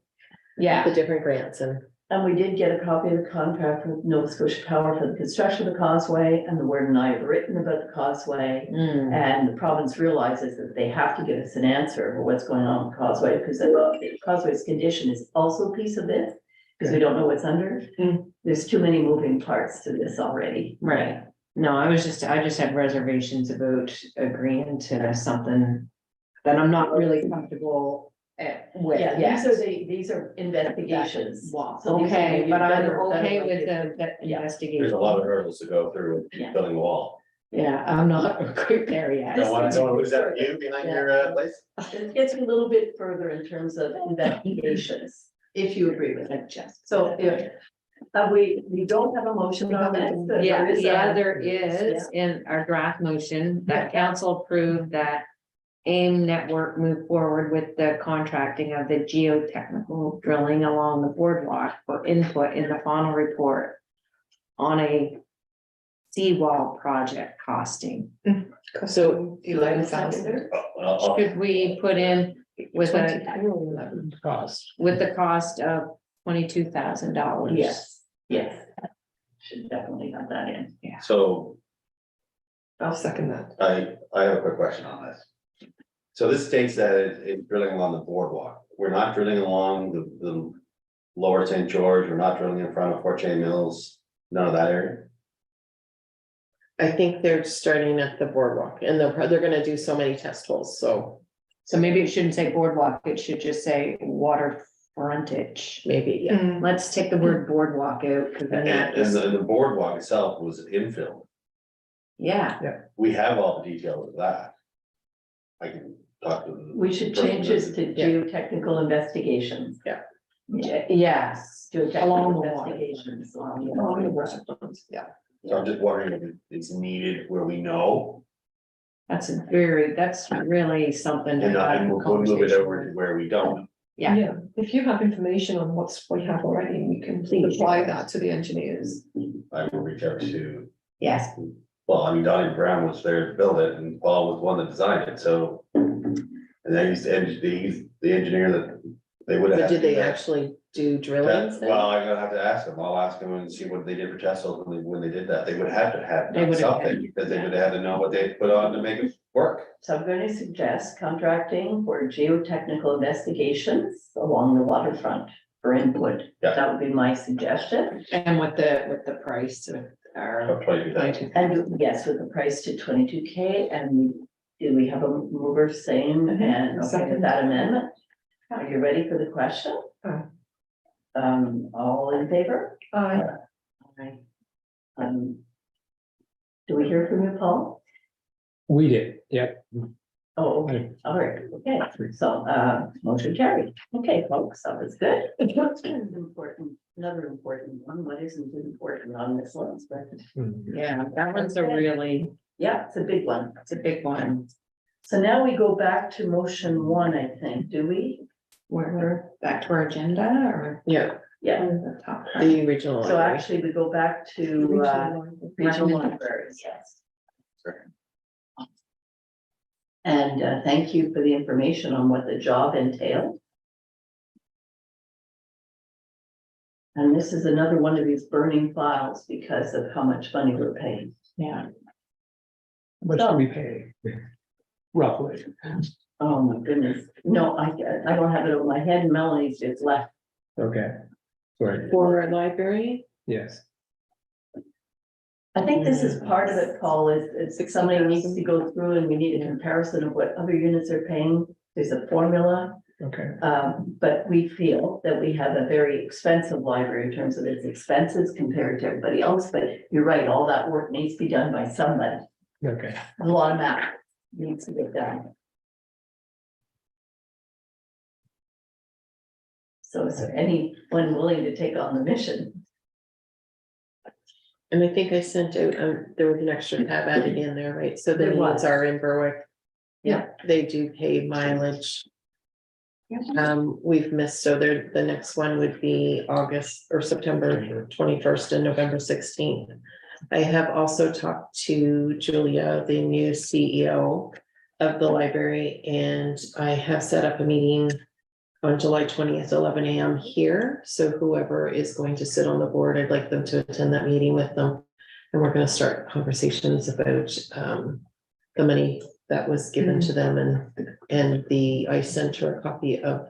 Yeah,
different grants and.
And we did get a copy of the contract with Nova Scotia Power for the construction of the causeway, and the Word and I have written about the causeway.
Mm,
And the province realizes that they have to give us an answer for what's going on with the causeway, because the causeway's condition is also a piece of this, because we don't know what's under.
Mm.
There's too many moving parts to this already.
right. No, I just had reservations about agreeing to something that I'm not really comfortable with.
Yeah, these are investigations.
Wow,
So these are
okay,
maybe
but I'm
better-
okay
better
with
ideas.
the
Yeah.
investigation.
there's a lot of hurdles to go through
Yeah.
building a wall.
Yeah, I'm not quite there yet.
Don't wanna lose that view behind your place?
It gets a little bit further in terms of investigations, if you agree with it, Jess. So if, we don't have a motion on this. but
Yeah,
there is
there is in our draft motion that council approved that AIM Network move forward with the contracting of the geotechnical drilling along the boardwalk for input in the final report on a seawall project costing.
So
Do I have a
11,000.
seconder?
Should we put in with
Cost.
with the cost of $22,000?
Yes, yes. Should definitely have that in.
So
I'll second that.
I have a quick question on this. So this states that it's drilling along the boardwalk. We're not drilling along the lower St. George, we're not drilling in front of Fort Chain Mills, none of that area.
I think they're starting at the boardwalk and they're gonna do so many test holes, so
So maybe it shouldn't say boardwalk, it should just say water frontage.
maybe, yeah.
Mm,
Let's take the word boardwalk out, because then that
And
is,
the boardwalk itself was infill.
yeah,
We have all the details of that. I can talk to.
We should change this to
Yeah.
geotechnical investigations.
Yeah.
yes, along
Geotechnical
the water.
investigations.
along the water front, yeah.
So I'm just wondering if it's needed where we know
that's really something. to
and not,
have
and
a
we'll move it over to
conversation
where we don't.
Yeah.
If you have information on what's, we have already, we can
Please.
apply that to the engineers.
I will reach out to,
with. Yes,
well, I mean, Donnie Brown was there to build it and Paul was the one that designed it, so. And then he's the engineer that they would have.
But
to
did
do
they
that.
actually do drillings then?
Well, I'm gonna have to ask them. I'll ask them and see what they did for test holes when they did that. They would have to have
They
done
would have
something
had-
because they would have had to know what they put on to make it work.
So I'm going to suggest contracting for geotechnical investigations along the waterfront for input.
Yeah.
That would be my suggestion.
and with the price of
Of 22,000.
And yes, with the price to 22K, and do we have a mover saying, and okay with that amendment? Are you ready for the question?
Aye.
All in favor?
Aye.
Aye. Do we hear from you, Paul?
We did, yep.
Oh, okay, all right, okay, so, motion carried. Okay, folks, that was good. Important, another important one, what isn't important on this list, but
Yeah, that one's a really,
yeah, it's a big one.
it's a big one.
So now we go back to motion one, I think, do we?
We're back to our agenda or?
Yeah,
Yeah,
The top.
the regional.
so
library.
actually we go back to, regional libraries, yes. And, thank you for the information on what the job entailed. And this is another one of these burning files because of how much money we're paying.
Yeah,
What should we pay? Roughly.
Oh, my goodness. No, I don't have it on my head. Melanie's just left.
Okay. Sorry,
For a library,
yes.
I think this is part of it, Paul, is if somebody needs to go through and we need a comparison of what other units are paying. There's a formula,
Okay,
but we feel that we have a very expensive library in terms of its expenses compared to everybody else. But you're right, all that work needs to be done by somebody.
okay.
A lot of math needs to get done. So is there anyone willing to take on the mission?
and I think I sent out, there was an extra tab added in there, right? So the
There was.
ones are in Berwick.
Yeah.
They do pay mileage.
Yeah.
We've missed, so there, the next one would be August or September 21st and November 16th. I have also talked to Julia, the new CEO of the library, and I have set up a meeting on July 20th, 11 a.m. here. So whoever is going to sit on the board, I'd like them to attend that meeting with them. And we're going to start conversations about the money that was given to them, and I sent her a copy of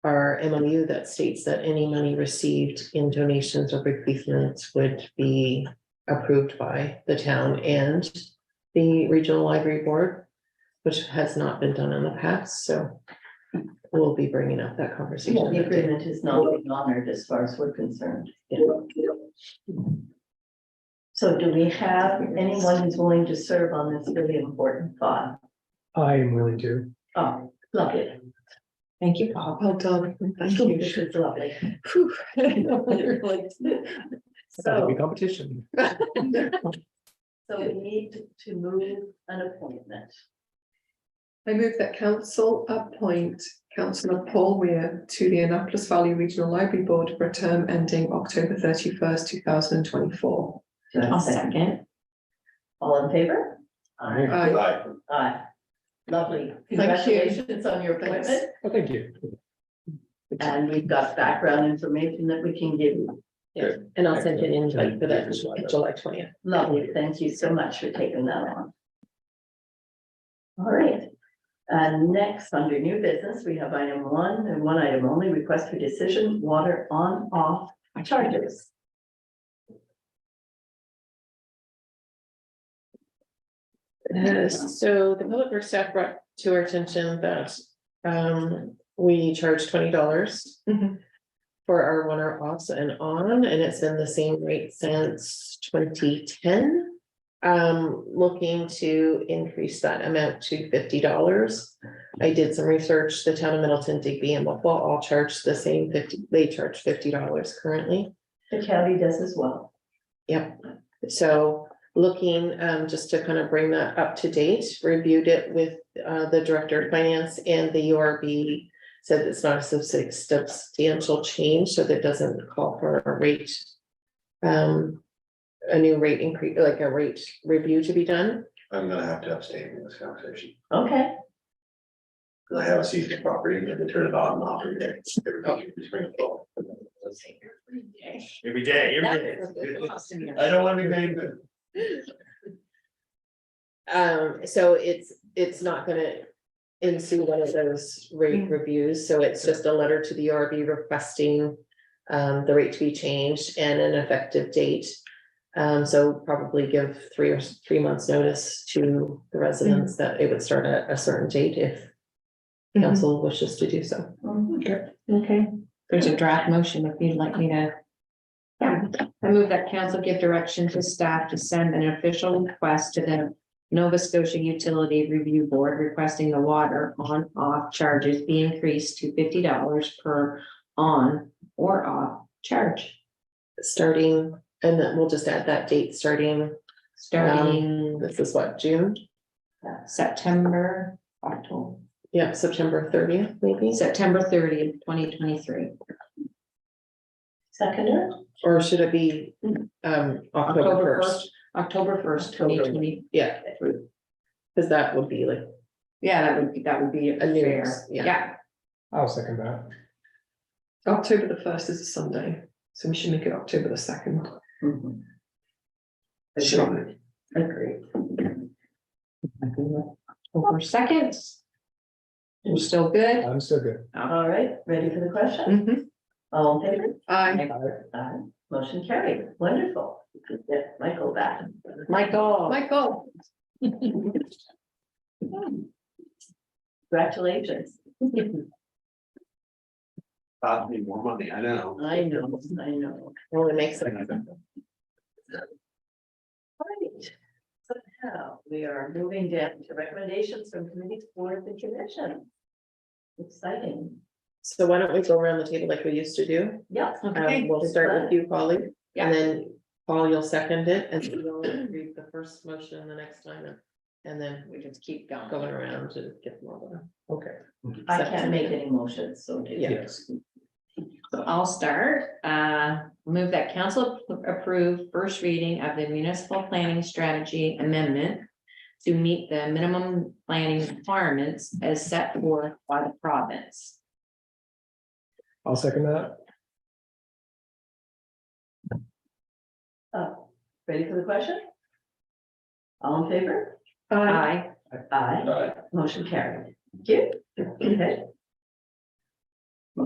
our MOU that states that any money received in donations or bequeathments would be approved by the town and the regional library board, which has not been done in the past, so we'll be bringing up that conversation.
The agreement is not being honored as far as we're concerned.
Yeah.
So do we have anyone who's willing to serve on this really important file?
I am willing to.
Oh, lovely.
thank you, Paul.
Well done, thank you.
This is lovely.
Phew.
That'll be
So,
competition.
so we need to move an appointment.
I move that council appoint councillor Paul Weir to the Annapolis Valley Regional Library Board for a term ending October 31st, 2024.
Do I have a
I'll
second?
second.
All in favor?
Aye.
Right.
Aye. Lovely.
Thank you.
Congratulations on your appointment.
Oh, thank you.
And we've got background information that we can give you.
Yeah, and I'll send an invite for that July 20th.
Lovely. Thank you so much for taking that on. All right. Next, under new business, we have item 1 and 1 item only, request for decision, water on, off charges.
So the public works staff brought to our attention that we charge $20
Mhm.
for our water offs and on, and it's been the same rate since 2010. Looking to increase that amount to $50. I did some research. The town of Middleton, Digby and Whipple all charge the same they charge $50 currently.
The county does as well.
Yep, so looking just to kind of bring that up to date, reviewed it with the director of finance, and the URB said it's not a substantial change, so that doesn't call for a rate. A new rate increase, like a rate review to be done.
I'm gonna have to abstain in this conversation.
Okay.
Cause I have a seasonal property and they turn it on and off every day. Every day, I don't wanna be named.
So it's not gonna ensue one of those rate reviews, so it's just a letter to the URB requesting the rate to be changed and an effective date. So probably give 3 months notice to the residents that it would start at a certain date if council wishes to do so.
Okay, there's a draft motion if you'd like me to. Yeah, I move that council give direction to staff to send an official request to the Nova Scotia Utility Review Board requesting the water on-off charges be increased to $50 per on or off charge.
Starting, and then we'll just add that date, starting,
Starting
this is what, June?
September, October,
Yeah, September 30th, maybe,
September 30th, 2023.
Seconder,
or should it be October 1st?
October 1st, 2020.
Yeah. Because that would be like,
Yeah, that would be
A new-
fair.
yeah.
Yeah,
I'll second that.
October the 1st is a Sunday, so we should make it October the 2nd.
sure. Agree. Over seconds. We're still good?
I'm still good.
all right, ready for the question?
Mhm.
All in favor?
Aye.
Aye. Motion carried, wonderful. Get Michael back.
Michael.
Michael.
Congratulations.
Cost me more money, I know.
I know.
well, it makes it.
Right. So now we are moving down to recommendations from committees, boards and commissions. Exciting.
So why don't we go around the table like we used to do?
Yeah.
We'll start with you, Polly,
Yeah.
and then Paul, you'll second it, and then you'll read the first motion the next time, and then
We just keep going.
going around to get them all done.
Okay.
I can't make any motions, so do.
Yeah.
Yes.
So I'll start, move that council approve first reading of the municipal planning strategy amendment to meet the minimum planning requirements as set forth by the province.
I'll second that.
Ready for the question? All in favor?
Aye.
Aye. Motion carried. Thank you. Okay.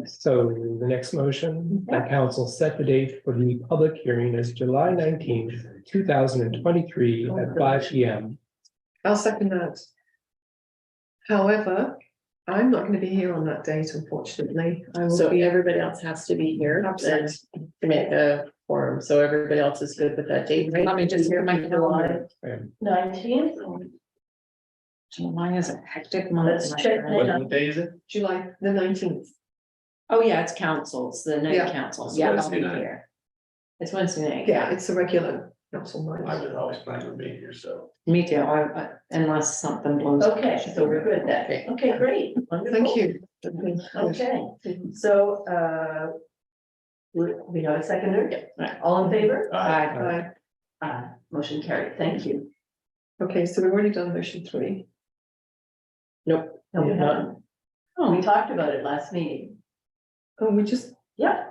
So the next motion, that council set the date for the public hearing as July 19th, 2023 at 5 p.m.
I'll second that. However, I'm not going to be here on that date, unfortunately. I will
So
be
everybody else has to be here and
absent.
to make a forum, so everybody else is good with that date, right?
Let me just get my calendar.
19th.
July is a hectic month.
Let's check that out.
What day is it?
July the 19th.
Oh, yeah, it's councils, the night
Yeah.
councils.
It's
Yeah, I'll
Wednesday
be
night.
here. It's Wednesday night.
Yeah, it's a regular council
I
night.
was always planning on being here, so.
Me too, unless something blows. up.
Okay, so we're good then. Okay, great.
Thank you.
Okay, so, we have a seconder?
Right.
All in favor?
Aye.
Motion carried. Thank you.
Okay, so we've already done motion 3.
Nope.
No, we haven't. We talked about it last meeting.
Oh, we just,
Yeah.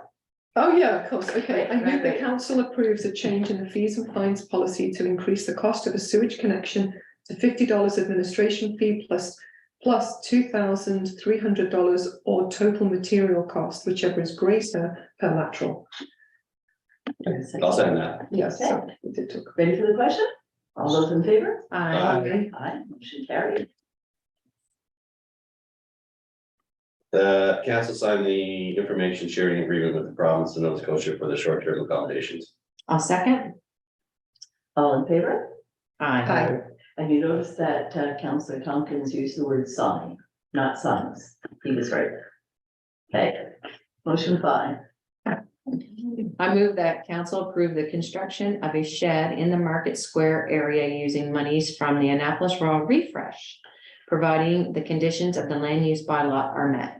oh, yeah, of course, okay. I
Right,
move the
right.
council approves a change in the fees and fines policy to increase the cost of a sewage connection to $50 administration fee plus $2,300 or total material cost, whichever is greater per lateral.
I'll send that.
Yes, so we did talk.
Ready for the question? All those in favor?
Aye.
Aye, motion carried.
The council signed the information sharing agreement with the province of Nova Scotia for the short-term accommodations.
I'll second.
All in favor?
Aye.
And you notice that Councillor Tompkins used the word sign, not signs. He was right. Okay, motion 5.
I move that council approve the construction of a shed in the Market Square area using monies from the Annapolis Rural Refresh, providing the conditions of the land use bylaw are met.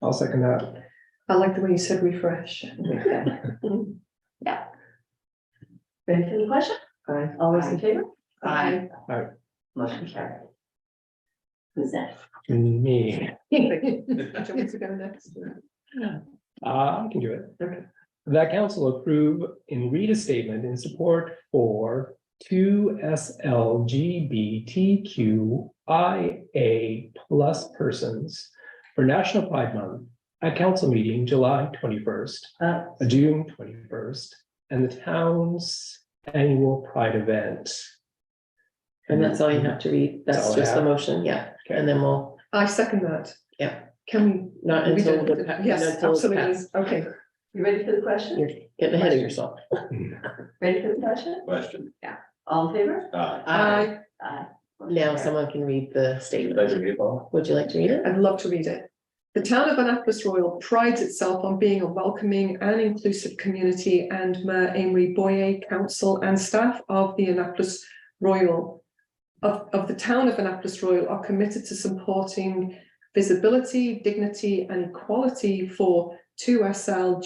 I'll second that.
I like the way you said refresh.
Yeah.
Ready for the question?
Aye.
All those in favor?
Aye.
Motion carried. Who's that?
Me.
Do you want me to go next?
I can do it.
Okay.
That council approve and read a statement in support for 2 SLGBTQIA plus persons for National Pride Month at council meeting July 21st, June 21st, and the town's annual Pride event.
And that's all you have to read.
That's
That's
all I
just the
have.
motion, yeah.
Okay.
And then we'll,
I second that.
Yeah.
Can
not
we?
until
do-
the.
Yes,
until it's
absolutely.
passed.
Okay.
You ready for the question?
You're getting ahead of yourself.
Ready for the question?
Question.
All in favor?
I,
Aye.
Now someone can read the statement.
Pleasure to be involved.
Would you like to read it?
I'd love to read it. The town of Annapolis Royal prides itself on being a welcoming and inclusive community, and Mayor Amory Boyer, council and staff of the Annapolis Royal of the town of Annapolis Royal are committed to supporting visibility, dignity and equality for 2SL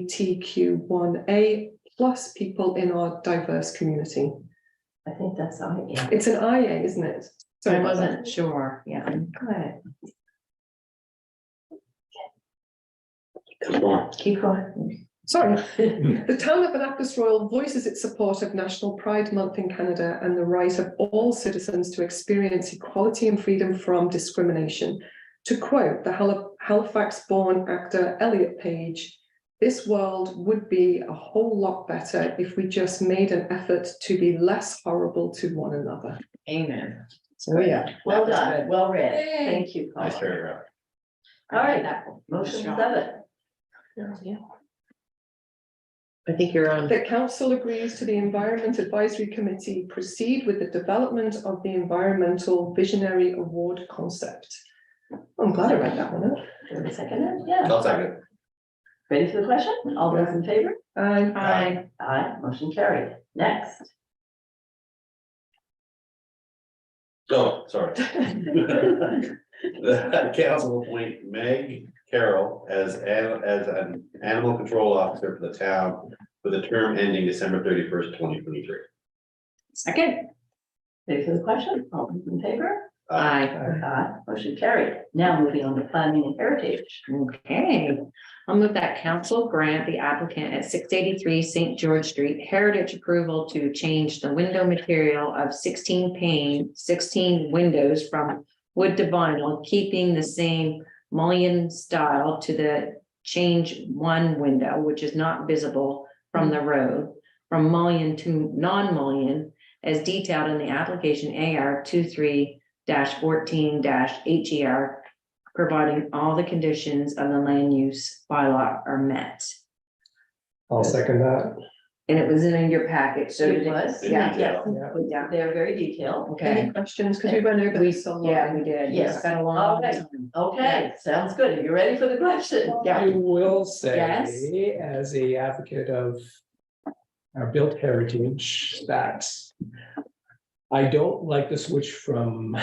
GBTQ1A plus people in our diverse community.
I think that's all, yeah.
It's an IA, isn't it? Sorry
I
about that.
wasn't sure, yeah.
Go ahead.
Keep going.
Keep going.
Sorry. The town of Annapolis Royal voices its support of National Pride Month in Canada and the right of all citizens to experience equality and freedom from discrimination. To quote the Halifax-born actor Elliot Page, "This world would be a whole lot better if we just made an effort to be less horrible to one another."
Amen.
Oh, yeah.
Well
That was
done,
good.
well read.
Yay.
Thank you.
Nice
Colin.
paragraph.
All right,
That
motion
shot.
7.
I think you're on.
The council agrees to the Environment Advisory Committee proceed with the development of the Environmental Visionary Award concept. I'm glad I read that one out.
Do we second it? Yeah.
I'll second.
Ready for the question? All those in favor?
Aye.
Aye, motion carried. Next.
Oh, sorry. The council appoint Meg Carroll as an animal control officer for the town with a term ending December 31st, 2023.
Second,
Ready for the question? All those in favor?
aye.
Aye, motion carried. Now moving on to planning and heritage.
Okay, I'll move that council grant the applicant at 683 St. George Street heritage approval to change the window material of 16 pane, 16 windows from wood to vinyl, keeping the same mullion style to the change one window, which is not visible from the road, from mullion to non-mullion, as detailed in the application AR 23-14-HER, providing all the conditions of the land use bylaw are met.
I'll second that.
And it was in your package, so.
It was?
Yeah.
Yes.
Yeah.
They're very detailed.
Any questions? Because we went over
We,
this a lot.
yeah, we did.
Yes.
It's been a long
Okay.
time.
Okay, sounds good. Are you ready for the question?
I will
Yes.
say, as a advocate of our built heritage, that I don't like the switch from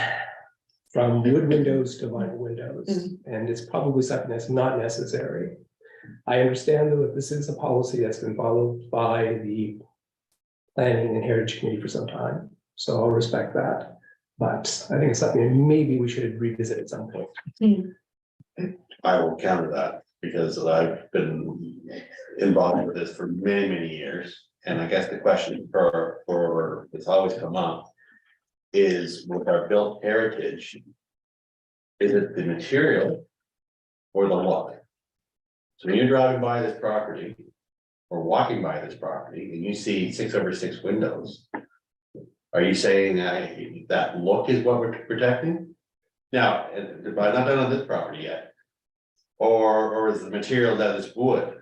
wood windows to vinyl windows, and it's probably something that's not necessary. I understand though that this is a policy that's been followed by the Planning and Heritage Committee for some time, so I'll respect that. But I think it's something that maybe we should revisit at some point.
I will counter that because I've been involved with this for many, many years. And I guess the question for it's always come up is with our built heritage, is it the material or the look? So when you're driving by this property or walking by this property and you see 6/6 windows, are you saying that look is what we're protecting? Now, I've not done on this property yet. Or is the material that is wood?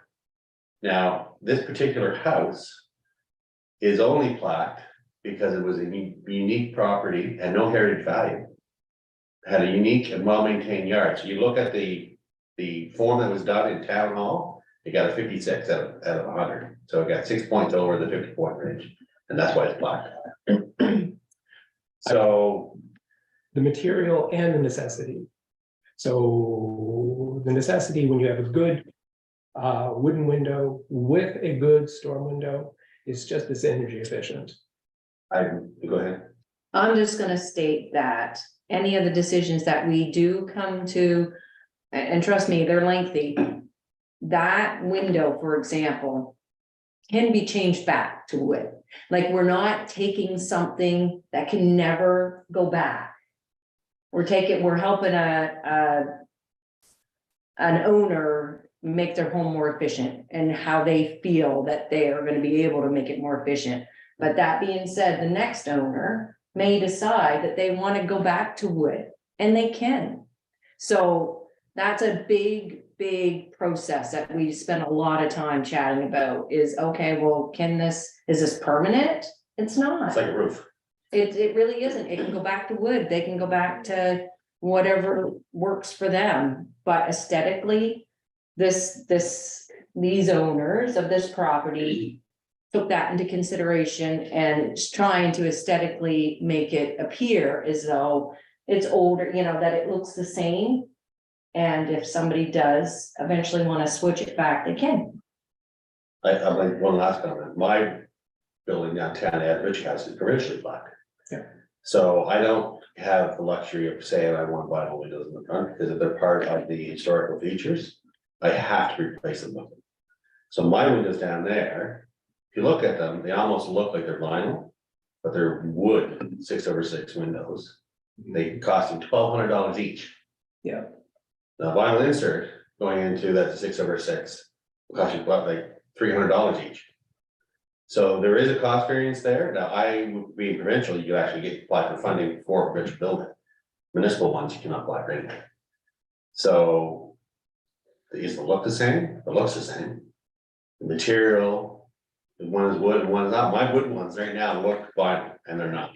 Now, this particular house is only plaqued because it was a unique property and no heritage value. Had a unique and well-maintained yard. So you look at the form that was done in town hall, it got a 56 out of 100. So it got 6 points over the 50-point range, and that's why it's plaqued. So
The material and the necessity. So the necessity, when you have a good wooden window with a good storm window, is just as energy efficient.
go ahead.
I'm just gonna state that any of the decisions that we do come to, and trust me, they're lengthy. That window, for example, can be changed back to wood. Like, we're not taking something that can never go back. We're helping an owner make their home more efficient and how they feel that they are gonna be able to make it more efficient. But that being said, the next owner may decide that they want to go back to wood, and they can. So that's a big, big process that we spent a lot of time chatting about is, okay, well, is this permanent? It's not.
It's like a roof.
It really isn't. It can go back to wood. They can go back to whatever works for them. But aesthetically, these owners of this property took that into consideration and is trying to aesthetically make it appear as though it's older, that it looks the same. And if somebody does eventually want to switch it back, they can.
I'd like one last comment. My building downtown at Rich House is provincially black.
Yeah.
So I don't have the luxury of saying I want vinyl windows in the front, because if they're part of the historical features, I have to replace them with them. So my windows down there, if you look at them, they almost look like they're vinyl, but they're wood 6/6 windows. They cost them $1,200 each.
Yeah.
Now vinyl insert going into that 6/6 will cost you about like $300 each. So there is a cost variance there. Now, being provincial, you actually apply for funding for a provincial building. Municipal ones, you cannot apply for anything. So they used to look the same, it looks the same. The material, one is wood and one is not. My wood ones right now look vinyl and they're not.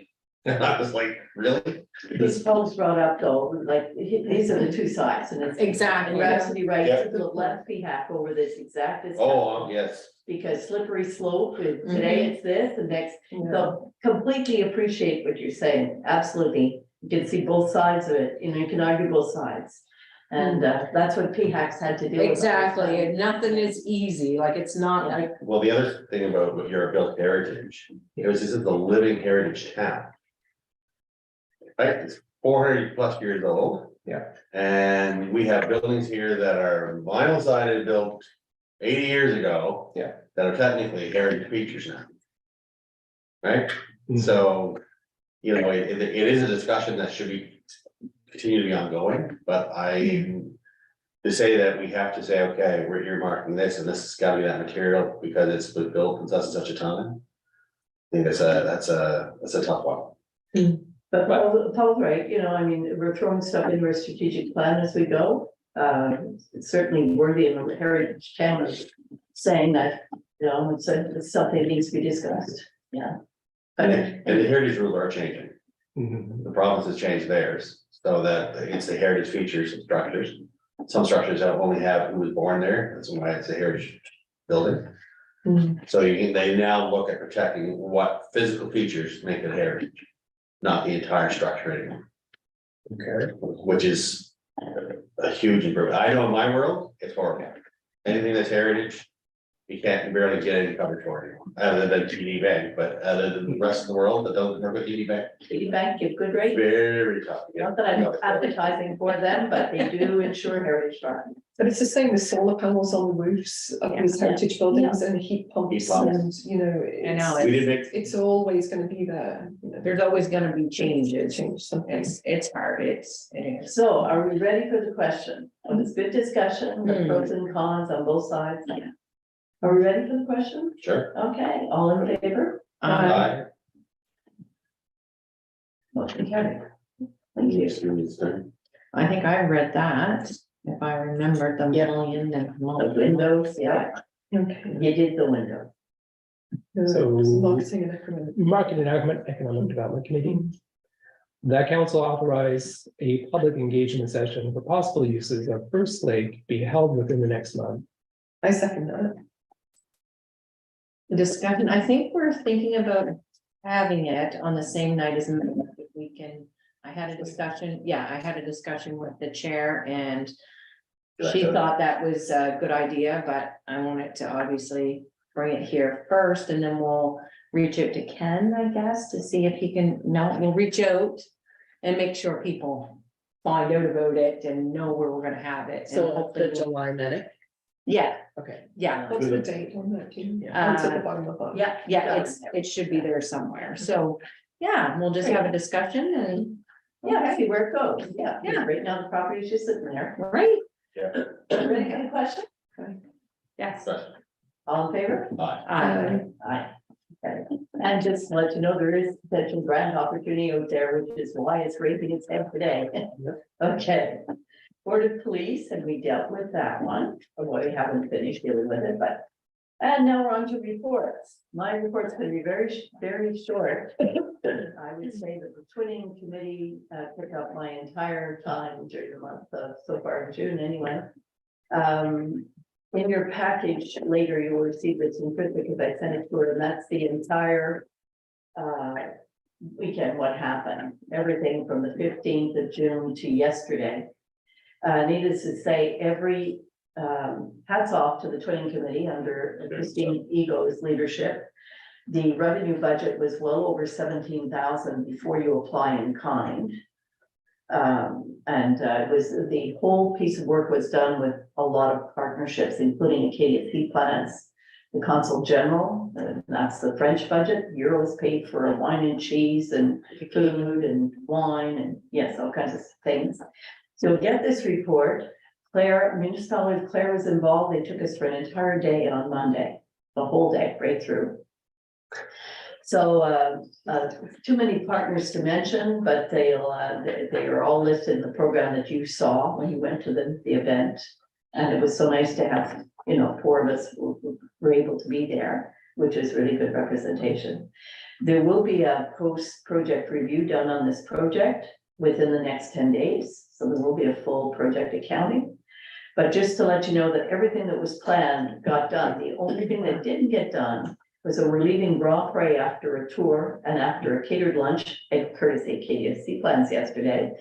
I was like, really?
These folks brought up though, like, these are the two sides and it's.
Exactly.
You're absolutely right,
Yeah.
to the left PHAC over this exact.
Oh, yes.
Because slippery slope, and today it's this, and next,
Yeah.
so completely appreciate what you're saying, absolutely. You can see both sides of it, you can argue both sides. And that's what PHAC's had to do.
Exactly, and nothing is easy, like it's not like,
Well, the other thing about what you're built heritage, this is the living heritage town. Right, it's 400+ years old.
Yeah.
And we have buildings here that are vinyl sided built 80 years ago.
Yeah.
That are technically heritage features now. Right,
Mhm.
so, it is a discussion that should continue to be ongoing, but to say that we have to say, okay, we're earmarking this and this has got to be that material because it's been built in such and such a time. I think that's a tough one.
But Paul's right, we're throwing stuff into our strategic plan as we go. It's certainly worthy of a heritage town of saying that, it's something that needs to be discussed, yeah.
And the heritage rules are changing.
Mhm.
The province has changed theirs, so that it's the heritage features and structures. Some structures only have who was born there, that's why it's a heritage building.
Mhm.
So they now look at protecting what physical features make it heritage, not the entire structure anymore.
Okay.
Which is a huge improvement. I know in my world, it's horrible. Anything that's heritage, you barely get any coverage for anymore, other than TD Bank, but other than the rest of the world that doesn't work with TD Bank,
TD Bank give good rate,
very tough.
not that I'm advertising for them, but they do ensure heritage structure.
But it's the same with solar panels on the roofs of these
Yeah.
heritage buildings and heat pumps
Heat pumps.
and,
I know,
We did make,
it's always gonna be there.
there's always gonna be changes.
Change something.
It's hard, it is.
So are we ready for the question? Well, it's good discussion, the pros and cons on both sides. Are we ready for the question?
sure.
Okay, all in favor?
Aye.
Motion carried. Thank you.
I think I read that, if I remembered the million and.
The windows, yeah,
Okay.
you did the window.
So-
Marketing and economic.
Market and Economic Development Committee. That council authorized a public engagement session for possible uses of First Lake be held within the next month.
I second that.
The discussion, I think we're thinking about having it on the same night as if we can. I had a discussion with the chair and she thought that was a good idea, but I wanted to obviously bring it here first and then we'll reach out to Ken, I guess, to see if he can, we'll reach out and make sure people find out about it and know where we're gonna have it. and
So
hopefully
the
we'll-
July medic,
Yeah,
okay.
yeah.
What's the date on that? It's at the bottom of that.
Yeah, it should be there somewhere, so, yeah, we'll just have a discussion and,
Yeah, see where it goes, yeah.
Yeah.
Right now the property is just sitting there.
right?
Ready for the question?
Yes.
All in favor?
Aye.
Uh,
Aye. Okay. And just to let you know, there is potential grant opportunity out there, which is why it's raising its head today. Okay. Board of Police, and we dealt with that one, although we haven't finished dealing with it, but. And now we're on to reports. My report's gonna be very short. I would say that the twinning committee took up my entire time during the month of, so far in June anyway. In your package later, you will receive this in print because I sent it to her, and that's the entire weekend, what happened, everything from the 15th of June to yesterday. Needless to say, every hats off to the twinning committee under Christine Ego's leadership. The revenue budget was well over 17,000 before you apply in kind. It was, the whole piece of work was done with a lot of partnerships, including Acadia Sea Plants, the Consul General, that's the French budget. Euros paid for wine and cheese and food and wine and yes, all kinds of things. So get this report. Claire, municipality, Claire was involved. They took us for an entire day on Monday, the whole day, right through. So too many partners to mention, but they are all listed in the program that you saw when you went to the event. And it was so nice to have, you know, 4 of us who were able to be there, which is really good representation. There will be a post-project review done on this project within the next 10 days. So there will be a full project accounting. But just to let you know that everything that was planned got done. The only thing that didn't get done was that we're leaving Grand Pre after a tour and after a catered lunch at courtesy Acadia Sea Plants yesterday.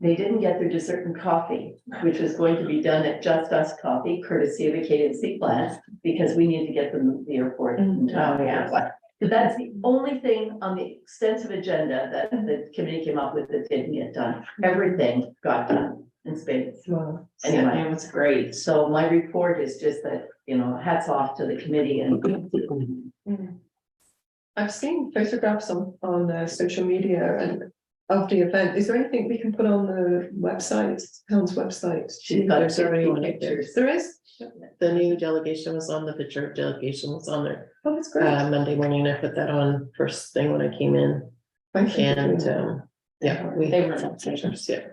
They didn't get their dessert and coffee, which was going to be done at Just Us Coffee, courtesy of Acadia Sea Plants, because we need to get them to the airport.
Oh, yeah.
But that's the only thing on the extensive agenda that the committee came up with that didn't get done. Everything got done in spades.
Wow.
Anyway,
It was great.
so my report is just that, you know, hats off to the committee and
I've seen photographs on social media and of the event. Is there anything we can put on the website, town's website?
she's got
There's already
50
one up there.
pictures.
There is?
The new delegation was on, the picture of delegation was on there.
Oh, that's great.
Monday morning, I put that on first thing when I came in,
Thank you.
and yeah, we.
They were not pictures.
Yeah.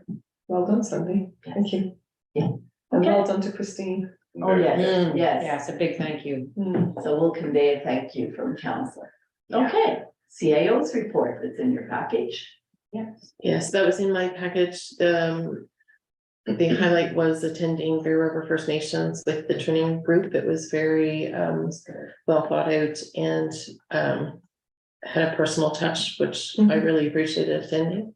Well done, Sandy. Thank you.
Yeah.
And
Okay.
well done to Christine.
Oh, yes,
Mm,
yes.
Yes, a big thank you.
So we'll convey a thank you from council.
Yeah.
Okay, CAO's report that's in your package.
Yes, that was in my package. The highlight was attending Bear River First Nations with the training group. It was very well thought out and had a personal touch, which I really appreciated attending.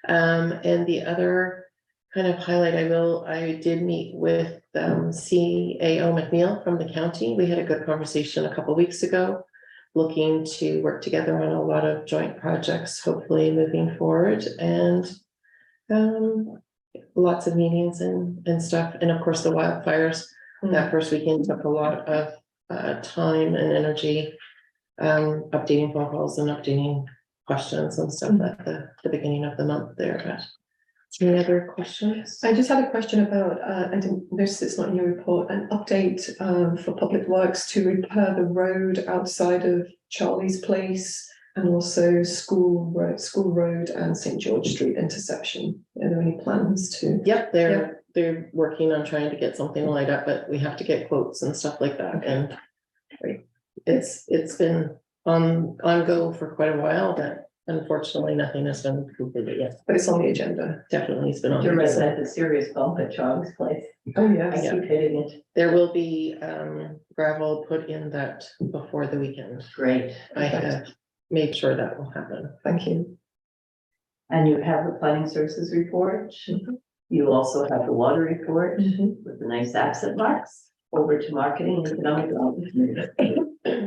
And the other kind of highlight, I did meet with CAO McNeil from the county. We had a good conversation a couple weeks ago, looking to work together on a lot of joint projects, hopefully moving forward, and lots of meetings and stuff. And of course, the wildfires that first weekend took a lot of time and energy, updating phone calls and updating questions and stuff at the beginning of the month there. But any other questions?
I just had a question about, I didn't notice it's not in your report, an update for Public Works to repair the road outside of Charlie's Place and also School Road and St. George Street intersection. Are there any plans to?
Yep, they're working on trying to get something lined up, but we have to get quotes and stuff like that. And it's been on go for quite a while, but unfortunately, nothing has been completed yet.
But it's on the agenda.
Definitely, it's been on.
You're
the
right,
agenda.
that's a serious bump at Charlie's Place.
Oh,
I
yes.
keep hitting it.
There will be gravel put in that before the weekend.
Great.
I have made sure that will happen.
Thank you.
And you have the planning services report. You also have the water report with the nice accent marks. Over to marketing and economic development.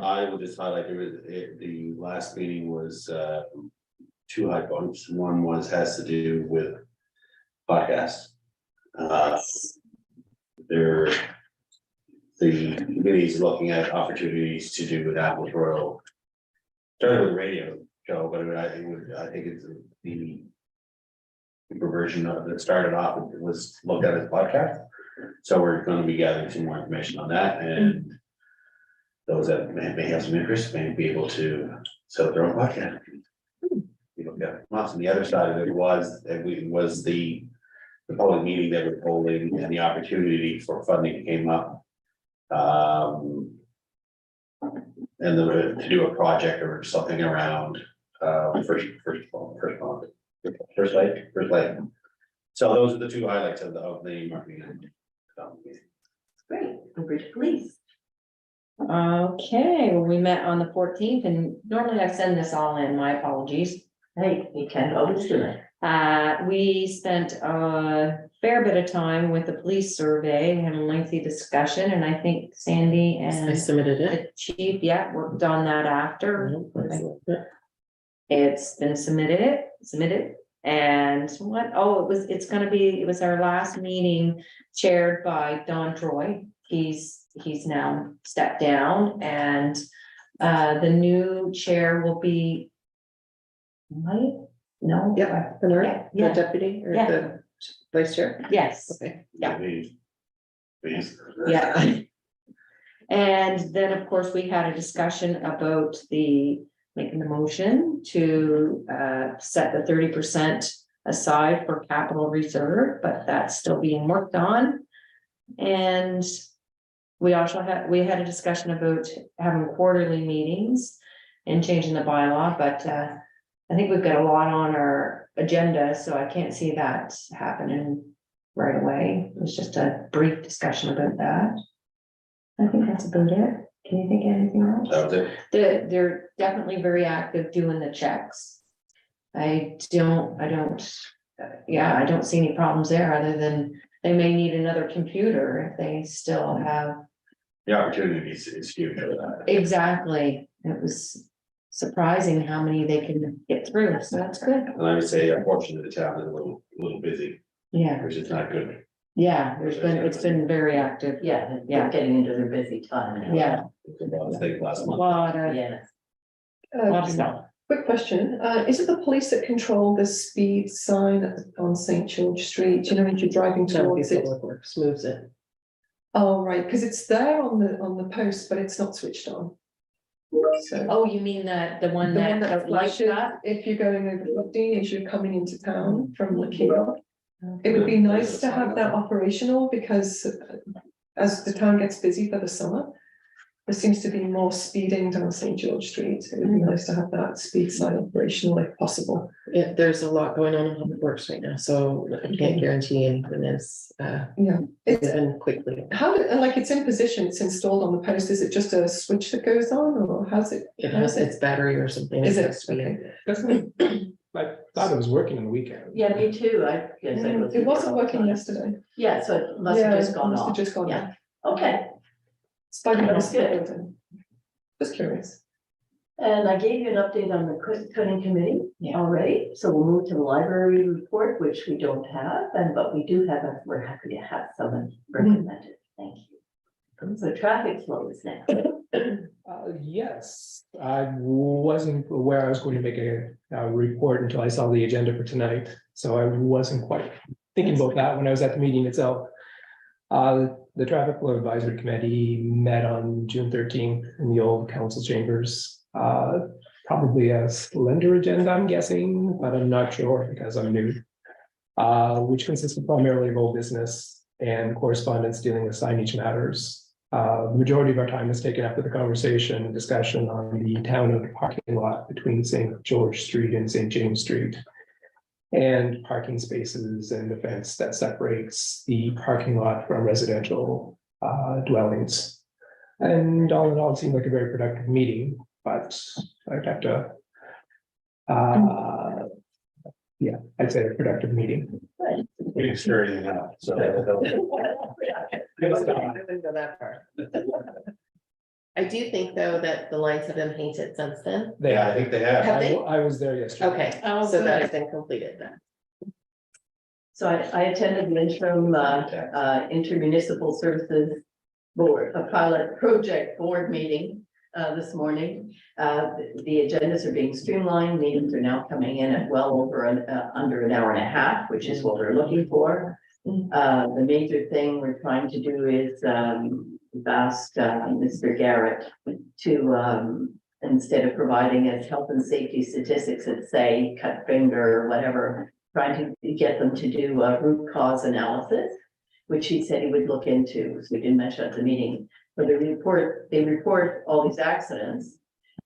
I would just highlight, the last meeting was, 2 high points. One has to do with podcasts. The committee is looking at opportunities to do with Apple's Royal. Started with a radio show, but I think it's the version of that started off, it was looked at as podcast. So we're going to be gathering some more information on that, and those that may have some interest may be able to set up their own podcast. You know, lots on the other side of it was the public meeting that we're holding and the opportunity for funding came up. And to do a project or something around first light. So those are the two highlights of the marketing.
Great, Bridge Police.
Okay, well, we met on the 14th and normally I send this all in, my apologies.
Hey, you can always do it.
We spent a fair bit of time with the police survey, we had a lengthy discussion, and I think Sandy
I
and
submitted it.
the chief, yeah, worked on that after.
Yeah.
It's been submitted, and what, it was our last meeting chaired by Don Troy. He's now stepped down, and the new chair will be. Right? No?
Yeah, Bernard, the
Yeah.
deputy or
Yeah.
the vice chair?
Yes.
Okay.
Yeah.
Please.
Yeah. And then, of course, we had a discussion about making the motion to set the 30% aside for capital reserve, but that's still being worked on. And we had a discussion about having quarterly meetings and changing the bylaw, but I think we've got a lot on our agenda, so I can't see that happening right away. It was just a brief discussion about that. I think that's about it. Can you think of anything else?
That was it.
They're definitely very active doing the checks. I don't see any problems there other than they may need another computer if they still have.
The opportunity is huge for that.
Exactly. It was surprising how many they can get through, so that's good.
And I would say unfortunately the town is a little busy,
Yeah,
which is not good.
yeah, it's been very active.
Yeah,
Yeah.
they're getting into their busy time. now.
Yeah.
It's a lot of things last
A
month.
lot of,
Yes.
lot of stuff.
Quick question, is it the police that control the speed sign on St. George Street, you know, when you're driving
That would be
towards it?
Public Works moves it.
Oh, right, because it's there on the post, but it's not switched on. So.
Oh, you mean the one
The one
that
that
like
flashes
that?
if you're going over 15 as you're coming into town from Lakeville. It would be nice to have that operational because as the town gets busy for the summer, there seems to be more speeding down St. George Street. It would be nice to have that speed sign operational if possible.
Yeah, there's a lot going on in Public Works right now, so I can't guarantee anything is
Yeah. It's,
done quickly.
like it's in position, it's installed on the post. Is it just a switch that goes on or how's it?
It has its battery or something.
Is it?
has to be-
Okay.
Doesn't it? I thought it was working on the weekend.
Yeah, me too. I guess I go through
It wasn't
all the
working
time.
yesterday.
Yeah, so it must
Yeah,
have just
it
gone
must have
off.
just gone
Yeah.
off.
Okay,
It's by the
That's good.
building. Just curious.
and I gave you an update on the cutting committee
Yeah.
already, so we'll move to the library report, which we don't have, but we do have, we're happy to have someone recommended. Thank you. So traffic flows now.
Yes, I wasn't aware I was going to make a report until I saw the agenda for tonight, so I wasn't quite thinking about that when I was at the meeting itself. The Traffic Flow Advisory Committee met on June 13th in the old council chambers. Probably a slender agenda, I'm guessing, but I'm not sure because I'm new. Which consisted primarily of old business and correspondence dealing with signage matters. The majority of our time was taken up with the conversation and discussion on the town of parking lot between St. George Street and St. James Street. And parking spaces and the fence that separates the parking lot from residential dwellings. And all in all, it seemed like a very productive meeting, but I'd have to. Yeah, I'd say a productive meeting.
We didn't stir anything up, so.
I wouldn't go that far. I do think though that the lines have been painted since then.
Yeah, I think they have.
Have they?
I was there yesterday.
Okay,
Oh,
so that
good.
has been completed then.
So I attended the interim intermunicipal services board, a pilot project board meeting this morning. The agendas are being streamlined, meetings are now coming in at well over under an hour and a half, which is what we're looking for. The major thing we're trying to do is we've asked Mr. Garrett to, instead of providing us health and safety statistics that say cut finger or whatever, trying to get them to do a root cause analysis, which he said he would look into, so we didn't mention at the meeting. But they report all these accidents,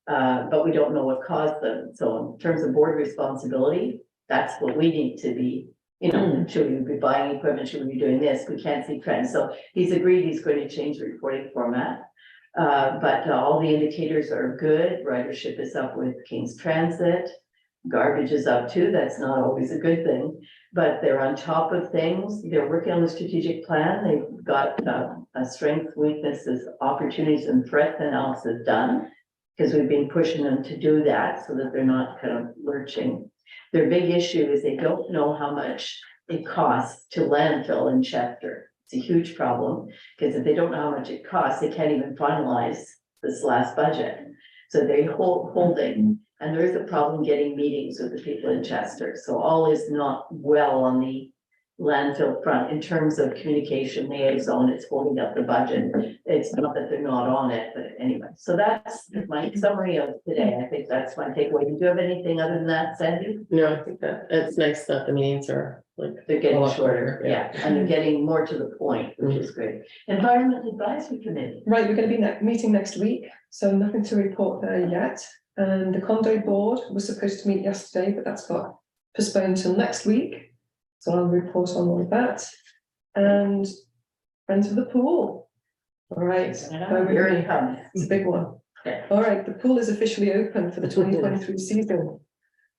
but we don't know what caused them. So in terms of board responsibility, that's what we need to be, you know, should we be buying equipment, should we be doing this? We can't see trends. So he's agreed he's going to change the reporting format. But all the indicators are good. Ridership is up with King's Transit. Garbage is up too. That's not always a good thing, but they're on top of things. They're working on the strategic plan. They've got a strength, weaknesses, opportunities and threat analysis done, because we've been pushing them to do that so that they're not kind of lurching. Their big issue is they don't know how much it costs to landfill in Chester. It's a huge problem, because if they don't know how much it costs, they can't even finalize this last budget. So they're holding, and there is a problem getting meetings with the people in Chester. So all is not well on the landfill front in terms of communication liaison. It's holding up the budget. It's not that they're not on it, but anyway. So that's my summary of today. I think that's my takeaway. Do you have anything other than that, Sandy?
No, I think that it's nice that the meetings are like.
They're
a
getting
lot
shorter,
yeah.
and they're getting more to the point, which is great. Environment Advisory Committee.
Right, we're going to be meeting next week, so nothing to report there yet. And the condo board was supposed to meet yesterday, but that's got postponed till next week. So I'll report on all of that. And friends of the pool. All right,
Here it comes.
it's a big one.
Okay.
All right, the pool is officially open for the 2023 season.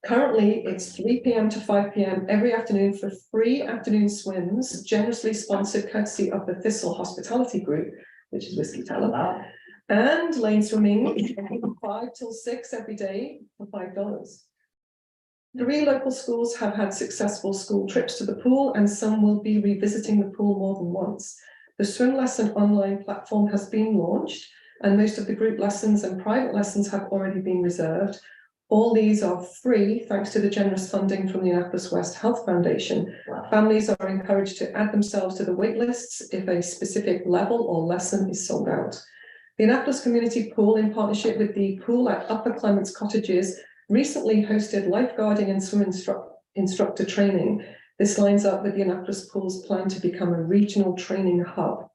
Currently, it's 3 p.m. to 5 p.m. every afternoon for free afternoon swims, generously sponsored courtesy of the Thistle Hospitality Group, which is Whiskey Talent. And lane swimming from 5 till 6 every day for $5. 3 local schools have had successful school trips to the pool, and some will be revisiting the pool more than once. The Swim Lesson online platform has been launched, and most of the group lessons and private lessons have already been reserved. All these are free thanks to the generous funding from the Annapolis West Health Foundation.
Wow.
Families are encouraged to add themselves to the wait lists if a specific level or lesson is sold out. The Annapolis Community Pool, in partnership with the pool at Upper Clements Cottages, recently hosted lifeguarding and swim instructor training. This lines up with the Annapolis Pool's plan to become a regional training hub.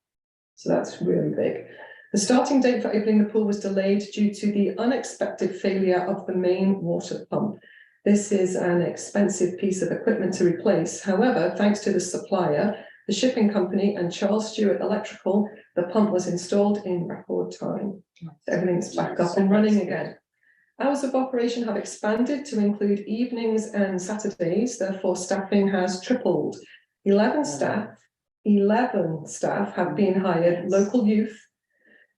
So that's really big. The starting date for opening the pool was delayed due to the unexpected failure of the main water pump. This is an expensive piece of equipment to replace. However, thanks to the supplier, the shipping company, and Charles Stewart Electrical, the pump was installed in record time. Everything's back up and running again. Hours of operation have expanded to include evenings and Saturdays, therefore staffing has tripled. 11 staff have been hired, local youth.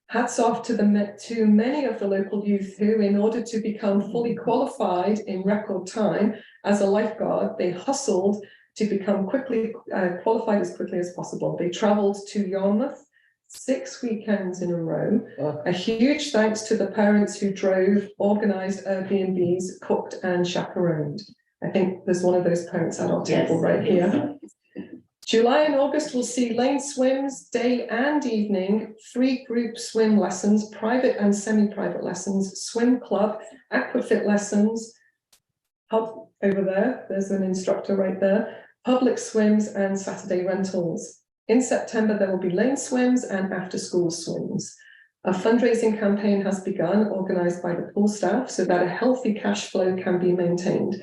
Hats off to many of the local youth who, in order to become fully qualified in record time as a lifeguard, they hustled to become quickly qualified as quickly as possible. They traveled to Yarmouth 6 weekends in a row. A huge thanks to the parents who drove, organized Airbnbs, cooked and chaperoned. I think there's one of those parents at our table right here. July and August will see lane swims, day and evening, 3 group swim lessons, private and semi-private lessons, swim club, aquafit lessons, hub over there, there's an instructor right there, public swims and Saturday rentals. In September, there will be lane swims and after-school swims. A fundraising campaign has begun, organised by the pool staff, so that a healthy cash flow can be maintained.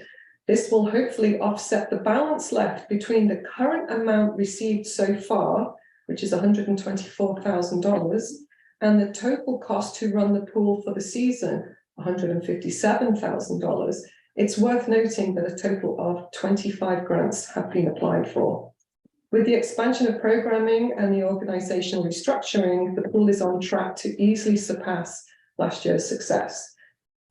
This will hopefully offset the balance left between the current amount received so far, which is $124,000, and the total cost to run the pool for the season, $157,000. It's worth noting that a total of 25 grants have been applied for. With the expansion of programming and the organizational restructuring, the pool is on track to easily surpass last year's success.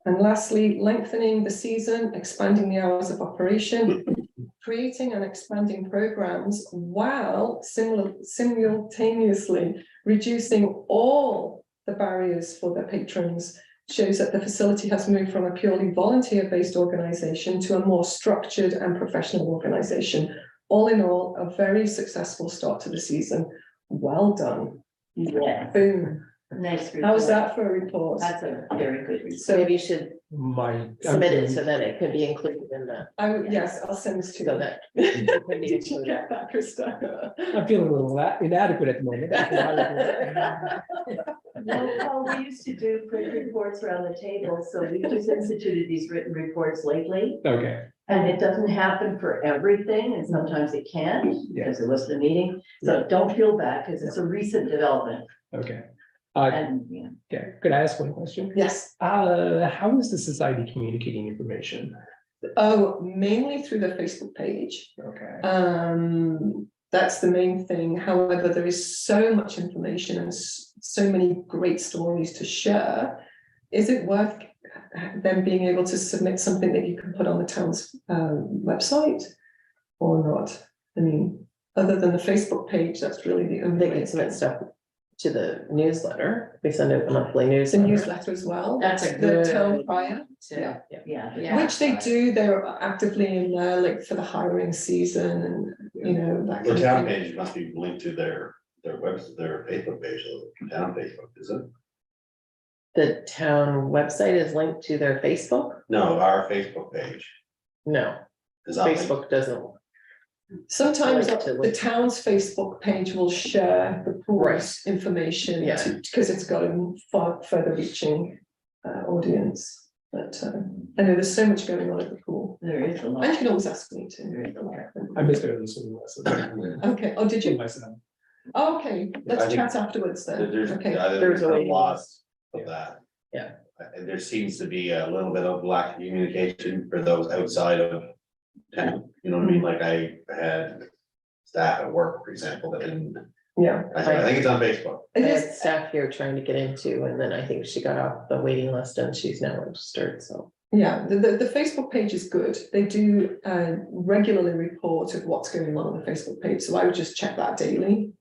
And lastly, lengthening the season, expanding the hours of operation, creating and expanding programs while simultaneously reducing all the barriers for their patrons shows that the facility has moved from a purely volunteer-based organization to a more structured and professional organization. All in all, a very successful start to the season. Well done.
Yes,
Boom.
nice.
How's
report.
that for a report?
That's a very good report.
So
Maybe you should
My.
submit it so that it could be included in the,
yes, I'll send this to
so
you.
that.
Did you get that, Krista?
I'm feeling a little inadequate at the moment.
No, Paul, we used to do quick reports around the table, so we just instituted these written reports lately.
Okay,
And it doesn't happen for everything, and sometimes it can, because it was the meeting, so don't feel bad, because it's a recent development,
okay.
and, you know.
Okay, could I ask one question?
Yes,
How is the society communicating information?
oh, mainly through the Facebook page.
Okay.
That's the main thing. However, there is so much information and so many great stories to share. Is it worth them being able to submit something that you can put on the town's website or not? I mean, other than the Facebook page, that's really the only.
They can submit stuff to the newsletter. We send out the monthly
The
newsletter.
newsletter as well.
That's a
The
good
town crier.
Yeah.
Yeah.
Which they do, they're actively in there, like for the hiring season and, you know, that
The
kind
town
of thing.
page must be linked to their website, their Facebook page, the town Facebook, is it?
The town website is linked to their Facebook?
No, our Facebook page
No,
is not linked.
Facebook doesn't.
Sometimes
Like to
the
link.
town's Facebook page will share the pool's
Right.
information
Yeah.
because it's got a far further reaching audience. But I know there's so much going on at the pool.
There is a
And
lot.
you can always ask me to.
I missed it listening lesson.
Okay, oh, did you?
Myself.
Okay,
I
let's
think
chat afterwards then.
There's,
Okay,
There's a
a
waiting
loss of that.
Yeah.
And there seems to be a little bit of lack of communication for those outside of town, you know what I mean, like I had staff at work, for example, that didn't,
yeah.
I think it's on Facebook.
I
It
had
is,
staff here trying to get into, and then I think she got off the waiting list and she's now registered, so.
yeah, the Facebook page is good. They do regularly report of what's going on the Facebook page, so I would just check that daily.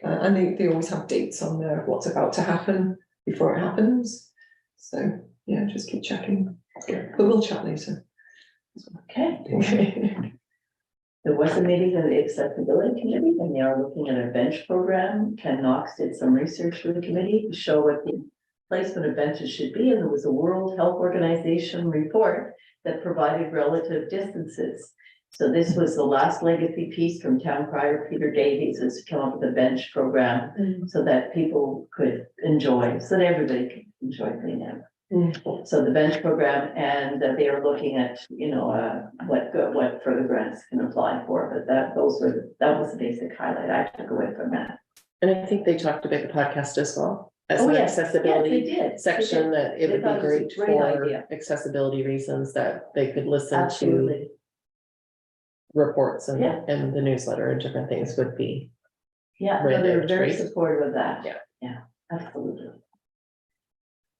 And they always have dates on there of what's about to happen before it happens. So, yeah, just keep checking. But we'll chat later.
Okay. There was a meeting of the accessibility committee, and they are looking at a bench program. Ken Knox did some research for the committee to show what the placement of benches should be, and there was a World Health Organization report that provided relative distances. So this was the last legacy piece from town crier Peter Davies, is to come up with a bench program so that people could enjoy, so that everybody could enjoy clean air. So the bench program, and they are looking at, you know, what further grants can apply for, but that was the basic highlight I took away from that.
And I think they talked about the podcast as well, as
Oh,
an
yes,
accessibility
yes, they did.
section,
They did.
that it
They
would
thought
be
it was a
great
great
for
idea.
accessibility reasons, that they could listen to
Absolutely,
reports and,
Yeah.
and the newsletter and different things would be.
yeah,
Right
no,
there,
they're very
right?
supportive of that.
Yeah.
Yeah, absolutely.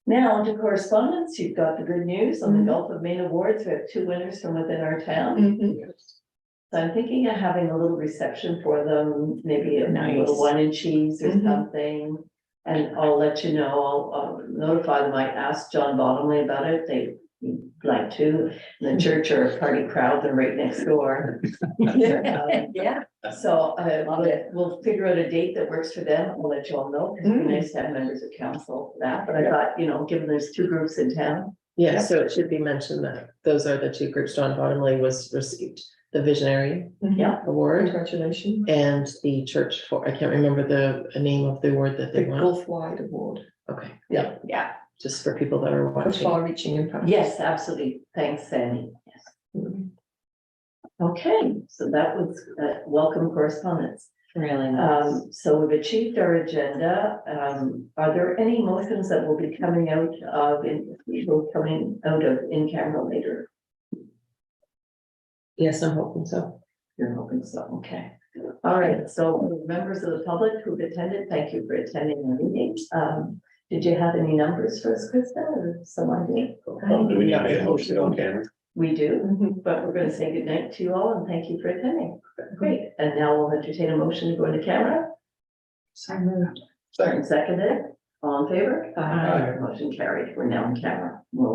Now, to correspondence, you've got the good news on the
Mhm.
Gulf of Maine Awards. We have 2 winners from within our town.
Mhm.
So I'm thinking of having a little reception for them, maybe a
Nice.
little wine and cheese or
Mhm.
something. And I'll let you know, I'll notify them, I asked John Bottomley about it, they like to, the church are a party crowd, they're right next door. Yeah, so we'll figure out a date that works for them, I'll let you all know, because it'd be nice to have members of council for that, but I thought, you know, given there's 2 groups in town.
Yeah,
Yeah.
so it should be mentioned that those are the 2 groups. John Bottomley was received the Visionary
Yeah.
Award,
Congratulations.
and the church for, I can't remember the name of the award that
The
they won.
Gulf Wide Award
Okay,
Yeah.
Yeah,
just for people that are
for
watching.
far-reaching impact.
yes, absolutely, thanks, Sandy, yes.
Mhm.
Okay, so that was welcome correspondence.
Really nice.
So we've achieved our agenda. Are there any motions that will be coming out of in camera later?
Yes, I'm hoping so.
You're hoping so, okay. All right, so members of the public who've attended, thank you for attending the meeting. Did you have any numbers for us, Krista, or someone did?
Do we need to make a motion on camera?
We do,
Mhm.
but we're gonna say goodnight to you all and thank you for attending. Great, and now we'll entertain a motion to go into camera.
Second.
Seconded, all in favor?
Aye.
Motion carried, we're now in camera. We'll